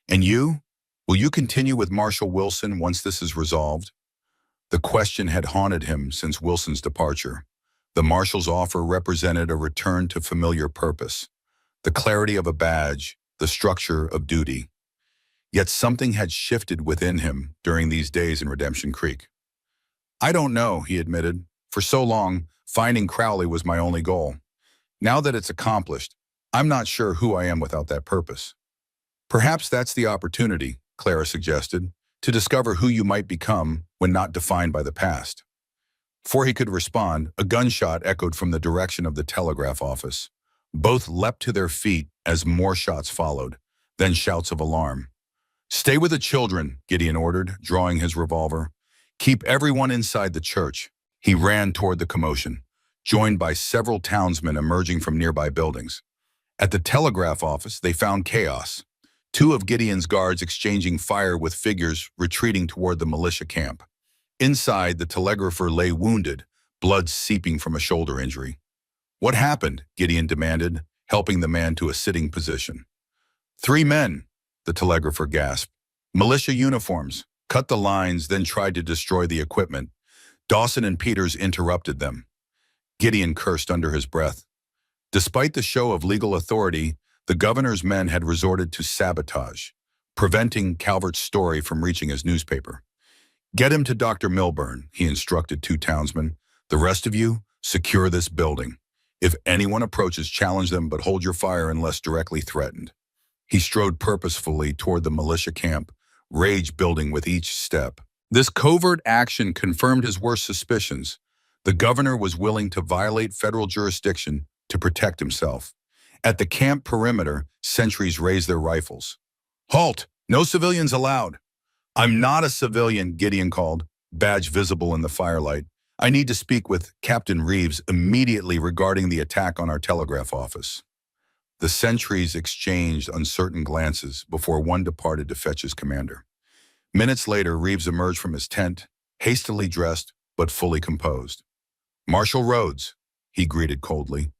And you? Will you continue with Marshall Wilson once this is resolved? The question had haunted him since Wilson's departure. The Marshal's offer represented a return to familiar purpose, the clarity of a badge, the structure of duty. Yet something had shifted within him during these days in Redemption Creek. I don't know, he admitted. For so long, finding Crowley was my only goal. Now that it's accomplished, I'm not sure who I am without that purpose. Perhaps that's the opportunity, Clara suggested, to discover who you might become when not defined by the past. Before he could respond, a gunshot echoed from the direction of the telegraph office. Both leapt to their feet as more shots followed, then shouts of alarm. Stay with the children, Gideon ordered, drawing his revolver. Keep everyone inside the church. He ran toward the commotion, joined by several townsmen emerging from nearby buildings. At the telegraph office, they found chaos. Two of Gideon's guards exchanging fire with figures retreating toward the militia camp. Inside, the telegrapher lay wounded, blood seeping from a shoulder injury. What happened? Gideon demanded, helping the man to a sitting position. 3 men, the telegrapher gasped. Militia uniforms, cut the lines, then tried to destroy the equipment. Dawson and Peters interrupted them. Gideon cursed under his breath. Despite the show of legal authority, the governor's men had resorted to sabotage, preventing Calvert's story from reaching his newspaper. Get him to Dr. Milburn, he instructed 2 townsmen. The rest of you, secure this building. If anyone approaches, challenge them, but hold your fire unless directly threatened. He strode purposefully toward the militia camp, rage building with each step. This covert action confirmed his worst suspicions. The governor was willing to violate federal jurisdiction to protect himself. At the camp perimeter, sentries raised their rifles. Halt! No civilians allowed! I'm not a civilian, Gideon called, badge visible in the firelight. I need to speak with Captain Reeves immediately regarding the attack on our telegraph office. The sentries exchanged uncertain glances before one departed to fetch his commander. Minutes later, Reeves emerged from his tent, hastily dressed but fully composed. Marshal Rhodes, he greeted coldly.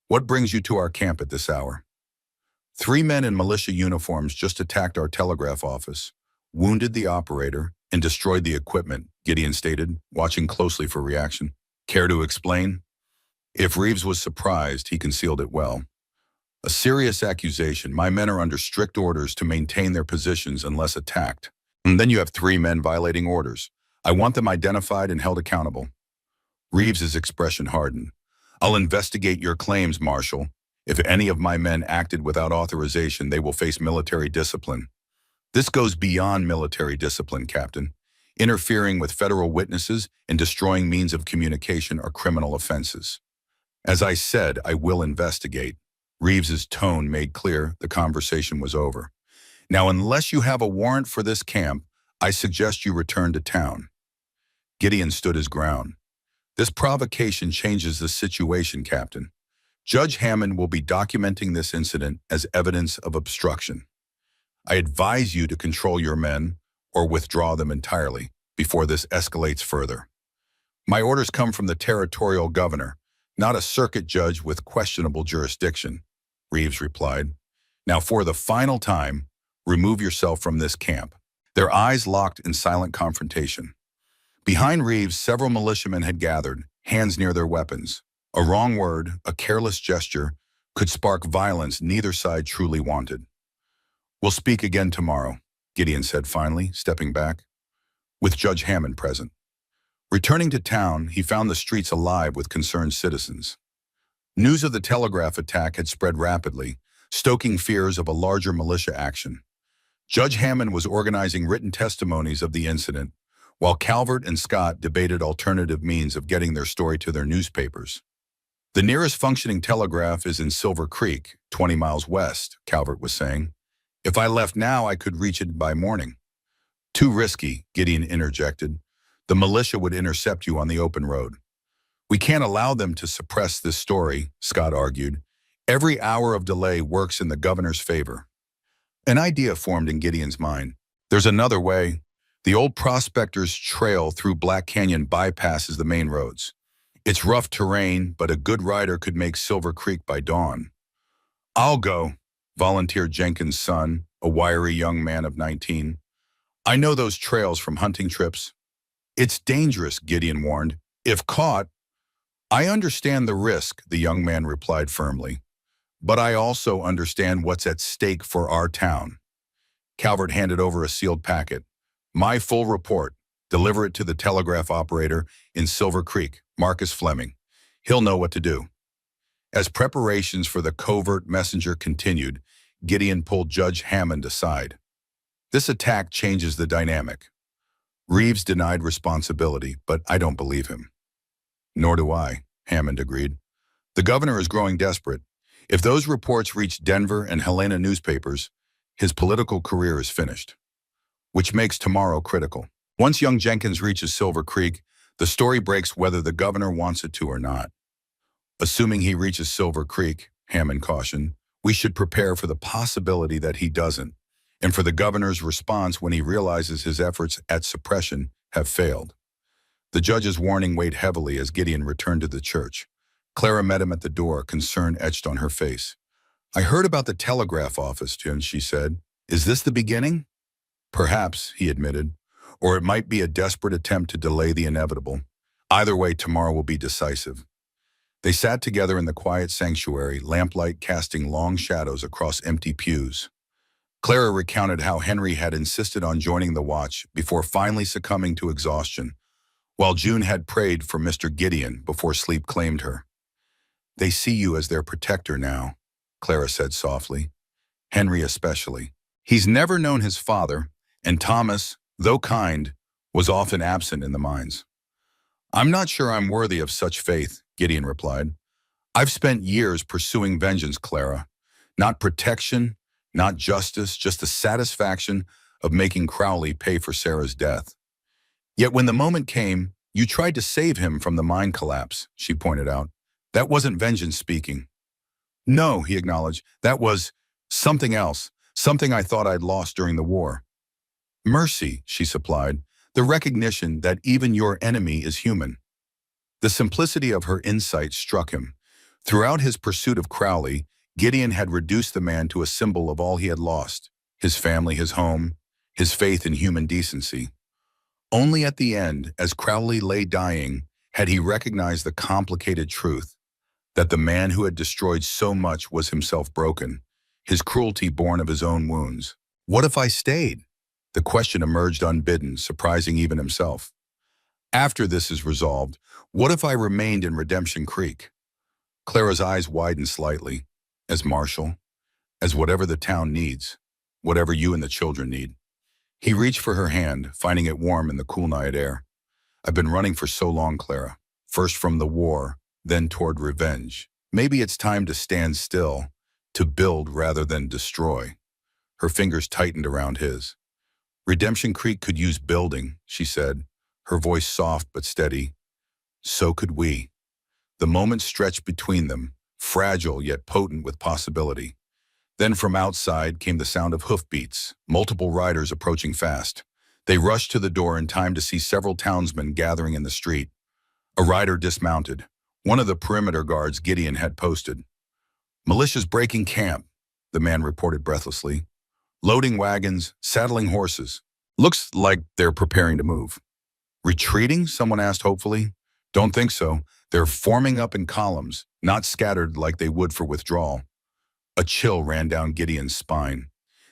What brings you to our camp at this hour? 3 men in militia uniforms just attacked our telegraph office, wounded the operator, and destroyed the equipment, Gideon stated, watching closely for reaction. Care to explain? If Reeves was surprised, he concealed it well. A serious accusation. My men are under strict orders to maintain their positions unless attacked. And then you have 3 men violating orders. I want them identified and held accountable. Reeves's expression hardened. I'll investigate your claims, Marshal. If any of my men acted without authorization, they will face military discipline. This goes beyond military discipline, Captain. Interfering with federal witnesses and destroying means of communication are criminal offenses. As I said, I will investigate. Reeves's tone made clear the conversation was over. Now, unless you have a warrant for this camp, I suggest you return to town. Gideon stood his ground. This provocation changes the situation, Captain. Judge Hammond will be documenting this incident as evidence of obstruction. I advise you to control your men or withdraw them entirely before this escalates further. My orders come from the territorial governor, not a circuit judge with questionable jurisdiction, Reeves replied. Now for the final time, remove yourself from this camp. Their eyes locked in silent confrontation. Behind Reeves, several militiamen had gathered, hands near their weapons. A wrong word, a careless gesture, could spark violence neither side truly wanted. We'll speak again tomorrow, Gideon said finally, stepping back, with Judge Hammond present. Returning to town, he found the streets alive with concerned citizens. News of the telegraph attack had spread rapidly, stoking fears of a larger militia action. Judge Hammond was organizing written testimonies of the incident, while Calvert and Scott debated alternative means of getting their story to their newspapers. The nearest functioning telegraph is in Silver Creek, 20 miles west, Calvert was saying. If I left now, I could reach it by morning. Too risky, Gideon interjected. The militia would intercept you on the open road. We can't allow them to suppress this story, Scott argued. Every hour of delay works in the governor's favor. An idea formed in Gideon's mind. There's another way. The old prospector's trail through Black Canyon bypasses the main roads. It's rough terrain, but a good rider could make Silver Creek by dawn. I'll go, volunteered Jenkins' son, a wiry young man of 19. I know those trails from hunting trips. It's dangerous, Gideon warned. If caught, I understand the risk, the young man replied firmly. But I also understand what's at stake for our town. Calvert handed over a sealed packet. My full report. Deliver it to the telegraph operator in Silver Creek, Marcus Fleming. He'll know what to do. As preparations for the covert messenger continued, Gideon pulled Judge Hammond aside. This attack changes the dynamic. Reeves denied responsibility, but I don't believe him. Nor do I, Hammond agreed. The governor is growing desperate. If those reports reach Denver and Helena newspapers, his political career is finished. Which makes tomorrow critical. Once young Jenkins reaches Silver Creek, the story breaks whether the governor wants it to or not. Assuming he reaches Silver Creek, Hammond cautioned, we should prepare for the possibility that he doesn't, and for the governor's response when he realizes his efforts at suppression have failed. The judge's warning weighed heavily as Gideon returned to the church. Clara met him at the door, concern etched on her face. I heard about the telegraph office, Jim, she said. Is this the beginning? Perhaps, he admitted, or it might be a desperate attempt to delay the inevitable. Either way, tomorrow will be decisive. They sat together in the quiet sanctuary, lamplight casting long shadows across empty pews. Clara recounted how Henry had insisted on joining the watch before finally succumbing to exhaustion, while June had prayed for Mr. Gideon before sleep claimed her. They see you as their protector now, Clara said softly. Henry especially. He's never known his father, and Thomas, though kind, was often absent in the mines. I'm not sure I'm worthy of such faith, Gideon replied. I've spent years pursuing vengeance, Clara. Not protection, not justice, just the satisfaction of making Crowley pay for Sarah's death. Yet when the moment came, you tried to save him from the mine collapse, she pointed out. That wasn't vengeance speaking. No, he acknowledged, that was something else, something I thought I'd lost during the war. Mercy, she supplied, the recognition that even your enemy is human. The simplicity of her insight struck him. Throughout his pursuit of Crowley, Gideon had reduced the man to a symbol of all he had lost, his family, his home, his faith in human decency. Only at the end, as Crowley lay dying, had he recognized the complicated truth that the man who had destroyed so much was himself broken, his cruelty born of his own wounds. What if I stayed? The question emerged unbidden, surprising even himself. After this is resolved, what if I remained in Redemption Creek? Clara's eyes widened slightly. As Marshal, as whatever the town needs, whatever you and the children need. He reached for her hand, finding it warm in the cool night air. I've been running for so long, Clara. First from the war, then toward revenge. Maybe it's time to stand still, to build rather than destroy. Her fingers tightened around his. Redemption Creek could use building, she said, her voice soft but steady. So could we. The moment stretched between them, fragile yet potent with possibility. Then from outside came the sound of hoofbeats, multiple riders approaching fast. They rushed to the door in time to see several townsmen gathering in the street. A rider dismounted. One of the perimeter guards Gideon had posted. "Militia's breaking camp," the man reported breathlessly. "Loading wagons, saddling horses. Looks like they're preparing to move." "Retreating?" someone asked hopefully. "Don't think so. They're forming up in columns, not scattered like they would for withdrawal." A chill ran down Gideon's spine.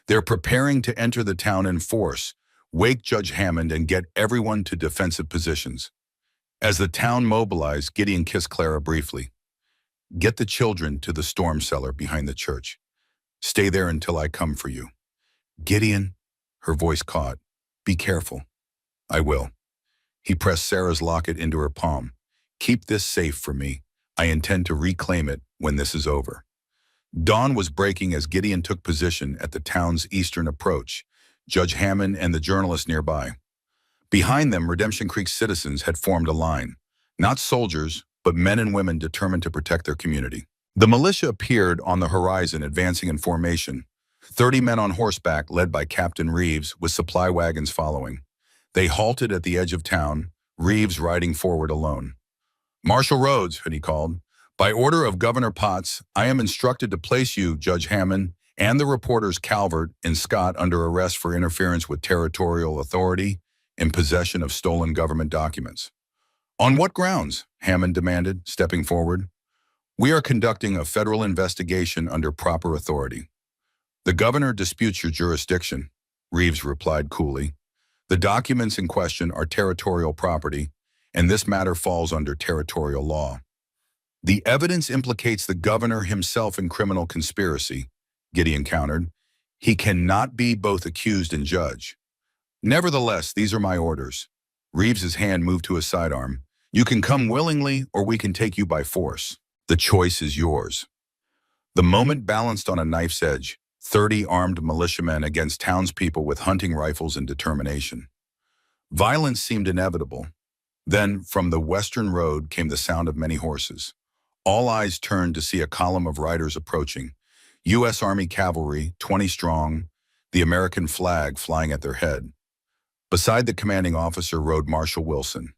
"They're preparing to enter the town in force, wake Judge Hammond and get everyone to defensive positions." As the town mobilized, Gideon kissed Clara briefly. "Get the children to the storm cellar behind the church. Stay there until I come for you." "Gideon," her voice caught. "Be careful." "I will." He pressed Sarah's locket into her palm. "Keep this safe for me. I intend to reclaim it when this is over." Dawn was breaking as Gideon took position at the town's eastern approach, Judge Hammond and the journalist nearby. Behind them, Redemption Creek citizens had formed a line. Not soldiers, but men and women determined to protect their community. The militia appeared on the horizon, advancing in formation. 30 men on horseback, led by Captain Reeves, with supply wagons following. They halted at the edge of town, Reeves riding forward alone. "Marshal Rhodes," he called, "by order of Governor Potts, I am instructed to place you, Judge Hammond, and the reporters Calvert and Scott under arrest for interference with territorial authority and possession of stolen government documents." "On what grounds?" Hammond demanded, stepping forward. "We are conducting a federal investigation under proper authority." "The governor disputes your jurisdiction," Reeves replied coolly. "The documents in question are territorial property, and this matter falls under territorial law." "The evidence implicates the governor himself in criminal conspiracy," Gideon countered. "He cannot be both accused and judge." "Nevertheless, these are my orders." Reeves's hand moved to his sidearm. "You can come willingly, or we can take you by force. The choice is yours." The moment balanced on a knife's edge, 30 armed militiamen against townspeople with hunting rifles and determination. Violence seemed inevitable. Then, from the western road came the sound of many horses. All eyes turned to see a column of riders approaching. U.S. Army cavalry, 20 strong, the American flag flying at their head. Beside the commanding officer rode Marshal Wilson.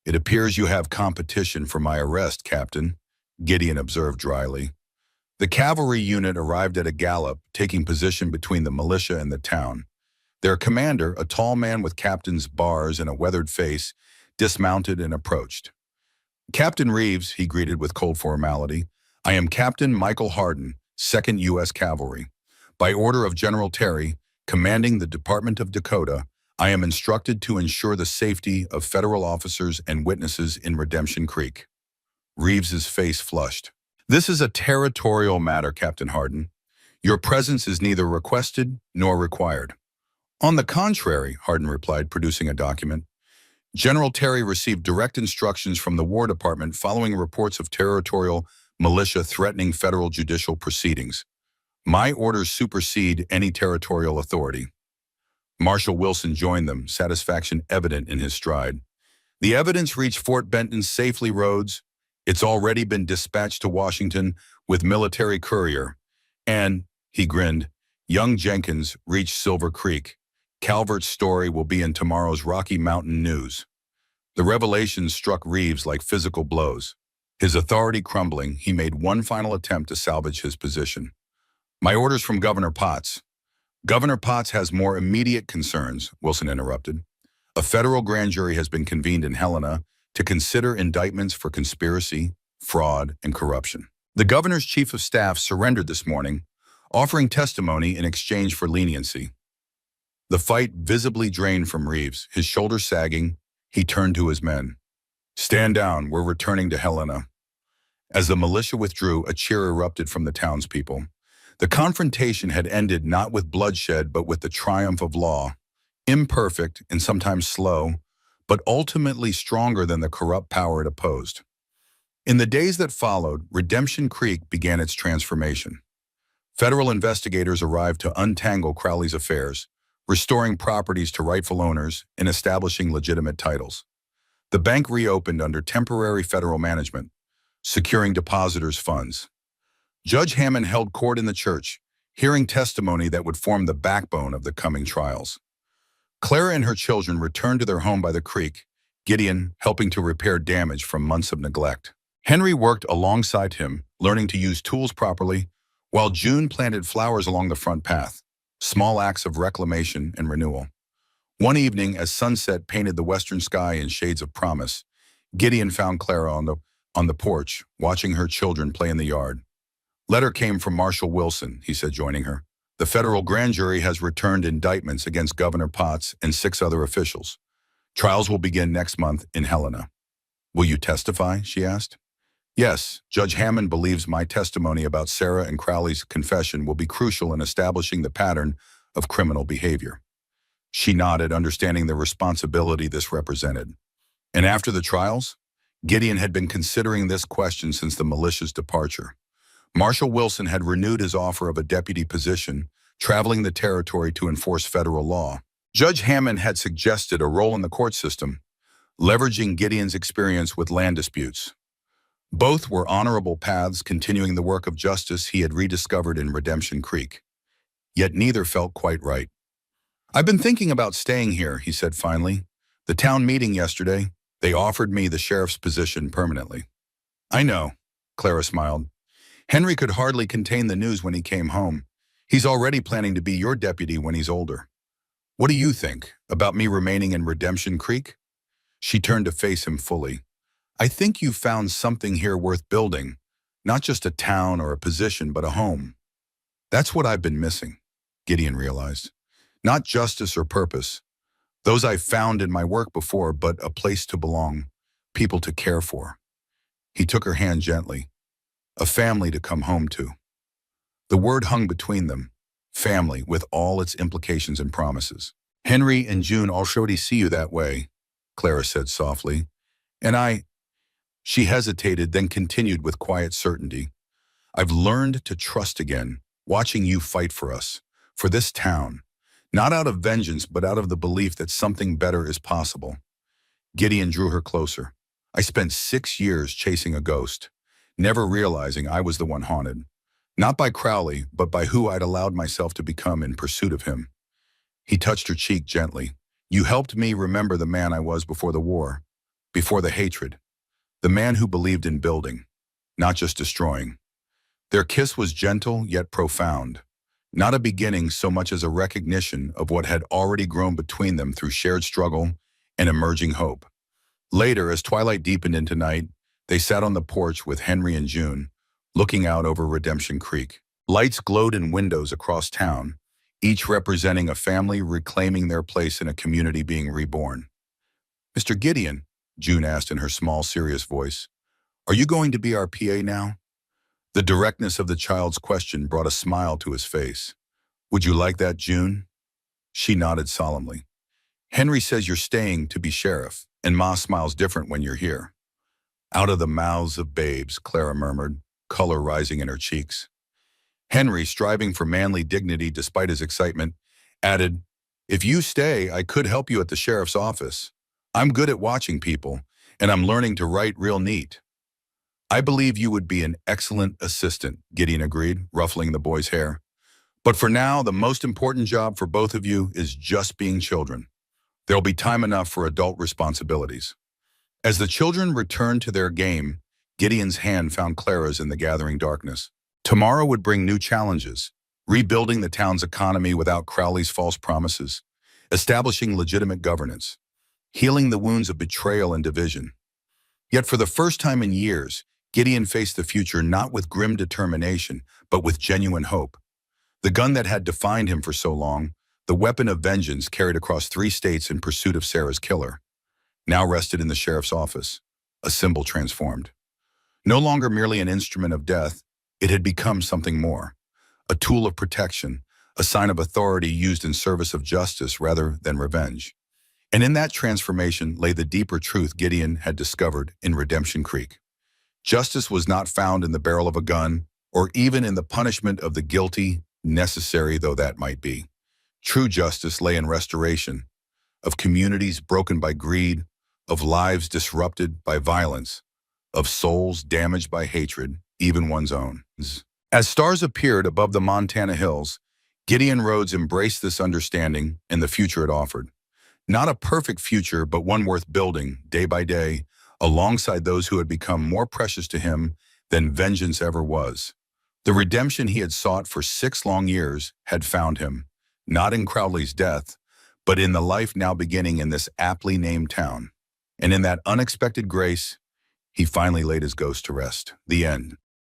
"It appears you have competition for my arrest, Captain," Gideon observed dryly. The cavalry unit arrived at a gallop, taking position between the militia and the town. Their commander, a tall man with captain's bars and a weathered face, dismounted and approached. "Captain Reeves," he greeted with cold formality, "I am Captain Michael Hardin, 2nd U.S. Cavalry. By order of General Terry, commanding the Department of Dakota, I am instructed to ensure the safety of federal officers and witnesses in Redemption Creek." Reeves's face flushed. "This is a territorial matter, Captain Hardin. Your presence is neither requested nor required." "On the contrary," Hardin replied, producing a document. "General Terry received direct instructions from the War Department following reports of territorial militia threatening federal judicial proceedings. My orders supersede any territorial authority." Marshal Wilson joined them, satisfaction evident in his stride. "The evidence reached Fort Benton safely, Rhodes. It's already been dispatched to Washington with military courier. And," he grinned, "young Jenkins reached Silver Creek. Calvert's story will be in tomorrow's Rocky Mountain News." The revelations struck Reeves like physical blows. His authority crumbling, he made one final attempt to salvage his position. "My orders from Governor Potts." "Governor Potts has more immediate concerns," Wilson interrupted. "A federal grand jury has been convened in Helena to consider indictments for conspiracy, fraud, and corruption. The governor's chief of staff surrendered this morning, offering testimony in exchange for leniency." The fight visibly drained from Reeves, his shoulders sagging. He turned to his men. "Stand down, we're returning to Helena." As the militia withdrew, a cheer erupted from the townspeople. The confrontation had ended not with bloodshed, but with the triumph of law, imperfect and sometimes slow, but ultimately stronger than the corrupt power it opposed. In the days that followed, Redemption Creek began its transformation. Federal investigators arrived to untangle Crowley's affairs, restoring properties to rightful owners and establishing legitimate titles. The bank reopened under temporary federal management, securing depositors' funds. Judge Hammond held court in the church, hearing testimony that would form the backbone of the coming trials. Clara and her children returned to their home by the creek, Gideon helping to repair damage from months of neglect. Henry worked alongside him, learning to use tools properly, while June planted flowers along the front path, small acts of reclamation and renewal. One evening, as sunset painted the western sky in shades of promise, Gideon found Clara on the porch, watching her children play in the yard. "Letter came from Marshal Wilson," he said, joining her. "The federal grand jury has returned indictments against Governor Potts and 6 other officials. Trials will begin next month in Helena." "Will you testify?" she asked. "Yes, Judge Hammond believes my testimony about Sarah and Crowley's confession will be crucial in establishing the pattern of criminal behavior." She nodded, understanding the responsibility this represented. And after the trials, Gideon had been considering this question since the militia's departure. Marshal Wilson had renewed his offer of a deputy position, traveling the territory to enforce federal law. Judge Hammond had suggested a role in the court system, leveraging Gideon's experience with land disputes. Both were honorable paths continuing the work of justice he had rediscovered in Redemption Creek. Yet neither felt quite right. "I've been thinking about staying here," he said finally. "The town meeting yesterday, they offered me the sheriff's position permanently." "I know," Clara smiled. "Henry could hardly contain the news when he came home. He's already planning to be your deputy when he's older. What do you think about me remaining in Redemption Creek?" She turned to face him fully. "I think you've found something here worth building, not just a town or a position, but a home." "That's what I've been missing," Gideon realized. "Not justice or purpose. Those I've found in my work before, but a place to belong, people to care for." He took her hand gently. "A family to come home to." The word hung between them, family, with all its implications and promises. "Henry and June already see you that way," Clara said softly. "And I—" She hesitated, then continued with quiet certainty. "I've learned to trust again, watching you fight for us, for this town, not out of vengeance, but out of the belief that something better is possible." Gideon drew her closer. "I spent 6 years chasing a ghost, never realizing I was the one haunted. Not by Crowley, but by who I'd allowed myself to become in pursuit of him." He touched her cheek gently. "You helped me remember the man I was before the war, before the hatred. The man who believed in building, not just destroying." Their kiss was gentle yet profound, not a beginning so much as a recognition of what had already grown between them through shared struggle and emerging hope. Later, as twilight deepened into night, they sat on the porch with Henry and June, looking out over Redemption Creek. Lights glowed in windows across town, each representing a family reclaiming their place in a community being reborn. "Mr. Gideon," June asked in her small, serious voice, "are you going to be our PA now?" The directness of the child's question brought a smile to his face. "Would you like that, June?" She nodded solemnly. "Henry says you're staying to be sheriff, and Ma smiles different when you're here." "Out of the mouths of babes," Clara murmured, color rising in her cheeks. Henry, striving for manly dignity despite his excitement, added, "If you stay, I could help you at the sheriff's office. I'm good at watching people, and I'm learning to write real neat." "I believe you would be an excellent assistant," Gideon agreed, ruffling the boy's hair. "But for now, the most important job for both of you is just being children. There'll be time enough for adult responsibilities." As the children returned to their game, Gideon's hand found Clara's in the gathering darkness. Tomorrow would bring new challenges, rebuilding the town's economy without Crowley's false promises, establishing legitimate governance, healing the wounds of betrayal and division. Yet for the first time in years, Gideon faced the future not with grim determination, but with genuine hope. The gun that had defined him for so long, the weapon of vengeance carried across 3 states in pursuit of Sarah's killer, now rested in the sheriff's office, a symbol transformed. No longer merely an instrument of death, it had become something more, a tool of protection, a sign of authority used in service of justice rather than revenge. And in that transformation lay the deeper truth Gideon had discovered in Redemption Creek. Justice was not found in the barrel of a gun, or even in the punishment of the guilty, necessary though that might be. True justice lay in restoration, of communities broken by greed, of lives disrupted by violence, of souls damaged by hatred, even one's own. As stars appeared above the Montana hills, Gideon Rhodes embraced this understanding and the future it offered. Not a perfect future, but one worth building, day by day, alongside those who had become more precious to him than vengeance ever was. The redemption he had sought for 6 long years had found him, not in Crowley's death, but in the life now beginning in this aptly named town. And in that unexpected grace, he finally laid his ghost to rest. The end.